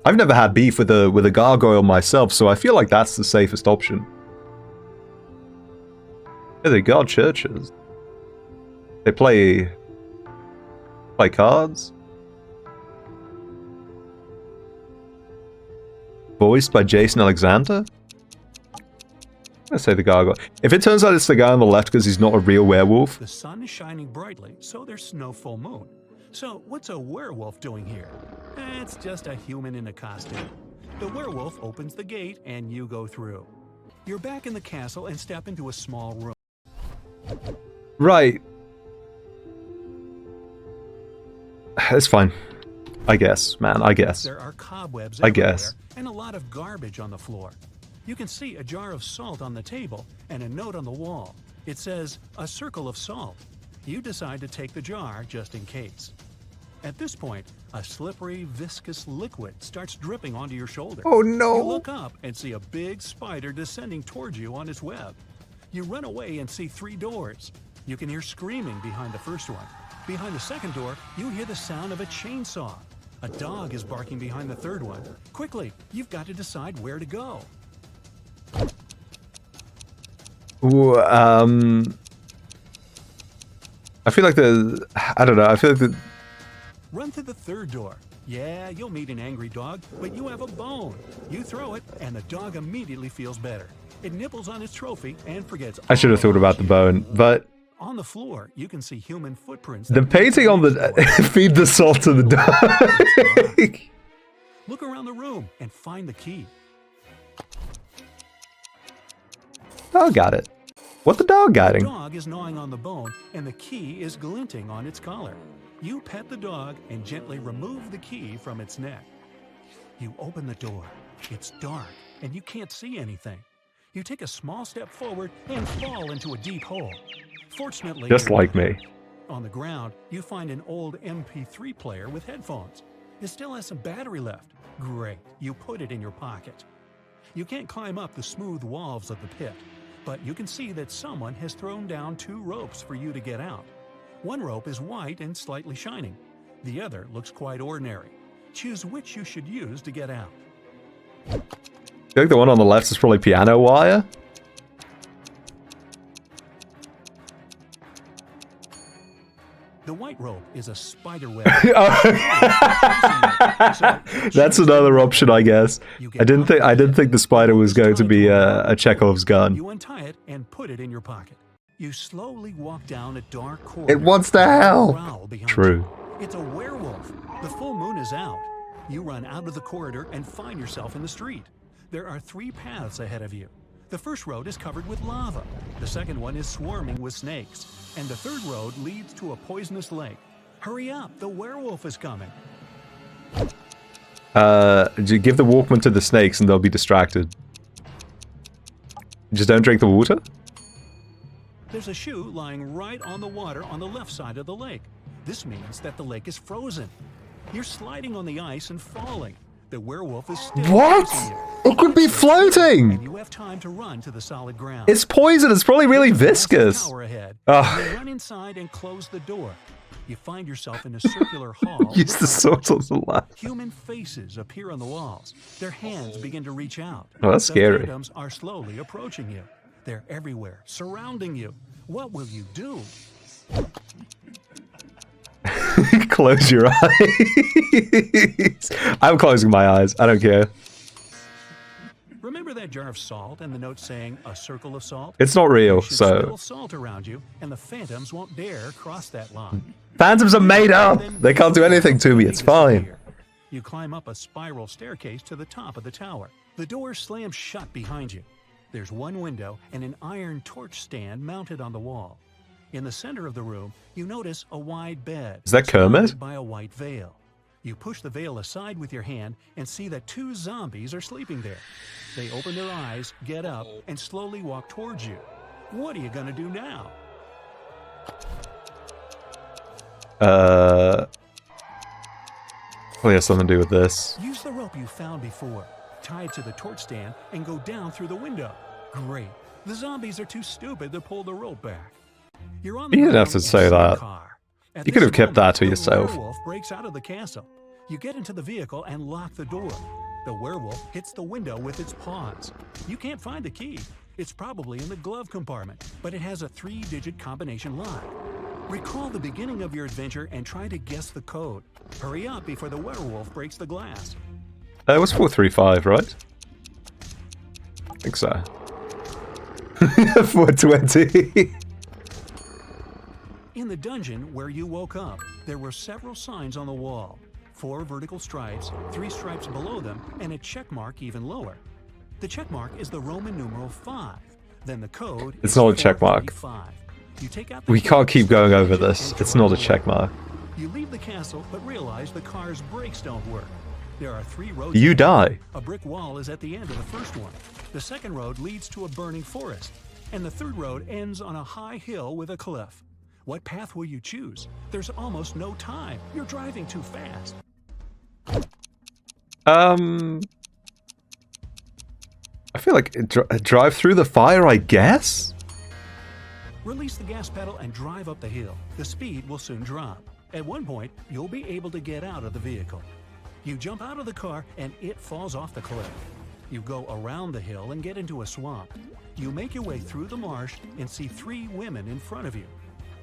I've never had beef with a gargoyle myself, so I feel like that's the safest option. Yeah, they guard churches. They play cards. Voiced by Jason Alexander? Let's say the gargoyle. If it turns out it's the guy on the left because he's not a real werewolf. The sun is shining brightly, so there's no full moon. So what's a werewolf doing here? It's just a human in a costume. The werewolf opens the gate and you go through. You're back in the castle and step into a small room. Right. It's fine. I guess, man, I guess. There are cobwebs I everywhere guess. and a lot of garbage on the floor. You can see a jar of salt on the table and a note on the wall. It says, "A circle of salt." You decide to take the jar just in case. At this point, a slippery, viscous liquid starts dripping onto your shoulder. Oh no! You look up and see a big spider descending towards you on its web. You run away and see 3 doors. You can hear screaming behind the first one. Behind the second door, you hear the sound of a chainsaw. A dog is barking behind the third one. Quickly, you've got to decide where to go. Ooh, I feel like I don't know. I feel like the. Run through the third door. Yeah, you'll meet an angry dog, but you have a bone. You throw it, and the dog immediately feels better. It nibbles on its trophy and forgets. I should have thought about the bone, but on the floor, you can see human footprints. The painting on the feed the salt to the dog. Look around the room and find the key. Dog got it. What the dog got? The dog is gnawing on the bone, and the key is glinting on its collar. You pet the dog and gently remove the key from its neck. You open the door. It's dark, and you can't see anything. You take a small step forward and fall into a deep hole. Fortunately, just like me. On the ground, you find an old MP3 player with headphones. It still has some battery left. Great. You put it in your pocket. You can't climb up the smooth walls of the pit, but you can see that someone has thrown down 2 ropes for you to get out. One rope is white and slightly shining. The other looks quite ordinary. Choose which you should use to get out. I think the one on the left is probably piano wire. The white rope is a spider web. That's another option, I guess. I didn't think the spider was going to be a Chekhov's gun. You untie it and put it in your pocket. You slowly walk down a dark corridor. It wants to help. True. It's a werewolf. The full moon is out. You run out of the corridor and find yourself in the street. There are 3 paths ahead of you. The first road is covered with lava. The second one is swarming with snakes. And the third road leads to a poisonous lake. Hurry up, the werewolf is coming. Give the Walkman to the snakes and they'll be distracted. Just don't drink the water? There's a shoe lying right on the water on the left side of the lake. This means that the lake is frozen. You're sliding on the ice and falling. The werewolf is still chasing you. It could be floating! And you have time to run to the solid ground. It's poison, it's probably really viscous. You run inside and close the door. You find yourself in a circular hall. Use the sword on the left. Human faces appear on the walls. Their hands begin to reach out. Oh, that's scary. The phantoms are slowly approaching you. They're everywhere, surrounding you. What will you do? Close your eyes. I'm closing my eyes. I don't care. Remember that jar of salt and the note saying a circle of salt? It's not real, You should so. sprinkle salt around you, and the phantoms won't dare cross that line. Phantoms are made up. They can't do anything to me. It's fine. You climb up a spiral staircase to the top of the tower. The door slams shut behind you. There's one window and an iron torch stand mounted on the wall. In the center of the room, you notice a wide bed. Is that Kermit? surrounded by a white veil. You push the veil aside with your hand and see that 2 zombies are sleeping there. They open their eyes, get up, and slowly walk towards you. What are you gonna do now? Probably has something to do with this. Use the rope you found before. Tie it to the torch stand and go down through the window. Great. The zombies are too stupid to pull the rope back. You're on the You didn't have ground to in say some that. car. At You could this have kept that to moment, yourself. The werewolf breaks out of the castle. You get into the vehicle and lock the door. The werewolf hits the window with its paws. You can't find the key. It's probably in the glove compartment, but it has a 3-digit combination lock. Recall the beginning of your adventure and try to guess the code. Hurry up before the werewolf breaks the glass. It was 435, right? I think so. 420. In the dungeon where you woke up, there were several signs on the wall. 4 vertical stripes, 3 stripes below them, and a check mark even lower. The check mark is the Roman numeral 5. Then the code It's is not a check mark. 435. You take out the We key, can't keep going slip over the this. digit, It's and not a drive check away. mark. You leave the castle, but realize the car's brakes don't work. There are 3 roads. You ahead. die. A brick wall is at the end of the first one. The second road leads to a burning forest. And the third road ends on a high hill with a cliff. What path will you choose? There's almost no time. You're driving too fast. I feel like drive through the fire, I guess? Release the gas pedal and drive up the hill. The speed will soon drop. At one point, you'll be able to get out of the vehicle. You jump out of the car and it falls off the cliff. You go around the hill and get into a swamp. You make your way through the marsh and see 3 women in front of you.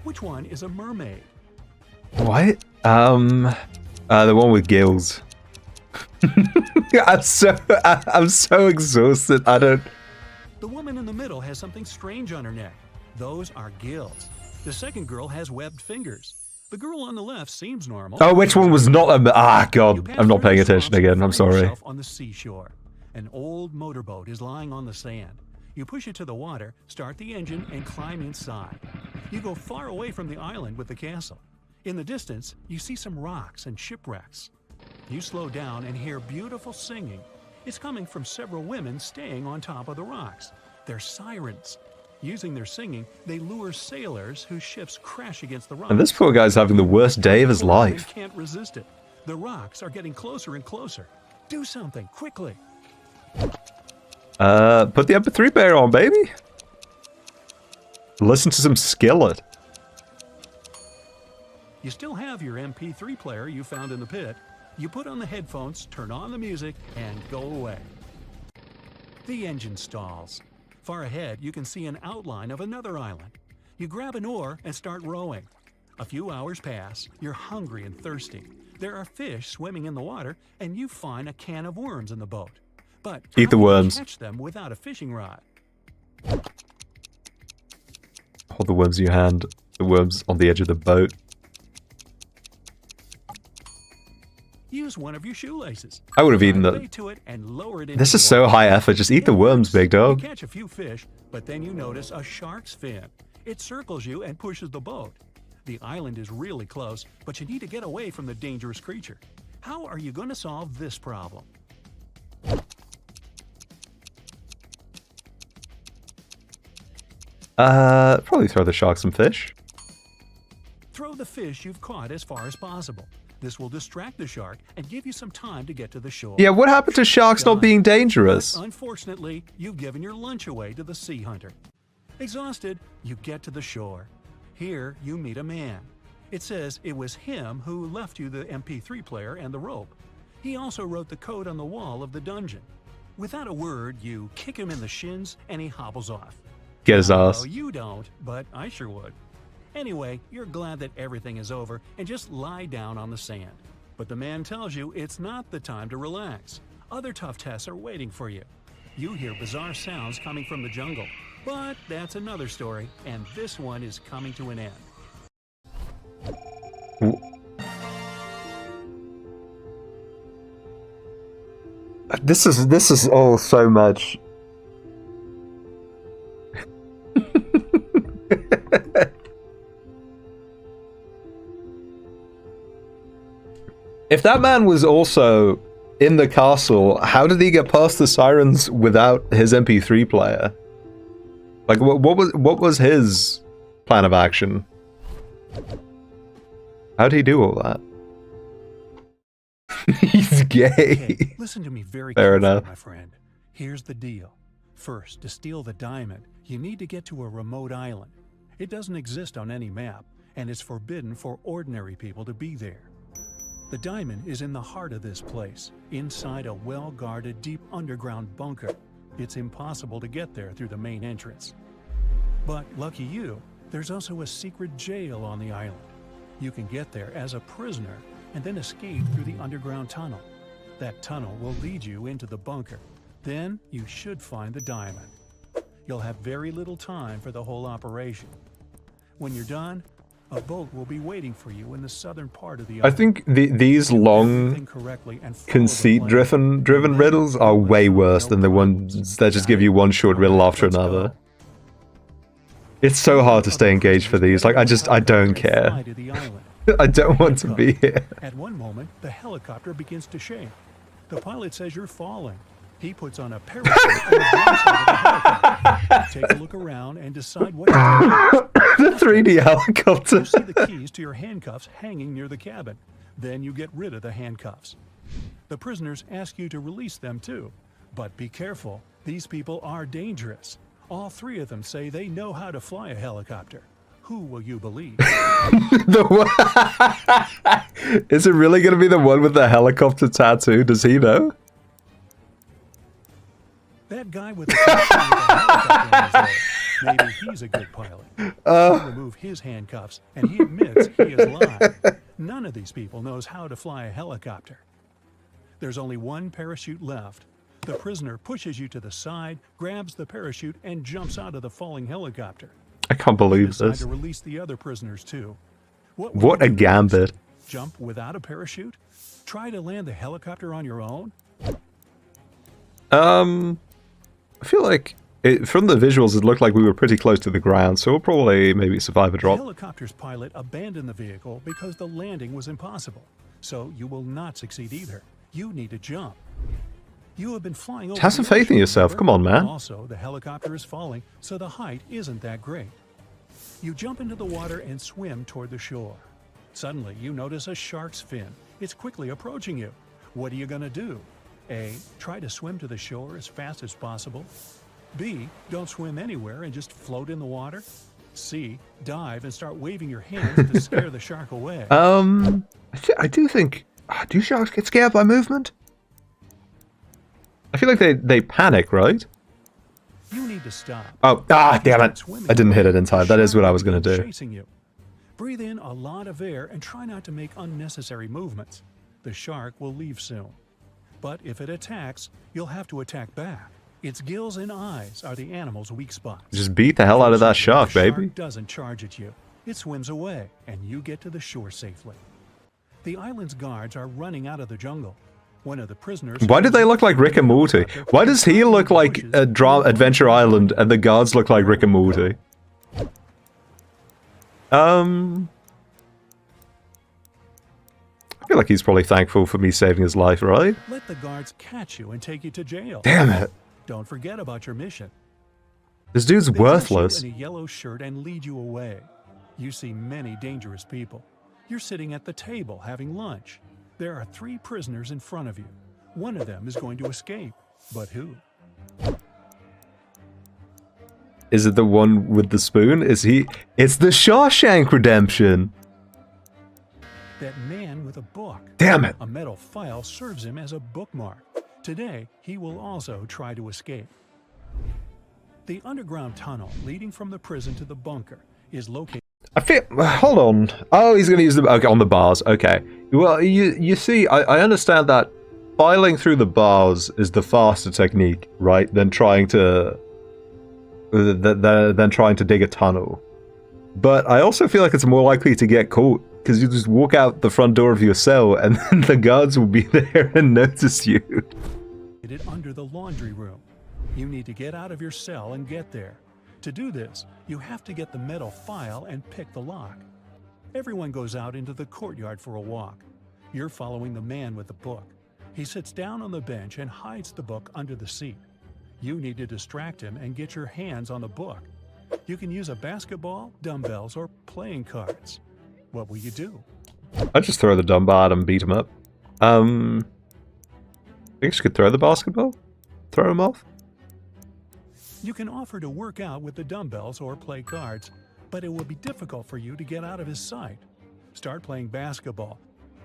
Which one is a mermaid? What? The one with gills. I'm so exhausted. I don't. The woman in the middle has something strange on her neck. Those are gills. The second girl has webbed fingers. The girl on the left seems normal. Oh, which one was not a... Ah, God. You pass I'm not through paying the attention swamps again. and I'm find sorry. yourself on the seashore. An old motorboat is lying on the sand. You push it to the water, start the engine, and climb inside. You go far away from the island with the castle. In the distance, you see some rocks and shipwrecks. You slow down and hear beautiful singing. It's coming from several women staying on top of the rocks. They're sirens. Using their singing, they lure sailors whose ships crash against the rocks. And this poor guy's having the worst day of his life. Can't resist it. The rocks are getting closer and closer. Do something quickly. Put the MP3 player on, baby. Listen to some Skillet. You still have your MP3 player you found in the pit. You put on the headphones, turn on the music, and go away. The engine stalls. Far ahead, you can see an outline of another island. You grab an oar and start rowing. A few hours pass. You're hungry and thirsty. There are fish swimming in the water, and you find a can of worms in the boat. But eat the how do you worms. catch them without a fishing rod? Hold the worms in your hand. The worms on the edge of the boat. Use one of your shoelaces. I would have eaten Tie a it. bait to it and lower it into This the is so water. high effort. Just eat the worms, big dog. You catch a few fish, but then you notice a shark's fin. It circles you and pushes the boat. The island is really close, but you need to get away from the dangerous creature. How are you going to solve this problem? Probably throw the shark some fish. Throw the fish you've caught as far as possible. This will distract the shark and give you some time to get to the shore. Yeah, what happened to sharks not Done. being dangerous? But unfortunately, you've given your lunch away to the sea hunter. Exhausted, you get to the shore. Here, you meet a man. It says it was him who left you the MP3 player and the rope. He also wrote the code on the wall of the dungeon. Without a word, you kick him in the shins and he hobbles off. Get his ass. No, you don't, but I sure would. Anyway, you're glad that everything is over and just lie down on the sand. But the man tells you it's not the time to relax. Other tough tests are waiting for you. You hear bizarre sounds coming from the jungle. But that's another story, and this one is coming to an end. This is all so much. If that man was also in the castle, how did he get past the sirens without his MP3 player? Like, what was his plan of action? How did he do all that? He's gay. Okay, listen to me very Fair carefully, enough. my friend. Here's the deal. First, to steal the diamond, you need to get to a remote island. It doesn't exist on any map, and it's forbidden for ordinary people to be there. The diamond is in the heart of this place, inside a well-guarded deep underground bunker. It's impossible to get there through the main entrance. But lucky you, there's also a secret jail on the island. You can get there as a prisoner and then escape through the underground tunnel. That tunnel will lead you into the bunker. Then you should find the diamond. You'll have very little time for the whole operation. When you're done, a boat will be waiting for you in the southern part of the I island. think these long conceit-driven riddles are way worse than the ones that just give you one short riddle after another. It's so hard to stay engaged for these. Like, I don't care. I don't want to be here. At one moment, the helicopter begins to shake. The pilot says you're falling. He puts on a parachute and jumps out of the helicopter. Take a look around and decide what to do. The 3D helicopter. You see the keys to your handcuffs hanging near the cabin. Then you get rid of the handcuffs. The prisoners ask you to release them too. But be careful, these people are dangerous. All 3 of them say they know how to fly a helicopter. Who will you believe? Is it really going to be the one with the helicopter tattoo? Does he know? That guy with the picture with the helicopter on his head, maybe he's a good pilot. You remove his handcuffs, and he admits he is lying. None of these people knows how to fly a helicopter. There's only one parachute left. The prisoner pushes you to the side, grabs the parachute, and jumps out of the falling helicopter. I can't believe Decide this. to release the other prisoners too. What What a gambit. Jump without a parachute? Try to land the helicopter on your own? I feel like from the visuals, it looked like we were pretty close to the ground, so we'll probably maybe survive a The drop. helicopter's pilot abandoned the vehicle because the landing was impossible. So you will not succeed either. You need to jump. You have been flying over Have some the faith in ocean, yourself. remember? Come on, man. Also, the helicopter is falling, so the height isn't that great. You jump into the water and swim toward the shore. Suddenly, you notice a shark's fin. It's quickly approaching you. What are you going to do? A. Try to swim to the shore as fast as possible. B. Don't swim anywhere and just float in the water. C. Dive and start waving your hands to scare the shark away. I do think... do sharks get scared by movement? I feel like they panic, right? You need to stop. Oh, damn it. I didn't hit it in time. That is what I was going to do. Chasing you. Breathe in a lot of air and try not to make unnecessary movements. The shark will leave soon. But if it attacks, you'll have to attack back. Its gills and eyes are the animal's weak spots. Just beat the hell out of that shark, The baby. shark doesn't charge at you. It swims away, and you get to the shore safely. The island's guards are running out of the jungle. One of the prisoners... Why do they look like Rick and Morty? Why does he look like Adventure Island and the guards look like Rick and Morty? I feel like he's probably thankful for me saving his life, right? Let the guards catch you and take you to jail. Damn it. Don't forget about your mission. This dude's They dress worthless. you in a yellow shirt and lead you away. You see many dangerous people. You're sitting at the table having lunch. There are 3 prisoners in front of you. One of them is going to escape. But who? Is it the one with the spoon? Is he... It's the Shawshank Redemption! That man with a book. Damn it. A metal file serves him as a bookmark. Today, he will also try to escape. The underground tunnel leading from the prison to the bunker is located... I feel... Hold on. Oh, he's going to use the... Okay, on the bars. Okay. Well, you see, I understand that filing through the bars is the faster technique, right? Than trying to... Than trying to dig a tunnel. But I also feel like it's more likely to get caught, because you just walk out the front door of your cell, and then the guards will be there and notice you. under the laundry room. You need to get out of your cell and get there. To do this, you have to get the metal file and pick the lock. Everyone goes out into the courtyard for a walk. You're following the man with the book. He sits down on the bench and hides the book under the seat. You need to distract him and get your hands on the book. You can use a basketball, dumbbells, or playing cards. What will you do? I'd just throw the dumbbell at him and beat him up. I think you could throw the basketball? Throw him off? You can offer to work out with the dumbbells or play cards, but it will be difficult for you to get out of his sight. Start playing basketball.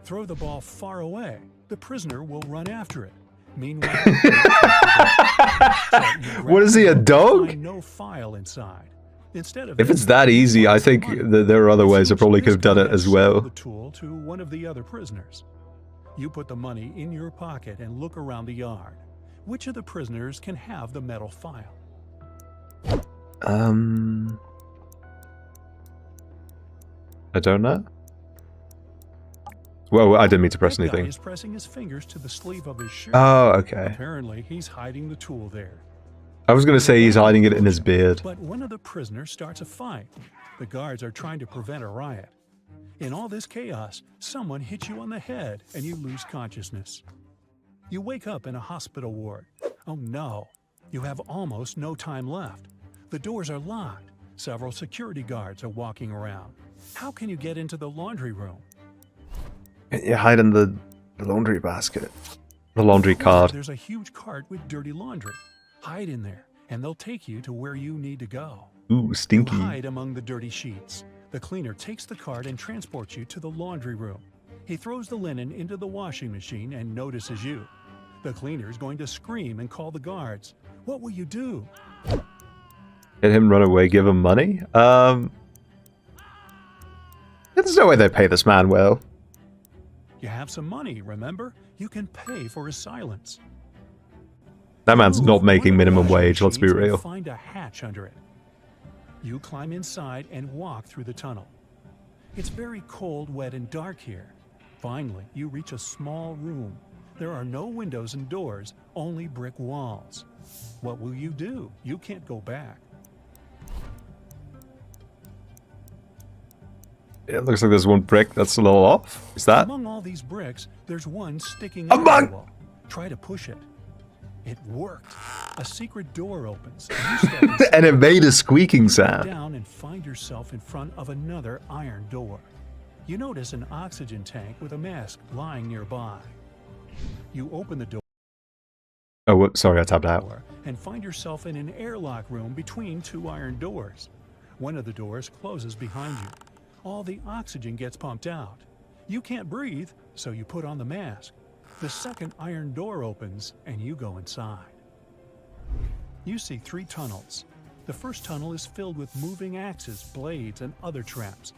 Throw the ball far away. The prisoner will run after it. Meanwhile, what is he, a dog? Find no file inside. Instead of If it's that easy, I think there are other ways I probably could have done it as well. The tool to one of the other prisoners. You put the money in your pocket and look around the yard. Which of the prisoners can have the metal file? I don't know. Well, I didn't mean to press That guy anything. is pressing his fingers to the sleeve of his shirt. Oh, okay. Apparently, he's hiding the tool there. I was going to say he's hiding it in his beard. But one of the prisoners starts a fight. The guards are trying to prevent a riot. In all this chaos, someone hits you on the head and you lose consciousness. You wake up in a hospital ward. Oh no, you have almost no time left. The doors are locked. Several security guards are walking around. How can you get into the laundry room? You hide in the laundry basket. The laundry card. There's a huge cart with dirty laundry. Hide in there, and they'll take you to where you need to go. Ooh, You stinky. hide among the dirty sheets. The cleaner takes the cart and transports you to the laundry room. He throws the linen into the washing machine and notices you. The cleaner is going to scream and call the guards. What will you do? Get him run away, give him money? There's no way they pay this man well. You have some money, remember? You can pay for his silence. That man's Move not making one of the minimum washing wage, let's be machines and real. Find a hatch under it. You climb inside and walk through the tunnel. It's very cold, wet, and dark here. Finally, you reach a small room. There are no windows and doors, only brick walls. What will you do? You can't go back. It looks like there's one brick that's a little off. Is that? Among all these bricks, there's one sticking Among- out of the wall. Try to push it. It worked. A secret door opens. And you step inside. And it made a squeaking Go sound. down and find yourself in front of another iron door. You notice an oxygen tank with a mask lying nearby. You open the door Oh, whoops, sorry, I tapped out. and find yourself in an airlock room between two iron doors. One of the doors closes behind you. All the oxygen gets pumped out. You can't breathe, so you put on the mask. The second iron door opens and you go inside. You see 3 tunnels. The first tunnel is filled with moving axes, blades, and other traps.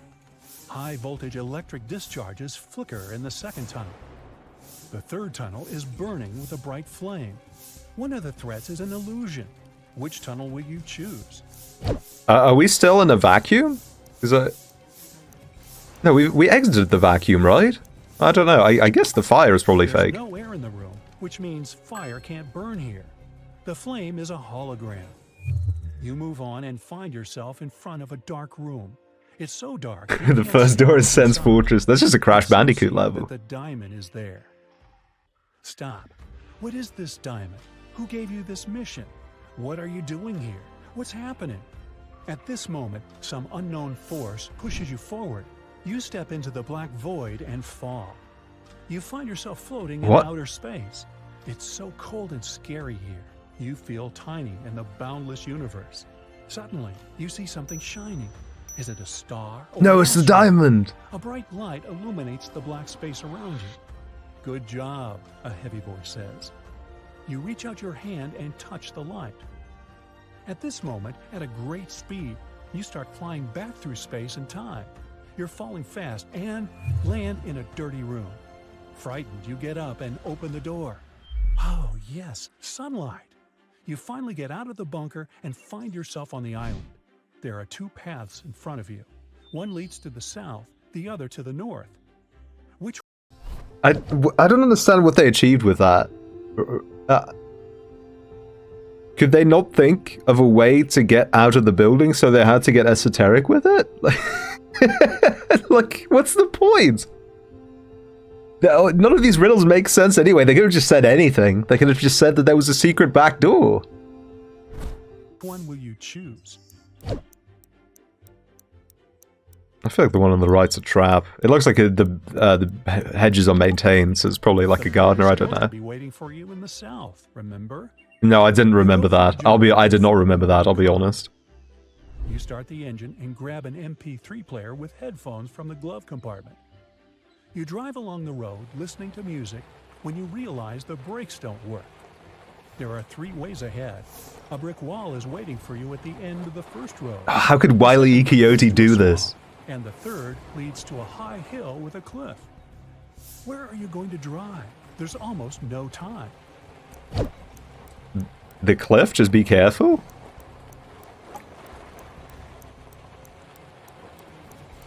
High voltage electric discharges flicker in the second tunnel. The third tunnel is burning with a bright flame. One of the threats is an illusion. Which tunnel will you choose? Are we still in a vacuum? No, we exited the vacuum, right? I don't know. I guess the fire is probably There's fake. no air in the room, which means fire can't burn here. The flame is a hologram. You move on and find yourself in front of a dark room. It's so dark. you The can't first see door is what's Sense inside. Fortress. That's just a Crash It seems to Bandicoot you level. that the diamond is there. Stop. What is this diamond? Who gave you this mission? What are you doing here? What's happening? At this moment, some unknown force pushes you forward. You step into the black void and fall. You find yourself floating in What? outer space. It's so cold and scary here. You feel tiny in the boundless universe. Suddenly, you see something shining. Is it a star? or No, an it's the asteroid? diamond. A bright light illuminates the black space around you. Good job, a heavy voice says. You reach out your hand and touch the light. At this moment, at a great speed, you start flying back through space and time. You're falling fast and land in a dirty room. Frightened, you get up and open the door. Oh, yes, sunlight. You finally get out of the bunker and find yourself on the island. There are 2 paths in front of you. One leads to the south, the other to the north. Which I don't understand what they achieved with that. Could they not think of a way to get out of the building, so they had to get esoteric with it? Like, what's the point? None of these riddles make sense anyway. They could have just said anything. They could have just said that there was a secret back door. one will you choose? I feel like the one on the right's a trap. It looks like the hedges are maintained, so it's probably like The a gardener. I fire's don't supposed know. to be waiting for you in the south, remember? No, I didn't remember that. I did not remember that. I'll be honest. You start the engine and grab an MP3 player with headphones from the glove compartment. You drive along the road listening to music when you realize the brakes don't work. There are 3 ways ahead. A brick wall is waiting for you at the end of the first road. How could Wile E. Coyote do this? And the third leads to a high hill with a cliff. Where are you going to drive? There's almost no time. The cliff? Just be careful?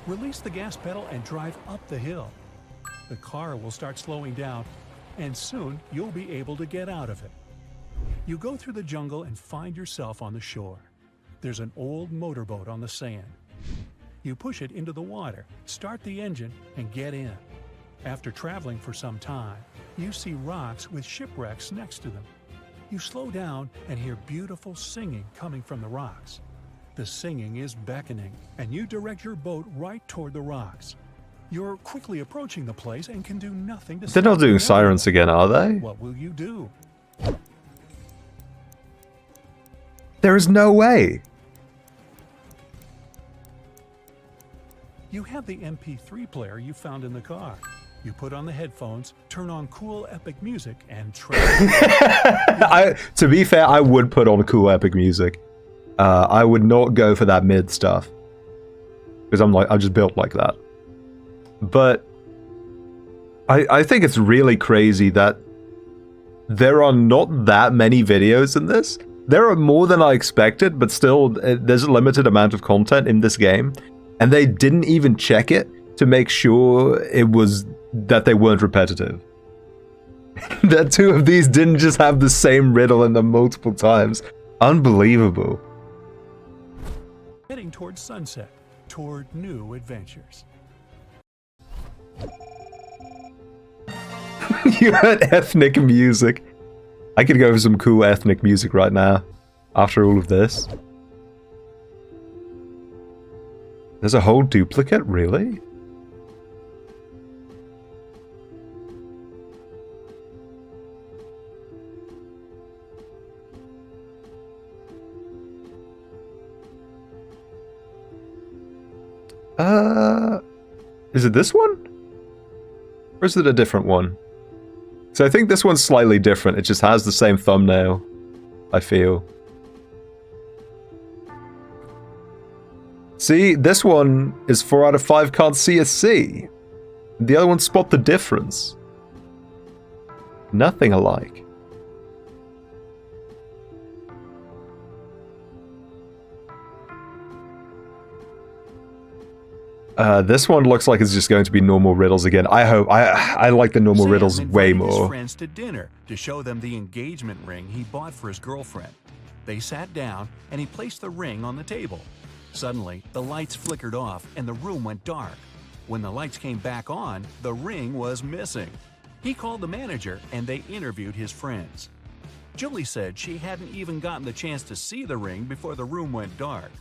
Release the gas pedal and drive up the hill. The car will start slowing down, and soon you'll be able to get out of it. You go through the jungle and find yourself on the shore. There's an old motorboat on the sand. You push it into the water, start the engine, and get in. After traveling for some time, you see rocks with shipwrecks next to them. You slow down and hear beautiful singing coming from the rocks. The singing is beckoning, and you direct your boat right toward the rocks. You're quickly approaching the place and can do nothing to They're not stop doing the sirens animal. again, are they? What will you do? There is no way. You have the MP3 player you found in the car. You put on the headphones, turn on cool epic music, and To be fair, I would put on cool epic music. I would not go for that mid stuff. Because I'm just built like that. But I think it's really crazy that there are not that many videos in this. There are more than I expected, but still, there's a limited amount of content in this game. And they didn't even check it to make sure that they weren't repetitive. That two of these didn't just have the same riddle in them multiple times. Unbelievable. heading toward sunset, toward new adventures. You heard ethnic music. I could go for some cool ethnic music right now, after all of this. There's a whole duplicate, really? Is it this one? Or is it a different one? So I think this one's slightly different. It just has the same thumbnail, I feel. See, this one is 4 out of 5 can't see a C. The other one, spot the difference. Nothing alike. This one looks like it's just going to be normal riddles again. I hope. I like the normal riddles way more. His friends to dinner to show them the engagement ring he bought for his girlfriend. They sat down and he placed the ring on the table. Suddenly, the lights flickered off and the room went dark. When the lights came back on, the ring was missing. He called the manager and they interviewed his friends. Julie said she hadn't even gotten the chance to see the ring before the room went dark.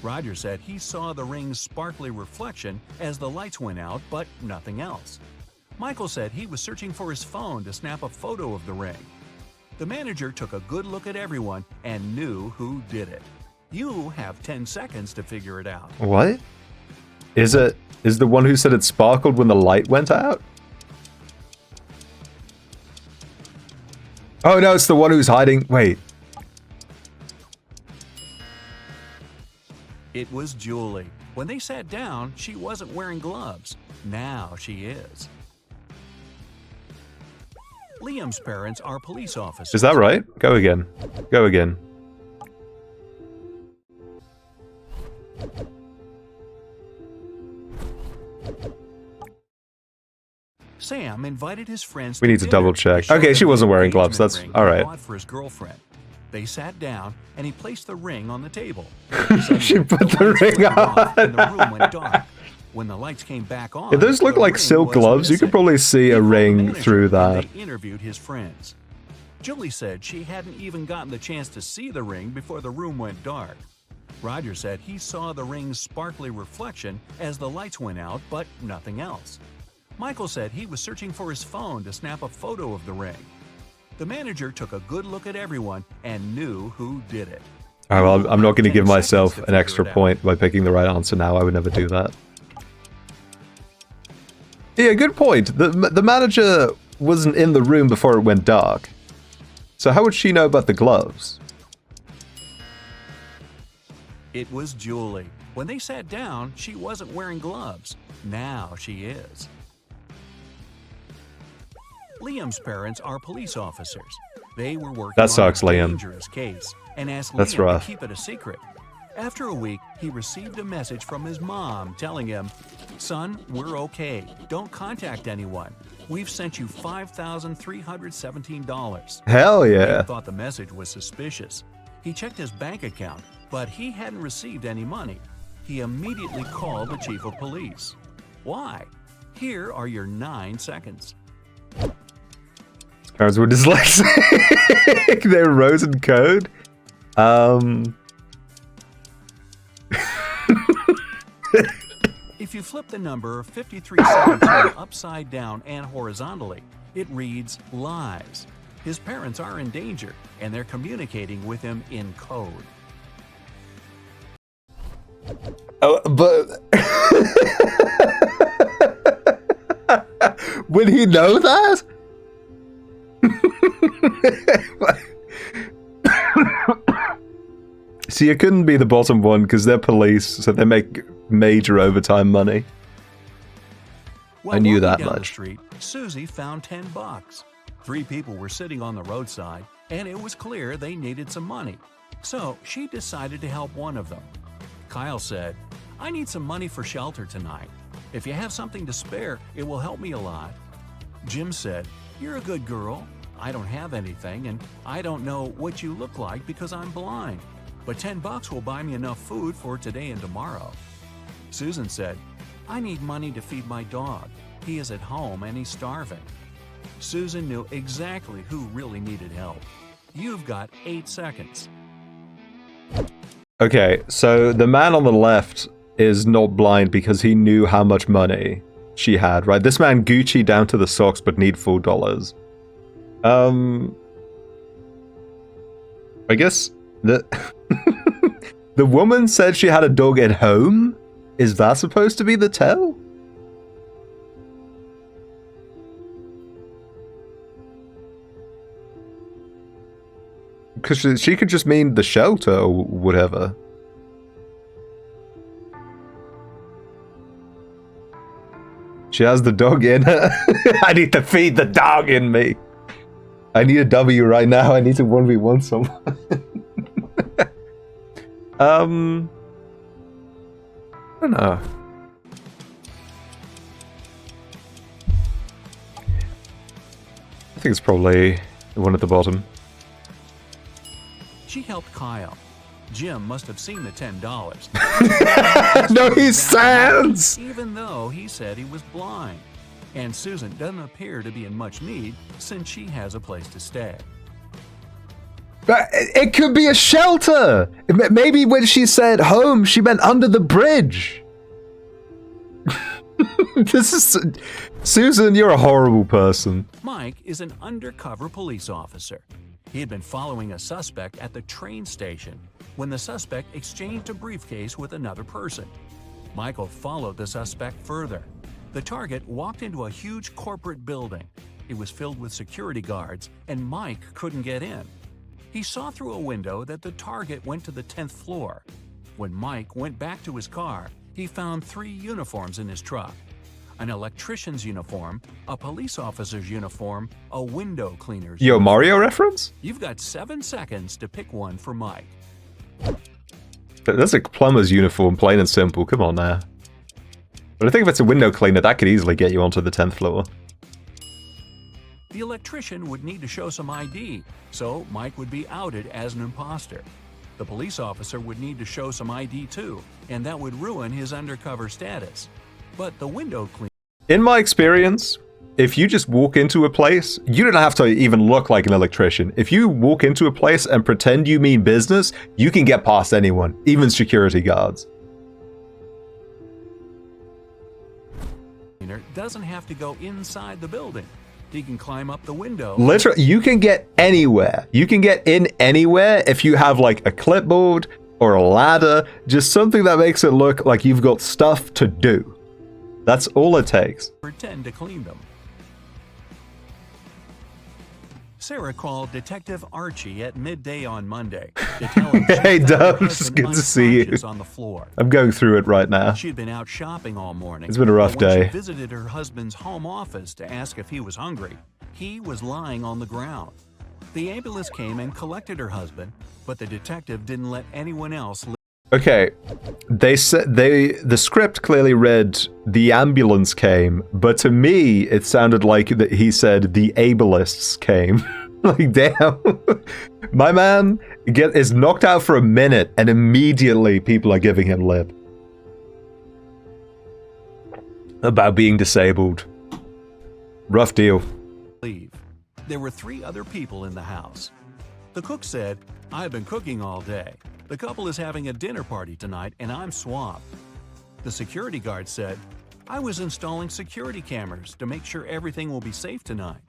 Roger said he saw the ring's sparkly reflection as the lights went out, but nothing else. Michael said he was searching for his phone to snap a photo of the ring. The manager took a good look at everyone and knew who did it. You have 10 seconds to figure it out. What? Is the one who said it sparkled when the light went out? Oh no, it's the one who's hiding. Wait. It was Julie. When they sat down, she wasn't wearing gloves. Now she is. Liam's parents are police officers. Is that right? Go again. Go again. Sam invited his friends. We need to double check. Okay, she wasn't wearing gloves. That's all right. For his girlfriend. They sat down and he placed the ring on the table. She put the ring on. And the room went dark. When the lights came back on, If those look like silk gloves, you could probably see a ring through that. They interviewed his friends. Julie said she hadn't even gotten the chance to see the ring before the room went dark. Roger said he saw the ring's sparkly reflection as the lights went out, but nothing else. Michael said he was searching for his phone to snap a photo of the ring. The manager took a good look at everyone and knew who did it. All right, well, I'm not going to give myself an extra point by picking the right answer now. I would never do that. Yeah, good point. The manager wasn't in the room before it went dark. So how would she know about the gloves? It was Julie. When they sat down, she wasn't wearing gloves. Now she is. Liam's parents are police officers. They were working That sucks, on a Liam. dangerous case and asked That's Liam rough. to keep it a secret. After a week, he received a message from his mom telling him, "Son, we're okay. Don't contact anyone. We've sent you $5,317. Hell yeah. Liam thought the message was suspicious. He checked his bank account, but he hadn't received any money. He immediately called the chief of police. Why? Here are your 9 seconds. Parents were dyslexic. They wrote in code. If you flip the number 5317 upside down and horizontally, it reads lies. His parents are in danger, and they're communicating with him in code. Oh, but Would he know that? See, it couldn't be the bottom one because they're police, so they make major overtime money. While I knew walking that down the much. street, Susie found $10. 3 people were sitting on the roadside, and it was clear they needed some money. So she decided to help one of them. Kyle said, "I need some money for shelter tonight. If you have something to spare, it will help me a lot." Jim said, "You're a good girl. I don't have anything, and I don't know what you look like because I'm blind. But $10 will buy me enough food for today and tomorrow." Susan said, "I need money to feed my dog. He is at home and he's starving." Susan knew exactly who really needed help. You've got 8 seconds. Okay, so the man on the left is not blind because he knew how much money she had, right? This man Gucci down to the socks but need $4. I guess the the woman said she had a dog at home? Is that supposed to be the tell? Because she could just mean the shelter or whatever. She has the dog in her. I need to feed the dog in me. I need a W right now. I need to 1v1 someone. I don't know. I think it's probably the one at the bottom. She helped Kyle. Jim must have seen the $10. No, he stands! Even though he said he was blind. And Susan doesn't appear to be in much need since she has a place to stay. But it could be a shelter! Maybe when she said home, she meant under the bridge. This is... Susan, you're a horrible person. Mike is an undercover police officer. He had been following a suspect at the train station when the suspect exchanged a briefcase with another person. Michael followed the suspect further. The target walked into a huge corporate building. It was filled with security guards, and Mike couldn't get in. He saw through a window that the target went to the 10th floor. When Mike went back to his car, he found 3 uniforms in his truck: an electrician's uniform, a police officer's uniform, a window cleaner's Yo, uniform. Mario reference? You've got 7 seconds to pick one for Mike. That's a plumber's uniform, plain and simple. Come on now. But I think if it's a window cleaner, that could easily get you onto the 10th floor. The electrician would need to show some ID, so Mike would be outed as an imposter. The police officer would need to show some ID too, and that would ruin his undercover status. But the window cleaner... In my experience, if you just walk into a place, you don't have to even look like an electrician. If you walk into a place and pretend you mean business, you can get past anyone, even security guards. doesn't have to go inside the building. He can climb up the window. Literally, you can get anywhere. You can get in anywhere if you have like a clipboard or a ladder, just something that makes it look like you've got stuff to do. That's all it takes. Pretend to clean them. Sarah called Detective Archie at midday on Monday to tell him Hey, she found her Dubs, husband good to see you. unconscious on the floor. I'm going through it right now. She'd been out shopping all morning. It's been a rough but when day. She visited her husband's home office to ask if he was hungry. He was lying on the ground. The ambulance came and collected her husband, but the detective didn't let anyone else live. Okay, they said the script clearly read the ambulance came, but to me it sounded like that he said the ableists came. Like, damn, my man is knocked out for a minute and immediately people are giving him lip about being disabled. Rough deal. There were 3 other people in the house. The cook said, "I've been cooking all day. The couple is having a dinner party tonight and I'm swamped." The security guard said, "I was installing security cameras to make sure everything will be safe tonight."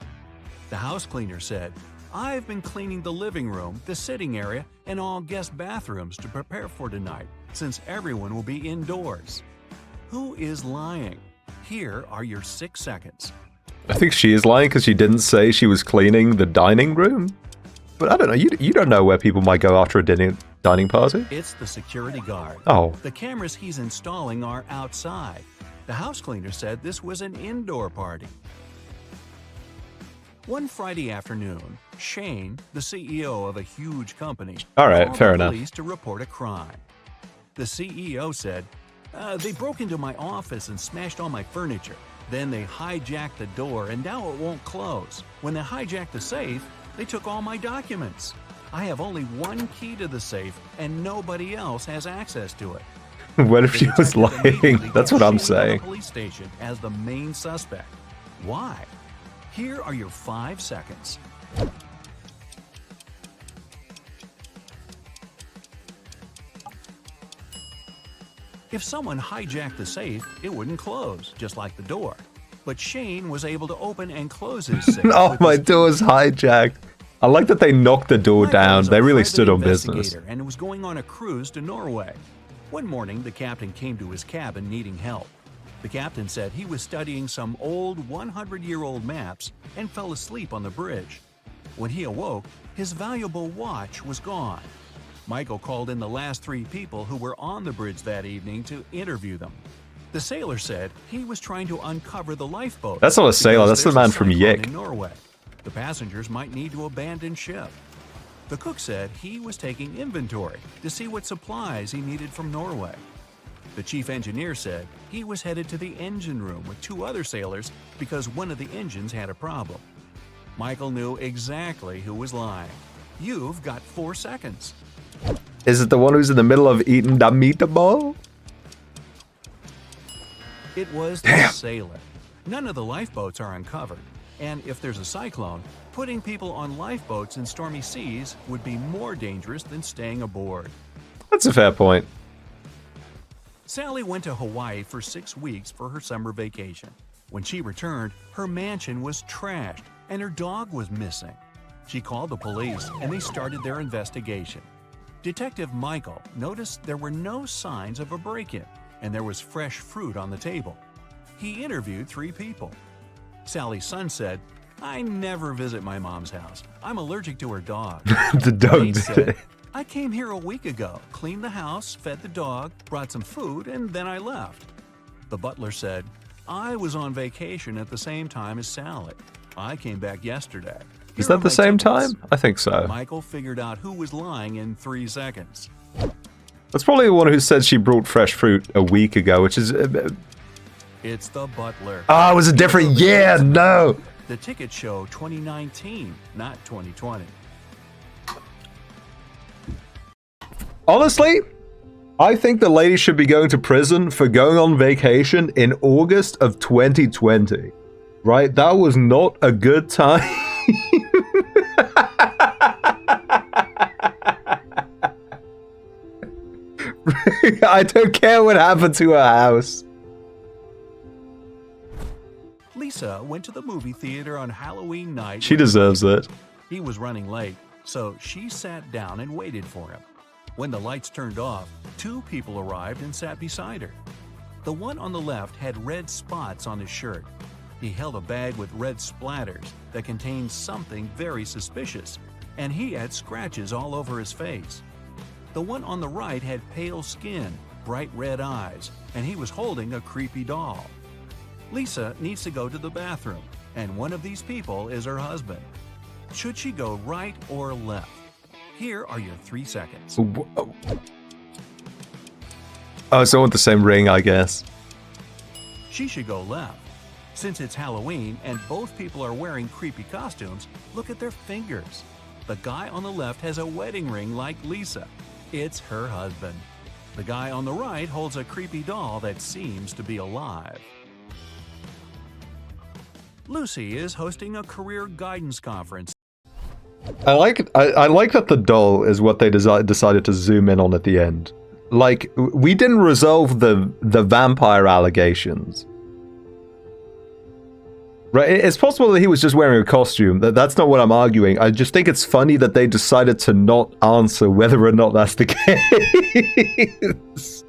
The house cleaner said, "I've been cleaning the living room, the sitting area, and all guest bathrooms to prepare for tonight, since everyone will be indoors." Who is lying? Here are your 6 seconds. I think she is lying because she didn't say she was cleaning the dining room. But I don't know. You don't know where people might go after a dining party. It's the security guard. Oh. The cameras he's installing are outside. The house cleaner said this was an indoor party. One Friday afternoon, Shane, the CEO of a huge company, All right, called fair the enough. police to report a crime. The CEO said, they broke into my office and smashed all my furniture. Then they hijacked the door and now it won't close. When they hijacked the safe, they took all my documents. I have only one key to the safe and nobody else has access to it. What if The she was detective immediately lying? That's got what I'm Shane to the saying. police station as the main suspect. Why? Here are your 5 seconds. If someone hijacked the safe, it wouldn't close, just like the door. But Shane was able to open and close his safe. Oh, with my his door's hijacked. I like that they knocked the door Michael down. was a They really private stood on business. investigator and was going on a cruise to Norway. One morning, the captain came to his cabin needing help. The captain said he was studying some old 100-year-old maps and fell asleep on the bridge. When he awoke, his valuable watch was gone. Michael called in the last 3 people who were on the bridge that evening to interview them. The sailor said he was trying to uncover the lifeboat. That's not a sailor, because that's the there's a man from cyclone Yick. in Norway. The passengers might need to abandon ship. The cook said he was taking inventory to see what supplies he needed from Norway. The chief engineer said he was headed to the engine room with 2 other sailors because one of the engines had a problem. Michael knew exactly who was lying. You've got 4 seconds. Is it the one who's in the middle of eating the meatball? It was the sailor. None of the lifeboats are uncovered, and if there's a cyclone, putting people on lifeboats in stormy seas would be more dangerous than staying aboard. That's a fair point. Sally went to Hawaii for 6 weeks for her summer vacation. When she returned, her mansion was trashed and her dog was missing. She called the police and they started their investigation. Detective Michael noticed there were no signs of a break-in and there was fresh fruit on the table. He interviewed 3 people. Sally's son said, "I never visit my mom's house. I'm allergic to her dog." The dog Nate did said, it. "I came here a week ago, cleaned the house, fed the dog, brought some food, and then I left." The butler said, "I was on vacation at the same time as Sally. I came back yesterday." Is Here are that the my same tickets." time? I think so. Michael figured out who was lying in 3 seconds. That's probably the one who said she brought fresh fruit a week ago, which is... It's the butler. Oh, it was a different year. No. The tickets show 2019, not 2020. Honestly, I think the lady should be going to prison for going on vacation in August of 2020. Right? That was not a good time. I don't care what happened to her house. Lisa went to the movie theater on Halloween night. She with deserves it. He was running late, so she sat down and waited for him. When the lights turned off, 2 people arrived and sat beside her. The one on the left had red spots on his shirt. He held a bag with red splatters that contained something very suspicious, and he had scratches all over his face. The one on the right had pale skin, bright red eyes, and he was holding a creepy doll. Lisa needs to go to the bathroom, and one of these people is her husband. Should she go right or left? Here are your 3 seconds. Oh, so I want the same ring, I guess. She should go left. Since it's Halloween and both people are wearing creepy costumes, look at their fingers. The guy on the left has a wedding ring like Lisa. It's her husband. The guy on the right holds a creepy doll that seems to be alive. Lucy is hosting a career guidance conference. I like that the doll is what they decided to zoom in on at the end. Like, we didn't resolve the vampire allegations. Right? It's possible that he was just wearing a costume. That's not what I'm arguing. I just think it's funny that they decided to not answer whether or not that's the case.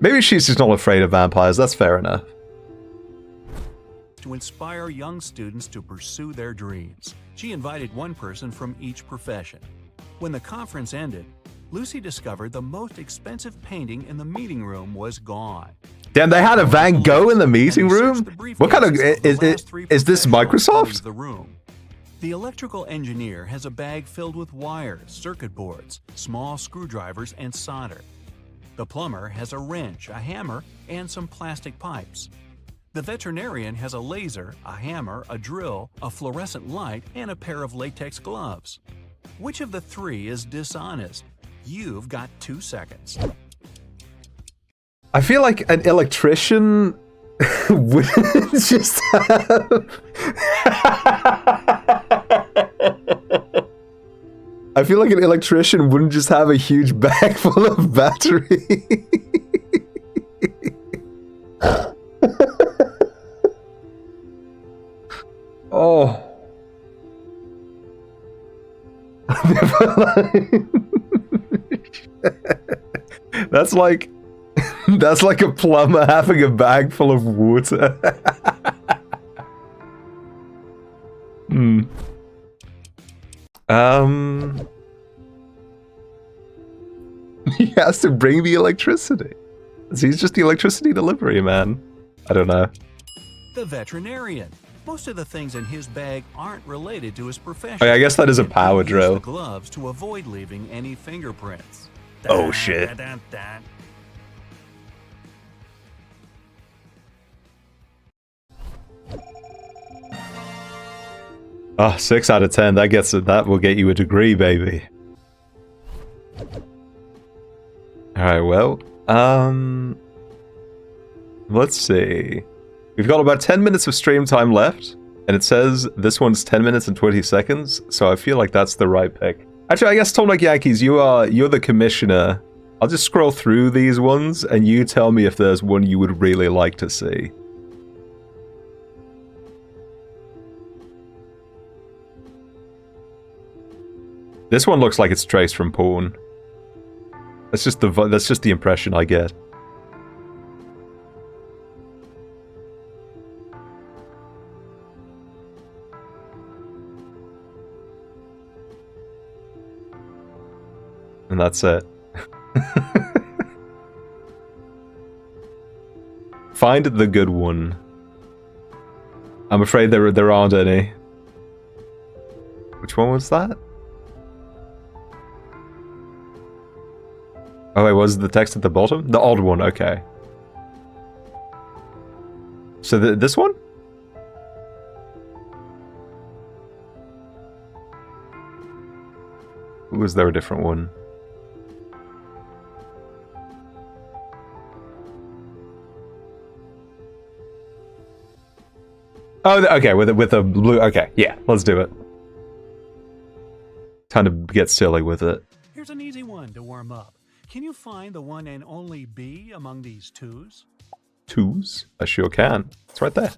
Maybe she's just not afraid of vampires. That's fair enough. to inspire young students to pursue their dreams. She invited one person from each profession. When the conference ended, Lucy discovered the most expensive painting in the meeting room was gone. Damn, they had a Van Gogh in the meeting room? What kind of... Is this Microsoft? The room. The electrical engineer has a bag filled with wires, circuit boards, small screwdrivers, and solder. The plumber has a wrench, a hammer, and some plastic pipes. The veterinarian has a laser, a hammer, a drill, a fluorescent light, and a pair of latex gloves. Which of the three is dishonest? You've got 2 seconds. I feel like an electrician wouldn't just have... I feel like an electrician wouldn't just have a huge bag full of battery. Oh. That's like a plumber having a bag full of water. He has to bring the electricity. He's just the electricity delivery man. I don't know. The veterinarian. Most of the things in his bag aren't related to his profession. Oh, yeah, I guess that is a power He used drill. the gloves to avoid leaving any fingerprints. Oh, shit. Oh, 6 out of 10. That will get you a degree, baby. Alright, well, let's see. We've got about 10 minutes of stream time left, and it says this one's 10 minutes and 20 seconds, so I feel like that's the right pick. Actually, I guess Tom Like Yankees, you're the commissioner. I'll just scroll through these ones, and you tell me if there's one you would really like to see. This one looks like it's traced from porn. That's just the impression I get. And that's it. Find the good one. I'm afraid there aren't any. Which one was that? Oh wait, was the text at the bottom? The odd one, okay. So this one? Was there a different one? Oh, okay, with a blue. Okay, yeah, let's do it. Kind of get silly with it. Here's an easy one to warm up. Can you find the one and only B among these twos? Twos? I sure can. It's right there.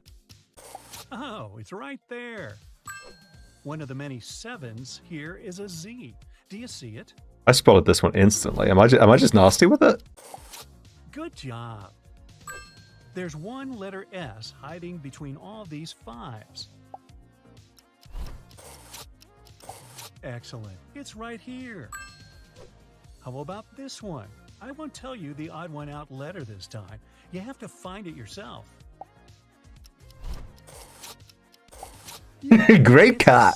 Oh, it's right there. One of the many sevens here is a Z. Do you see it? I spotted this one instantly. Am I just nasty with it? Good job. There's one letter S hiding between all these fives. Excellent. It's right here. How about this one? I won't tell you the odd one out letter this time. You have to find it yourself. Great cock.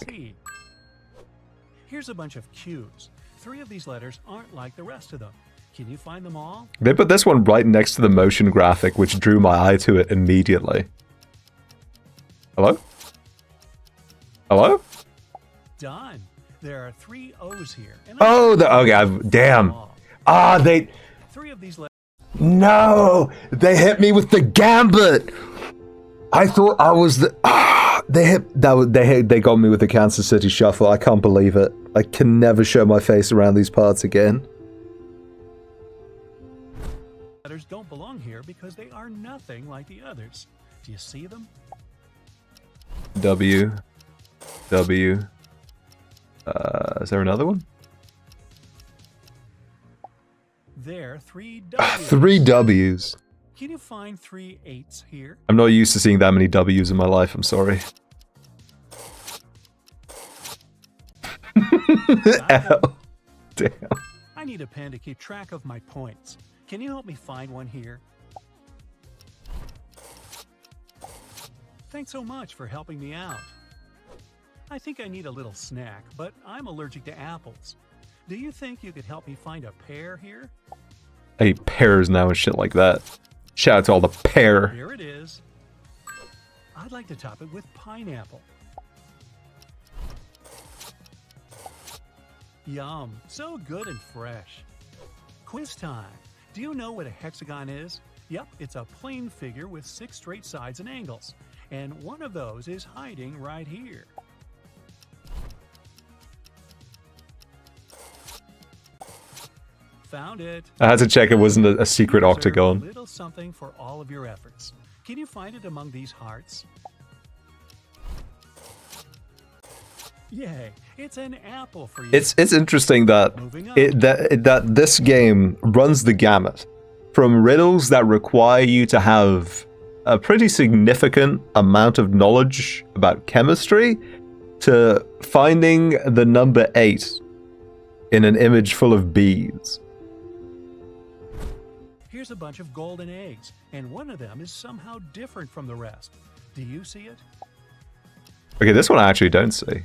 Here's a bunch of Q's. 3 of these letters aren't like the rest of them. Can you find them all? They put this one right next to the motion graphic, which drew my eye to it immediately. Hello? Hello? Done. There are 3 O's here. And Oh, okay, damn. Ah, 3 of these letters. No! They hit me with the gambit! I thought I was the... They got me with the Kansas City Shuffle. I can't believe it. I can never show my face around these parts again. Letters don't belong here because they are nothing like the others. Do you see them? W. Is there another one? There, 3 W's. 3 W's. Can you find 3 8s here? I'm not used to seeing that many W's in my life, I'm sorry. L. Damn. I need a pen to keep track of my points. Can you help me find one here? Thanks so much for helping me out. I think I need a little snack, but I'm allergic to apples. Do you think you could help me find a pear here? I eat pears now and shit like that. Shout out to all the pear. Here it is. I'd like to top it with pineapple. Yum, so good and fresh. Quiz time. Do you know what a hexagon is? Yep, it's a plane figure with 6 straight sides and angles. And one of those is hiding right here. Found it. I had to check it wasn't a secret You deserve octagon. A little something for all of your efforts. Can you find it among these hearts? Yay, it's an apple for you. It's interesting that Moving on. that this game runs the gamut from riddles that require you to have a pretty significant amount of knowledge about chemistry to finding the number 8 in an image full of bees. Here's a bunch of golden eggs, and one of them is somehow different from the rest. Do you see it? Okay, this one I actually don't see.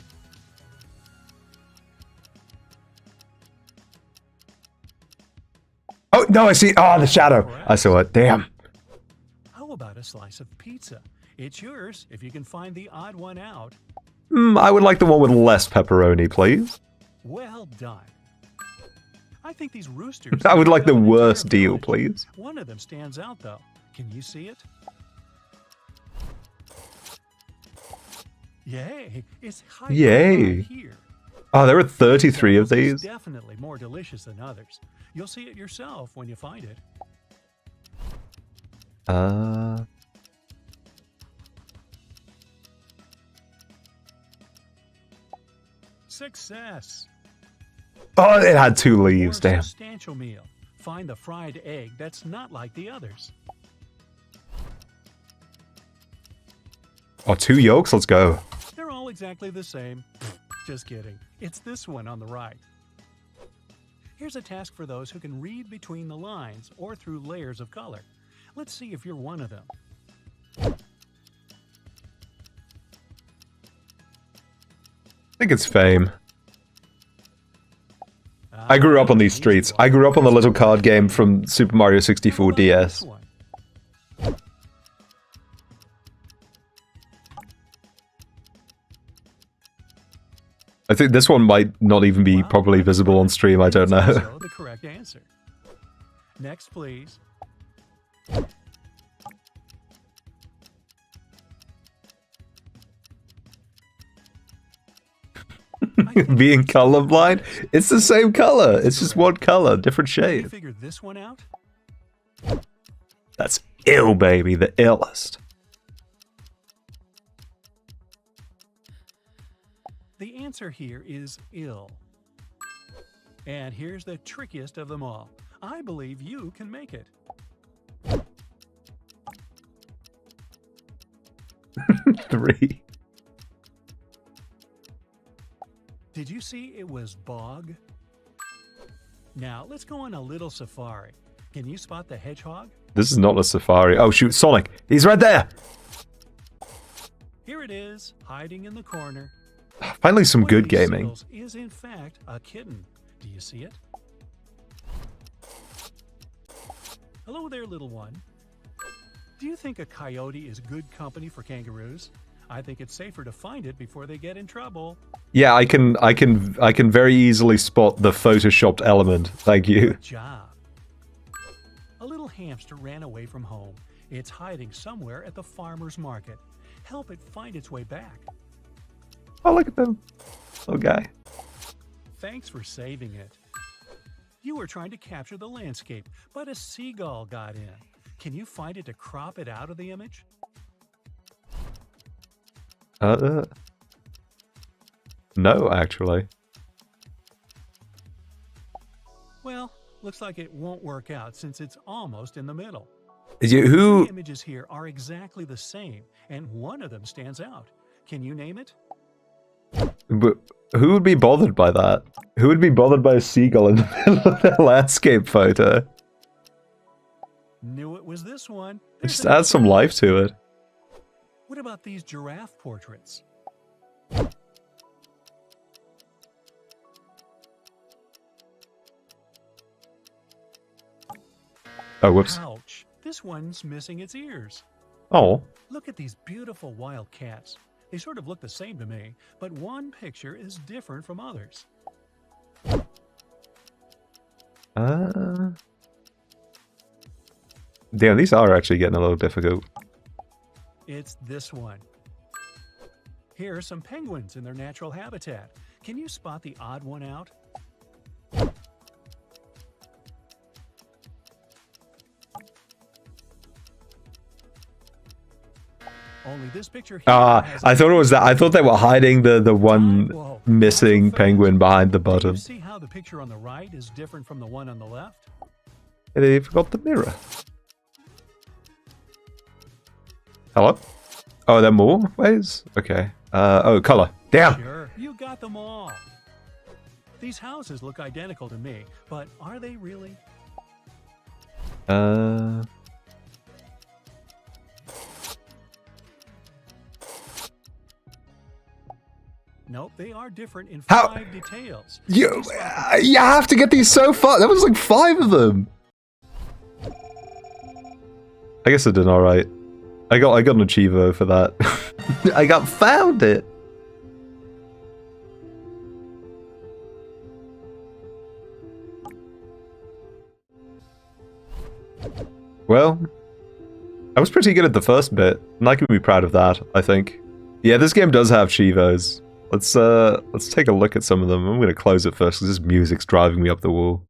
Oh, no, I see. Oh, the shadow. I saw it. Damn. How about a slice of pizza? It's yours if you can find the odd one out. I would like the one with less pepperoni, please. Well done. I think these roosters... I would like the have an worst entire deal, village. please. One of them stands out, though. Can you see it? Yay! It's hiding Yay. right here. Oh, there are 33 of This is these. definitely more delicious than others. You'll see it yourself when you find it. Success! Oh, it had 2 More leaves. Damn. substantial meal. Find the fried egg that's not like the others. Oh, 2 yolks. Let's go. They're all exactly the same. Just kidding. It's this one on the right. Here's a task for those who can read between the lines or through layers of color. Let's see if you're one of them. I think it's fame. I grew up on these streets. I grew up on the little card game from Super Mario 64 DS. I think this one might not even be properly visible on stream. I don't know. Also the correct answer. Next, please. Being colorblind, it's the same color. It's just one color, different Can you shade. figure this one out? That's ill, baby. The illest. The answer here is ill. And here's the trickiest of them all. I believe you can make it. 3. Did you see it was bog? Now, let's go on a little safari. Can you spot the hedgehog? This is not a safari. Oh, shoot. Sonic. He's right there. Here it is, hiding in the corner. Finally, some One of good these gaming. seals is in fact a kitten. Do you see it? Hello there, little one. Do you think a coyote is good company for kangaroos? I think it's safer to find it before they get in trouble. Yeah, I can very easily spot the photoshopped element. Thank you. Good job. A little hamster ran away from home. It's hiding somewhere at the farmer's market. Help it find its way back. Oh, look at them. Little guy. Thanks for saving it. You were trying to capture the landscape, but a seagull got in. Can you find it to crop it out of the image? No, actually. Well, looks like it won't work out since it's almost in the middle. Who? The images here are exactly the same, and one of them stands out. Can you name it? But who would be bothered by that? Who would be bothered by a seagull in the middle of their landscape photo? Knew it was this one. Just add some life to it. What about these giraffe portraits? Oh, whoops. Ouch. This one's missing its ears. Oh. Look at these beautiful wild cats. They sort of look the same to me, but one picture is different from others. Damn, these are actually getting a little difficult. It's this one. Here are some penguins in their natural habitat. Can you spot the odd one out? Only this picture here has I thought it was that. I thought they were hiding the one Whoa, missing not so fast. penguin behind the Do you bottom. see how the picture on the right is different from the one on the left? They forgot the mirror. Hello? Oh, there are more ways? Okay. Oh, color. Damn! Sure, you got them all. These houses look identical to me, but are they really? Nope, they are different in How- 5 details. You have to get these so far. That was like 5 of them. I guess I did all right. I got an achievo for that. I found it. Well, I was pretty good at the first bit, and I can be proud of that, I think. Yeah, this game does have chivos. Let's take a look at some of them. I'm gonna close it first because this music's driving me up the wall.